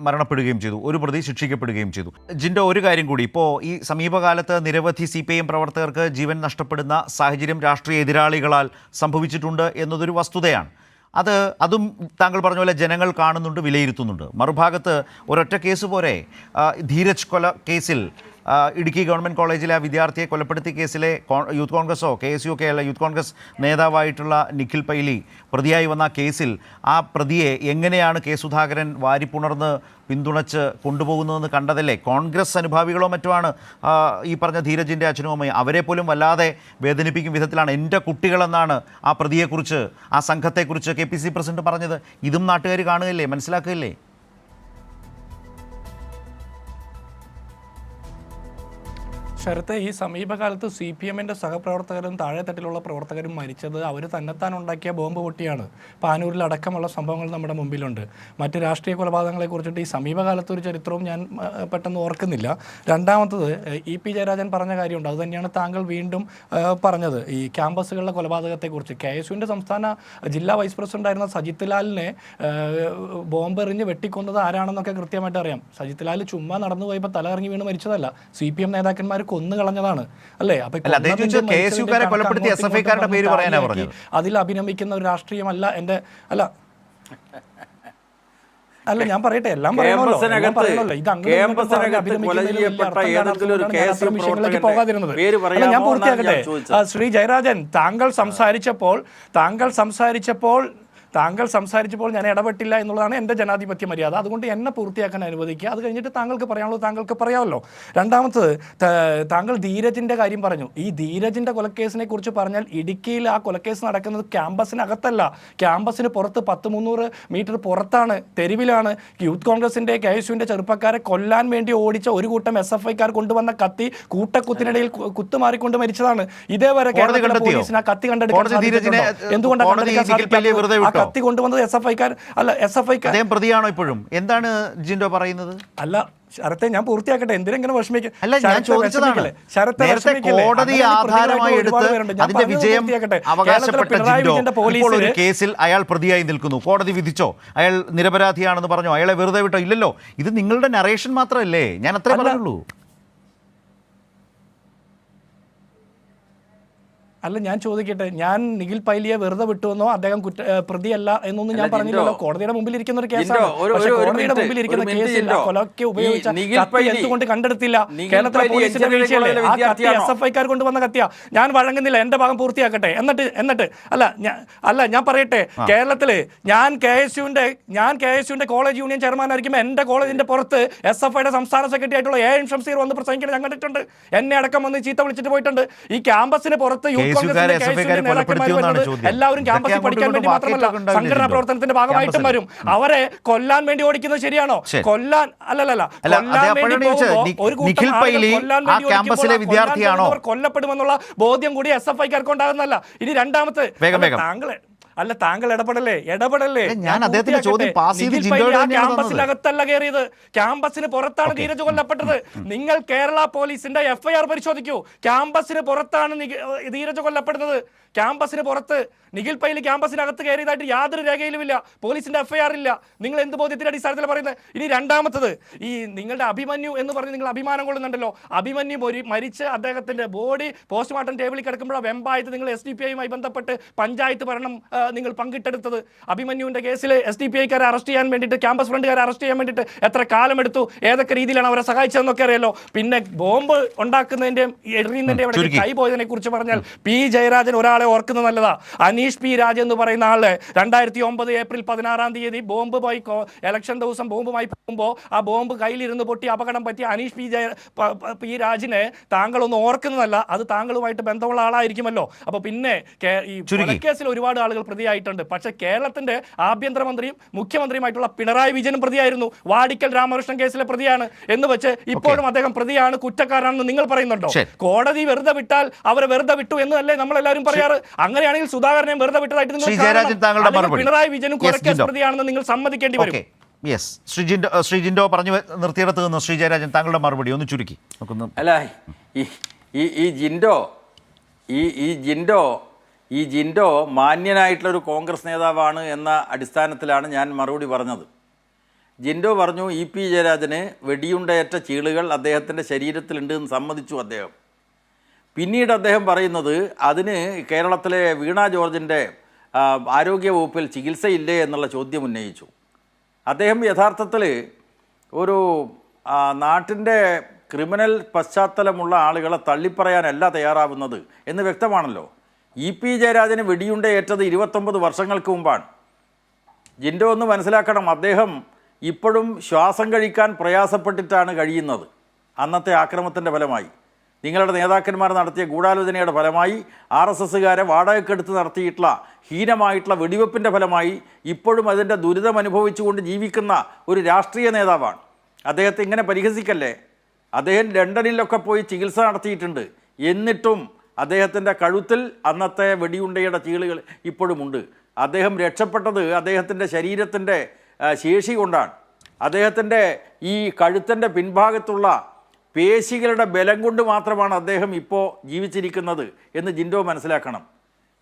മരണപ്പെടുകയും ചെയ്തു, ഒരു പ്രതി ശിക്ഷിക്കപ്പെടുകയും ചെയ്തു. ജിൻഡോ, ഒരു കാര്യം കൂടി, ഇപ്പോൾ ഈ സമീപകാലത്ത് നിരവധി CPIM പ്രവർത്തകർക്ക് ജീവൻ നഷ്ടപ്പെടുന്ന സാഹചര്യം രാഷ്ട്രീയ എതിരാളികളാൽ സംഭവിച്ചിട്ടുണ്ട് എന്നതൊരു വസ്തുതയാണ്. അതും താങ്കൾ പറഞ്ഞ പോലെ ജനങ്ങൾ കാണുന്നുണ്ട്, വിലയിരുത്തുന്നുണ്ട്. മറുഭാഗത്ത് ഒരൊറ്റ കേസ് പോരെ, ധീരജ് കൊല കേസിൽ ഇടുക്കി ഗവൺമെൻറ് കോളേജിലെ ആ വിദ്യാർത്ഥിയെ കൊലപ്പെടുത്തിയ കേസിലെ യൂത്ത് കോൺഗ്രസോ KSU ഒക്കെ അല്ല, യൂത്ത് കോൺഗ്രസ് നേതാവായിട്ടുള്ള നിഖിൽ പൈലി പ്രതിയായി വന്ന കേസിൽ ആ പ്രതിയെ എങ്ങനെയാണ് കെ സുധാകരൻ വാരിപ്പുണർന്ന് പിന്തുണച്ച് കൊണ്ടുപോകുന്നതെന്ന് കണ്ടതല്ലേ. കോൺഗ്രസ് അനുഭാവികളോ മറ്റുമാണ് ഈ പറഞ്ഞ ധീരജിൻ്റെ അച്ഛനും അമ്മയും. അവരെ പോലും വല്ലാതെ വേദനിപ്പിക്കും വിധത്തിലാണ് എൻ്റെ കുട്ടികളെന്നാണ് ആ പ്രതിയെക്കുറിച്ച്, ആ സംഘത്തെക്കുറിച്ച് KPCC പ്രസിഡന്റ് പറഞ്ഞത്. ഇതും നാട്ടുകാർ കാണുകയല്ലേ, മനസ്സിലാക്കുകയല്ലേ? ശരത്തെ, ഈ സമീപകാലത്ത് CPMന്റെ സഹപ്രവർത്തകരും താഴെത്തട്ടിലുള്ള പ്രവർത്തകരും മരിച്ചത് അവർ തന്നെത്താൻ ഉണ്ടാക്കിയ ബോംബ് പൊട്ടിയാണ്. പാനൂരിൽ അടക്കമുള്ള സംഭവങ്ങൾ നമ്മുടെ മുമ്പിലുണ്ട്. മറ്റ് രാഷ്ട്രീയ കൊലപാതകങ്ങളെ കുറിച്ചിട്ട് ഈ സമീപകാലത്ത് ഒരു ചരിത്രവും ഞാൻ പെട്ടെന്ന് ഓർക്കുന്നില്ല. രണ്ടാമത്തത് EP ജയരാജൻ പറഞ്ഞ കാര്യമുണ്ട്, അത് തന്നെയാണ് താങ്കൾ വീണ്ടും പറഞ്ഞത്. ഈ ക്യാമ്പസുകളിലെ കൊലപാതകത്തെക്കുറിച്ച് KSUവിൻ്റെ സംസ്ഥാന ജില്ലാ വൈസ് പ്രസിഡന്റായിരുന്ന സജിത് ലാലിനെ ബോംബ് എറിഞ്ഞ് വെട്ടിക്കൊന്നത് ആരാണെന്നൊക്കെ കൃത്യമായിട്ട് അറിയാം. സജിത് ലാൽ ചുമ്മാ നടന്നു പോയപ്പോൾ തല ഇറങ്ങി വീണ് മരിച്ചതല്ല, CPM നേതാക്കന്മാർ കൊന്നു കളഞ്ഞതാണ് അല്ലേ. അതിൽ അഭിനമിക്കുന്ന ഒരു രാഷ്ട്രീയമല്ല എൻ്റെ അല്ല ഞാൻ പറയട്ടെ, എല്ലാം പോകാതിരുന്നത്. ഞാൻ പൂർത്തിയാക്കട്ടെ. ശ്രീ ജയരാജൻ, താങ്കൾ സംസാരിച്ചപ്പോൾ ഞാൻ ഇടപെട്ടില്ല എന്നുള്ളതാണ് എൻ്റെ ജനാധിപത്യ മര്യാദ. അതുകൊണ്ട് എന്നെ പൂർത്തിയാക്കാൻ അനുവദിക്കുക. അത് കഴിഞ്ഞിട്ട് താങ്കൾക്ക് പറയാനുള്ളത് താങ്കൾക്ക് പറയാമല്ലോ. രണ്ടാമത്തത്, താങ്കൾ ധീരജിൻ്റെ കാര്യം പറഞ്ഞു. ഈ ധീരജിൻ്റെ കൊലക്കേസിനെ കുറിച്ച് പറഞ്ഞാൽ ഇടുക്കിയിൽ ആ കൊലക്കേസ് നടക്കുന്നത് ക്യാമ്പസിനകത്തല്ല, ക്യാമ്പസിന് പുറത്ത് 100-300 മീറ്റർ പുറത്താണ്, തെരുവിലാണ്. യൂത്ത് കോൺഗ്രസിൻ്റെ KSUവിൻ്റെ ചെറുപ്പക്കാരെ കൊല്ലാൻ വേണ്ടി ഓടിച്ച ഒരു കൂട്ടം SFIക്കാർ കൊണ്ടുവന്ന കത്തി കൂട്ടക്കുത്തിനിടയിൽ കുത്തുമാറിക്കൊണ്ട് മരിച്ചതാണ്. ഇതേവരെ കേരളത്തിലെ പോലീസിന് ആ കത്തി കണ്ടെടുക്കാൻ എന്തുകൊണ്ടാണ് കത്തി കൊണ്ടുവന്നത് SFIക്കാർ അല്ല, SFIക്കാർ പ്രതിയാണോ ഇപ്പോഴും? എന്താണ് ജിൻഡോ പറയുന്നത്? അല്ല ശരത്തെ, ഞാൻ പൂർത്തിയാക്കട്ടെ. എന്തിനെങ്ങനെ വിഷമിക്കും? കോടതി ആധാരമായി എടുത്ത് അതിന്റെ വിജയം അവകാശപ്പെട്ട ജിൻഡോ ഇപ്പോൾ ഒരു കേസിൽ അയാൾ പ്രതിയായി നിൽക്കുന്നു. കോടതി വിധിച്ചോ, അയാൾ നിരപരാധിയാണെന്ന് പറഞ്ഞോ, അയാളെ വെറുതെ വിട്ടോ? ഇല്ലല്ലോ. ഇത് നിങ്ങളുടെ നറേഷൻ മാത്രമല്ലേ. ഞാൻ അത്രേ പറയുള്ളൂ. അല്ല ഞാൻ ചോദിക്കട്ടെ, ഞാൻ നിഖിൽ പൈലിയെ വെറുതെ വിട്ടുവെന്നോ അദ്ദേഹം പ്രതിയല്ല എന്നൊന്നും ഞാൻ പറഞ്ഞില്ലല്ലോ. കോടതിയുടെ മുമ്പിൽ ഇരിക്കുന്ന ഒരു കേസാണ്. പക്ഷേ കോടതിയുടെ മുമ്പിൽ ഇരിക്കുന്ന കേസിൽ കൊലയ്ക്ക് ഉപയോഗിച്ച കത്തി എന്തുകൊണ്ട് കണ്ടെടുത്തില്ല? കേരളത്തിലെ പോലീസിന്റെ വീഴ്ചയല്ലേ? ആ കത്തി SFIക്കാർ കൊണ്ടുവന്ന കത്തിയാ. ഞാൻ വഴങ്ങുന്നില്ല, എന്റെ ഭാഗം പൂർത്തിയാക്കട്ടെ. എന്നിട്ട് ഞാൻ പറയട്ടെ, കേരളത്തില് ഞാൻ KSUവിന്റെ കോളേജ് യൂണിയൻ ചെയർമാനായിരിക്കുമ്പോൾ എന്റെ കോളേജിന്റെ പുറത്ത് SFIയുടെ സംസ്ഥാന സെക്രട്ടറി ആയിട്ടുള്ള AM ഷംസീർ വന്ന് പ്രസംഗിക്കുന്നത് ഞാൻ കണ്ടിട്ടുണ്ട്. എന്നെ അടക്കം വന്ന് ചീത്ത വിളിച്ചിട്ട് പോയിട്ടുണ്ട്. ഈ ക്യാമ്പസിന് പുറത്ത് എല്ലാവരും ക്യാമ്പസിൽ പഠിക്കാൻ വേണ്ടി മാത്രമല്ല, സംഘടനാ പ്രവർത്തനത്തിന്റെ ഭാഗമായിട്ടും വരും. അവരെ കൊല്ലാൻ വേണ്ടി ഓടിക്കുന്നത് ശരിയാണോ? കൊല്ലാൻ കൊല്ലപ്പെടുമെന്നുള്ള ബോധ്യം കൂടി SFIക്കാർക്ക് ഉണ്ടാകുന്നല്ല. ഇനി രണ്ടാമത്തെ, താങ്കൾ ഇടപെടല്ലേ. ക്യാമ്പസിനകത്തല്ല കയറിയത്, ക്യാമ്പസിന് പുറത്താണ് ധീരജ് കൊല്ലപ്പെട്ടത്. നിങ്ങൾ കേരള പോലീസിന്റെ FIR പരിശോധിക്കൂ. ക്യാമ്പസിന് പുറത്താണ് ധീരജ് കൊല്ലപ്പെടുന്നത്. ക്യാമ്പസിന് പുറത്ത്. നിഖിൽ പൈലി ക്യാമ്പസിനകത്ത് കയറിയതായിട്ട് യാതൊരു രേഖയിലുമില്ല. പോലീസിന്റെ FIR ഇല്ല. നിങ്ങൾ എന്ത് ബോധ്യത്തിന്റെ അടിസ്ഥാനത്തിൽ പറയുന്നത്? ഇനി രണ്ടാമത്തത്, ഈ നിങ്ങളുടെ അഭിമന്യു എന്ന് പറഞ്ഞ് നിങ്ങൾ അഭിമാനം കൊള്ളുന്നുണ്ടല്ലോ. അഭിമന്യു മരിച്ച് അദ്ദേഹത്തിന്റെ ബോഡി പോസ്റ്റ്മോർട്ടം ടേബിളിൽ കിടക്കുമ്പോഴാണ് വെമ്പായത് നിങ്ങൾ SDPIയുമായി ബന്ധപ്പെട്ട് പഞ്ചായത്ത് ഭരണം നിങ്ങൾ പങ്കിട്ടെടുത്തത്. അഭിമന്യുവിന്റെ കേസിൽ SDPIക്കാരെ അറസ്റ്റ് ചെയ്യാൻ വേണ്ടിയിട്ട്, ക്യാമ്പസ് ഫ്രണ്ടുകാരെ അറസ്റ്റ് ചെയ്യാൻ വേണ്ടിയിട്ട് എത്ര കാലമെടുത്തു, ഏതൊക്കെ രീതിയിലാണ് അവരെ സഹായിച്ചതെന്നൊക്കെ അറിയാലോ. പിന്നെ ബോംബ് ഉണ്ടാക്കുന്നതിന്റെയും എറിയുന്നതിന്റെയും കൈ പോയതിനെ കുറിച്ച് പറഞ്ഞാൽ P ജയരാജൻ ഒരാളെ ഓർക്കുന്നത് നല്ലതാ. അനീഷ് P രാജ എന്ന് പറയുന്ന ആള് 2009 ഏപ്രിൽ 16 ബോംബുമായി ഇലക്ഷൻ ദിവസം ബോംബുമായി പോകുമ്പോൾ ആ ബോംബ് കയ്യിലിരുന്ന് പൊട്ടി അപകടം പറ്റിയ അനീഷ് P രാജിനെ താങ്കളൊന്നും ഓർക്കുന്നതല്ല. അത് താങ്കളുമായിട്ട് ബന്ധമുള്ള ആളായിരിക്കുമല്ലോ. അപ്പൊ പിന്നെ ഈ കേസിൽ ഒരുപാട് ആളുകൾ പ്രതിയായിട്ടുണ്ട്. പക്ഷെ കേരളത്തിന്റെ ആഭ്യന്തരമന്ത്രിയും മുഖ്യമന്ത്രിയുമായിട്ടുള്ള പിണറായി വിജയനും പ്രതിയായിരുന്നു. വാടിക്കൽ രാമകൃഷ്ണൻ കേസിലെ പ്രതിയാണ് എന്ന് വെച്ച് ഇപ്പോഴും അദ്ദേഹം പ്രതിയാണ്, കുറ്റക്കാരാണെന്ന് നിങ്ങൾ പറയുന്നുണ്ടോ? കോടതി വെറുതെ വിട്ടാൽ അവരെ വെറുതെ വിട്ടു എന്നല്ലേ നമ്മളെല്ലാവരും പറയാറ്? അങ്ങനെയാണെങ്കിൽ സുധാകരനെ വെറുതെ വിട്ടതായിട്ട് നിങ്ങൾ പിണറായി വിജയനും പ്രതിയാണെന്ന് നിങ്ങൾ സമ്മതിക്കേണ്ടി വരും. യെസ്, ശ്രീജിൻഡോ പറഞ്ഞു നിർത്തിയിടത്ത് നിന്ന് ശ്രീ ജയരാജൻ താങ്കളുടെ മറുപടി ഒന്ന് ചുരുക്കി. അല്ല, ഈ ജിൻഡോ മാന്യനായിട്ടുള്ളൊരു കോൺഗ്രസ് നേതാവാണ് എന്ന അടിസ്ഥാനത്തിലാണ് ഞാൻ മറുപടി പറഞ്ഞത്. ജിൻഡോ പറഞ്ഞു EP ജയരാജന് വെടിയുണ്ടയേറ്റ ചീളുകൾ അദ്ദേഹത്തിൻ്റെ ശരീരത്തിലുണ്ട് എന്ന് സമ്മതിച്ചു അദ്ദേഹം. പിന്നീട് അദ്ദേഹം പറയുന്നത് അതിന് കേരളത്തിലെ വീണ ജോർജിൻ്റെ ആരോഗ്യവകുപ്പിൽ ചികിത്സയില്ലേ എന്നുള്ള ചോദ്യം ഉന്നയിച്ചു. അദ്ദേഹം യഥാർത്ഥത്തിൽ ഒരു നാട്ടിൻ്റെ ക്രിമിനൽ പശ്ചാത്തലമുള്ള ആളുകളെ തള്ളിപ്പറയാനല്ല തയ്യാറാവുന്നത് എന്ന് വ്യക്തമാണല്ലോ. EP ജയരാജന് വെടിയുണ്ടയേറ്റത് 29 വർഷങ്ങൾക്ക് മുമ്പാണ്. ജിൻഡോ ഒന്ന് മനസ്സിലാക്കണം, അദ്ദേഹം ഇപ്പോഴും ശ്വാസം കഴിക്കാൻ പ്രയാസപ്പെട്ടിട്ടാണ് കഴിയുന്നത്. അന്നത്തെ ആക്രമണത്തിൻ്റെ ഫലമായി, നിങ്ങളുടെ നേതാക്കന്മാർ നടത്തിയ ഗൂഢാലോചനയുടെ ഫലമായി, RSSകാരെ വാടകയ്ക്കെടുത്ത് നടത്തിയിട്ടുള്ള ഹീനമായിട്ടുള്ള വെടിവെപ്പിൻ്റെ ഫലമായി ഇപ്പോഴും അതിൻ്റെ ദുരിതം അനുഭവിച്ചുകൊണ്ട് ജീവിക്കുന്ന ഒരു രാഷ്ട്രീയ നേതാവാണ്. അദ്ദേഹത്തെ ഇങ്ങനെ പരിഹസിക്കല്ലേ. അദ്ദേഹം ലണ്ടനിലൊക്കെ പോയി ചികിത്സ നടത്തിയിട്ടുണ്ട്. എന്നിട്ടും അദ്ദേഹത്തിൻ്റെ കഴുത്തിൽ അന്നത്തെ വെടിയുണ്ടയുടെ ചീളുകൾ ഇപ്പോഴുമുണ്ട്. അദ്ദേഹം രക്ഷപ്പെട്ടത് അദ്ദേഹത്തിൻ്റെ ശരീരത്തിൻ്റെ ശേഷി കൊണ്ടാണ്. അദ്ദേഹത്തിൻ്റെ ഈ കഴുത്തിൻ്റെ പിൻഭാഗത്തുള്ള പേശികളുടെ ബലം കൊണ്ട് മാത്രമാണ് അദ്ദേഹം ഇപ്പോൾ ജീവിച്ചിരിക്കുന്നത് എന്ന് ജിൻഡോ മനസ്സിലാക്കണം.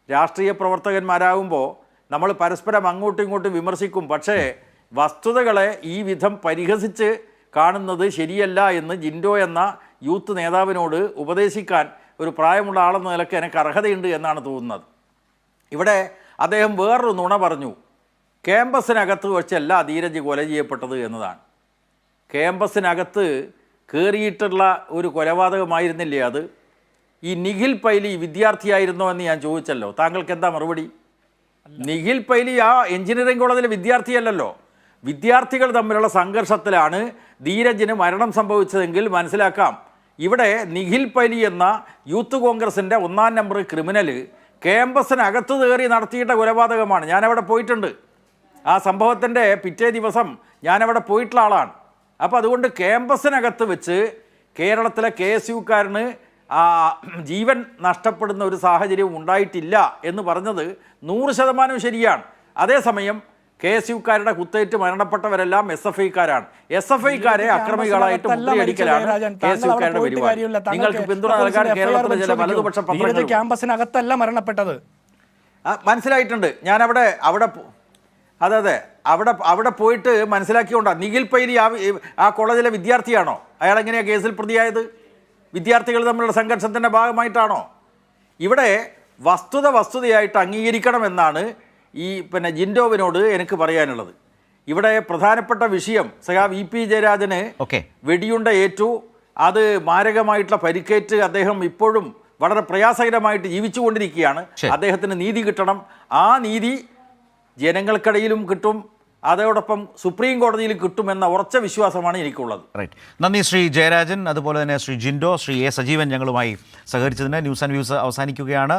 രാഷ്ട്രീയ പ്രവർത്തകന്മാരാകുമ്പോൾ നമ്മൾ പരസ്പരം അങ്ങോട്ടും ഇങ്ങോട്ടും വിമർശിക്കും. പക്ഷേ വസ്തുതകളെ ഈ വിധം പരിഹസിച്ച് കാണുന്നത് ശരിയല്ല എന്ന് ജിൻഡോ എന്ന യൂത്ത് നേതാവിനോട് ഉപദേശിക്കാൻ ഒരു പ്രായമുള്ള ആളെന്ന നിലയ്ക്ക് എനിക്ക് അർഹതയുണ്ട് എന്നാണ് തോന്നുന്നത്. ഇവിടെ അദ്ദേഹം വേറൊരു നുണ പറഞ്ഞു. ക്യാമ്പസിനകത്ത് വെച്ചല്ല ധീരജ് കൊല ചെയ്യപ്പെട്ടത് എന്നതാണ്. ക്യാമ്പസിനകത്ത് കയറിയിട്ടുള്ള ഒരു കൊലപാതകമായിരുന്നില്ലേ അത്? ഈ നിഖിൽ പൈലി വിദ്യാർത്ഥിയായിരുന്നോ എന്ന് ഞാൻ ചോദിച്ചല്ലോ. താങ്കൾക്ക് എന്താ മറുപടി? നിഖിൽ പൈലി ആ എഞ്ചിനീയറിംഗ് കോളേജിലെ വിദ്യാർത്ഥിയല്ലല്ലോ. വിദ്യാർത്ഥികൾ തമ്മിലുള്ള സംഘർഷത്തിലാണ് ധീരജിന് മരണം സംഭവിച്ചതെങ്കിൽ മനസ്സിലാക്കാം. ഇവിടെ നിഖിൽ പൈലി എന്ന യൂത്ത് കോൺഗ്രസിൻ്റെ 1-ാം നമ്പർ ക്രിമിനൽ ക്യാമ്പസിനകത്ത് കയറി നടത്തിയിട്ട കൊലപാതകമാണ്. ഞാനവിടെ പോയിട്ടുണ്ട്. ആ സംഭവത്തിൻ്റെ പിറ്റേ ദിവസം ഞാനവിടെ പോയിട്ടുള്ള ആളാണ്. അപ്പോൾ അതുകൊണ്ട് ക്യാമ്പസിനകത്ത് വെച്ച് കേരളത്തിലെ KSUക്കാരന് ജീവൻ നഷ്ടപ്പെടുന്ന ഒരു സാഹചര്യവും ഉണ്ടായിട്ടില്ല എന്ന് പറഞ്ഞത് 100% ശരിയാണ്. അതേസമയം KSUക്കാരുടെ കുത്തേറ്റ് മരണപ്പെട്ടവരെല്ലാം SFIക്കാരാണ്. SFIക്കാരെ അക്രമികളായിട്ട് മുദ്രയടിക്കലാണ് KSUക്കാരുടെ പരിപാടി. നിങ്ങൾക്ക് പിന്തുണ നൽകാൻ കേരളത്തിലെ ചില വലതുപക്ഷ പത്രങ്ങൾ ക്യാമ്പസിനകത്തല്ല മരണപ്പെട്ടത്. മനസ്സിലായിട്ടുണ്ട്. ഞാനവിടെ അതെ അവിടെ പോയിട്ട് മനസ്സിലാക്കിയോണ്ടാണ്. നിഖിൽ പൈലി ആ കോളേജിലെ വിദ്യാർത്ഥിയാണോ? അയാൾ എങ്ങനെയാണ് കേസിൽ പ്രതിയായത്? വിദ്യാർത്ഥികൾ തമ്മിലുള്ള സംഘർഷത്തിൻ്റെ ഭാഗമായിട്ടാണോ? ഇവിടെ വസ്തുതയായിട്ട് അംഗീകരിക്കണമെന്നാണ് ഈ ജിൻഡോവിനോട് എനിക്ക് പറയാനുള്ളത്. ഇവിടെ പ്രധാനപ്പെട്ട വിഷയം VP ജയരാജന് വെടിയുണ്ട ഏറ്റു, അത് മാരകമായിട്ടുള്ള പരിക്കേറ്റ് അദ്ദേഹം ഇപ്പോഴും വളരെ പ്രയാസകരമായിട്ട് ജീവിച്ചുകൊണ്ടിരിക്കുകയാണ്. അദ്ദേഹത്തിന് നീതി കിട്ടണം. ആ നീതി ജനങ്ങൾക്കിടയിലും കിട്ടും, അതോടൊപ്പം സുപ്രീം കോടതിയിൽ കിട്ടുമെന്ന ഉറച്ച വിശ്വാസമാണ് എനിക്കുള്ളത്. റൈറ്റ്. നന്ദി ശ്രീ ജയരാജൻ, അതുപോലെ തന്നെ ശ്രീ ജിൻഡോ, ശ്രീ A. സജീവൻ ഞങ്ങളുമായി സഹകരിച്ചതിന്. ന്യൂസ് ആൻഡ് വ്യൂസ് അവസാനിക്കുകയാണ്.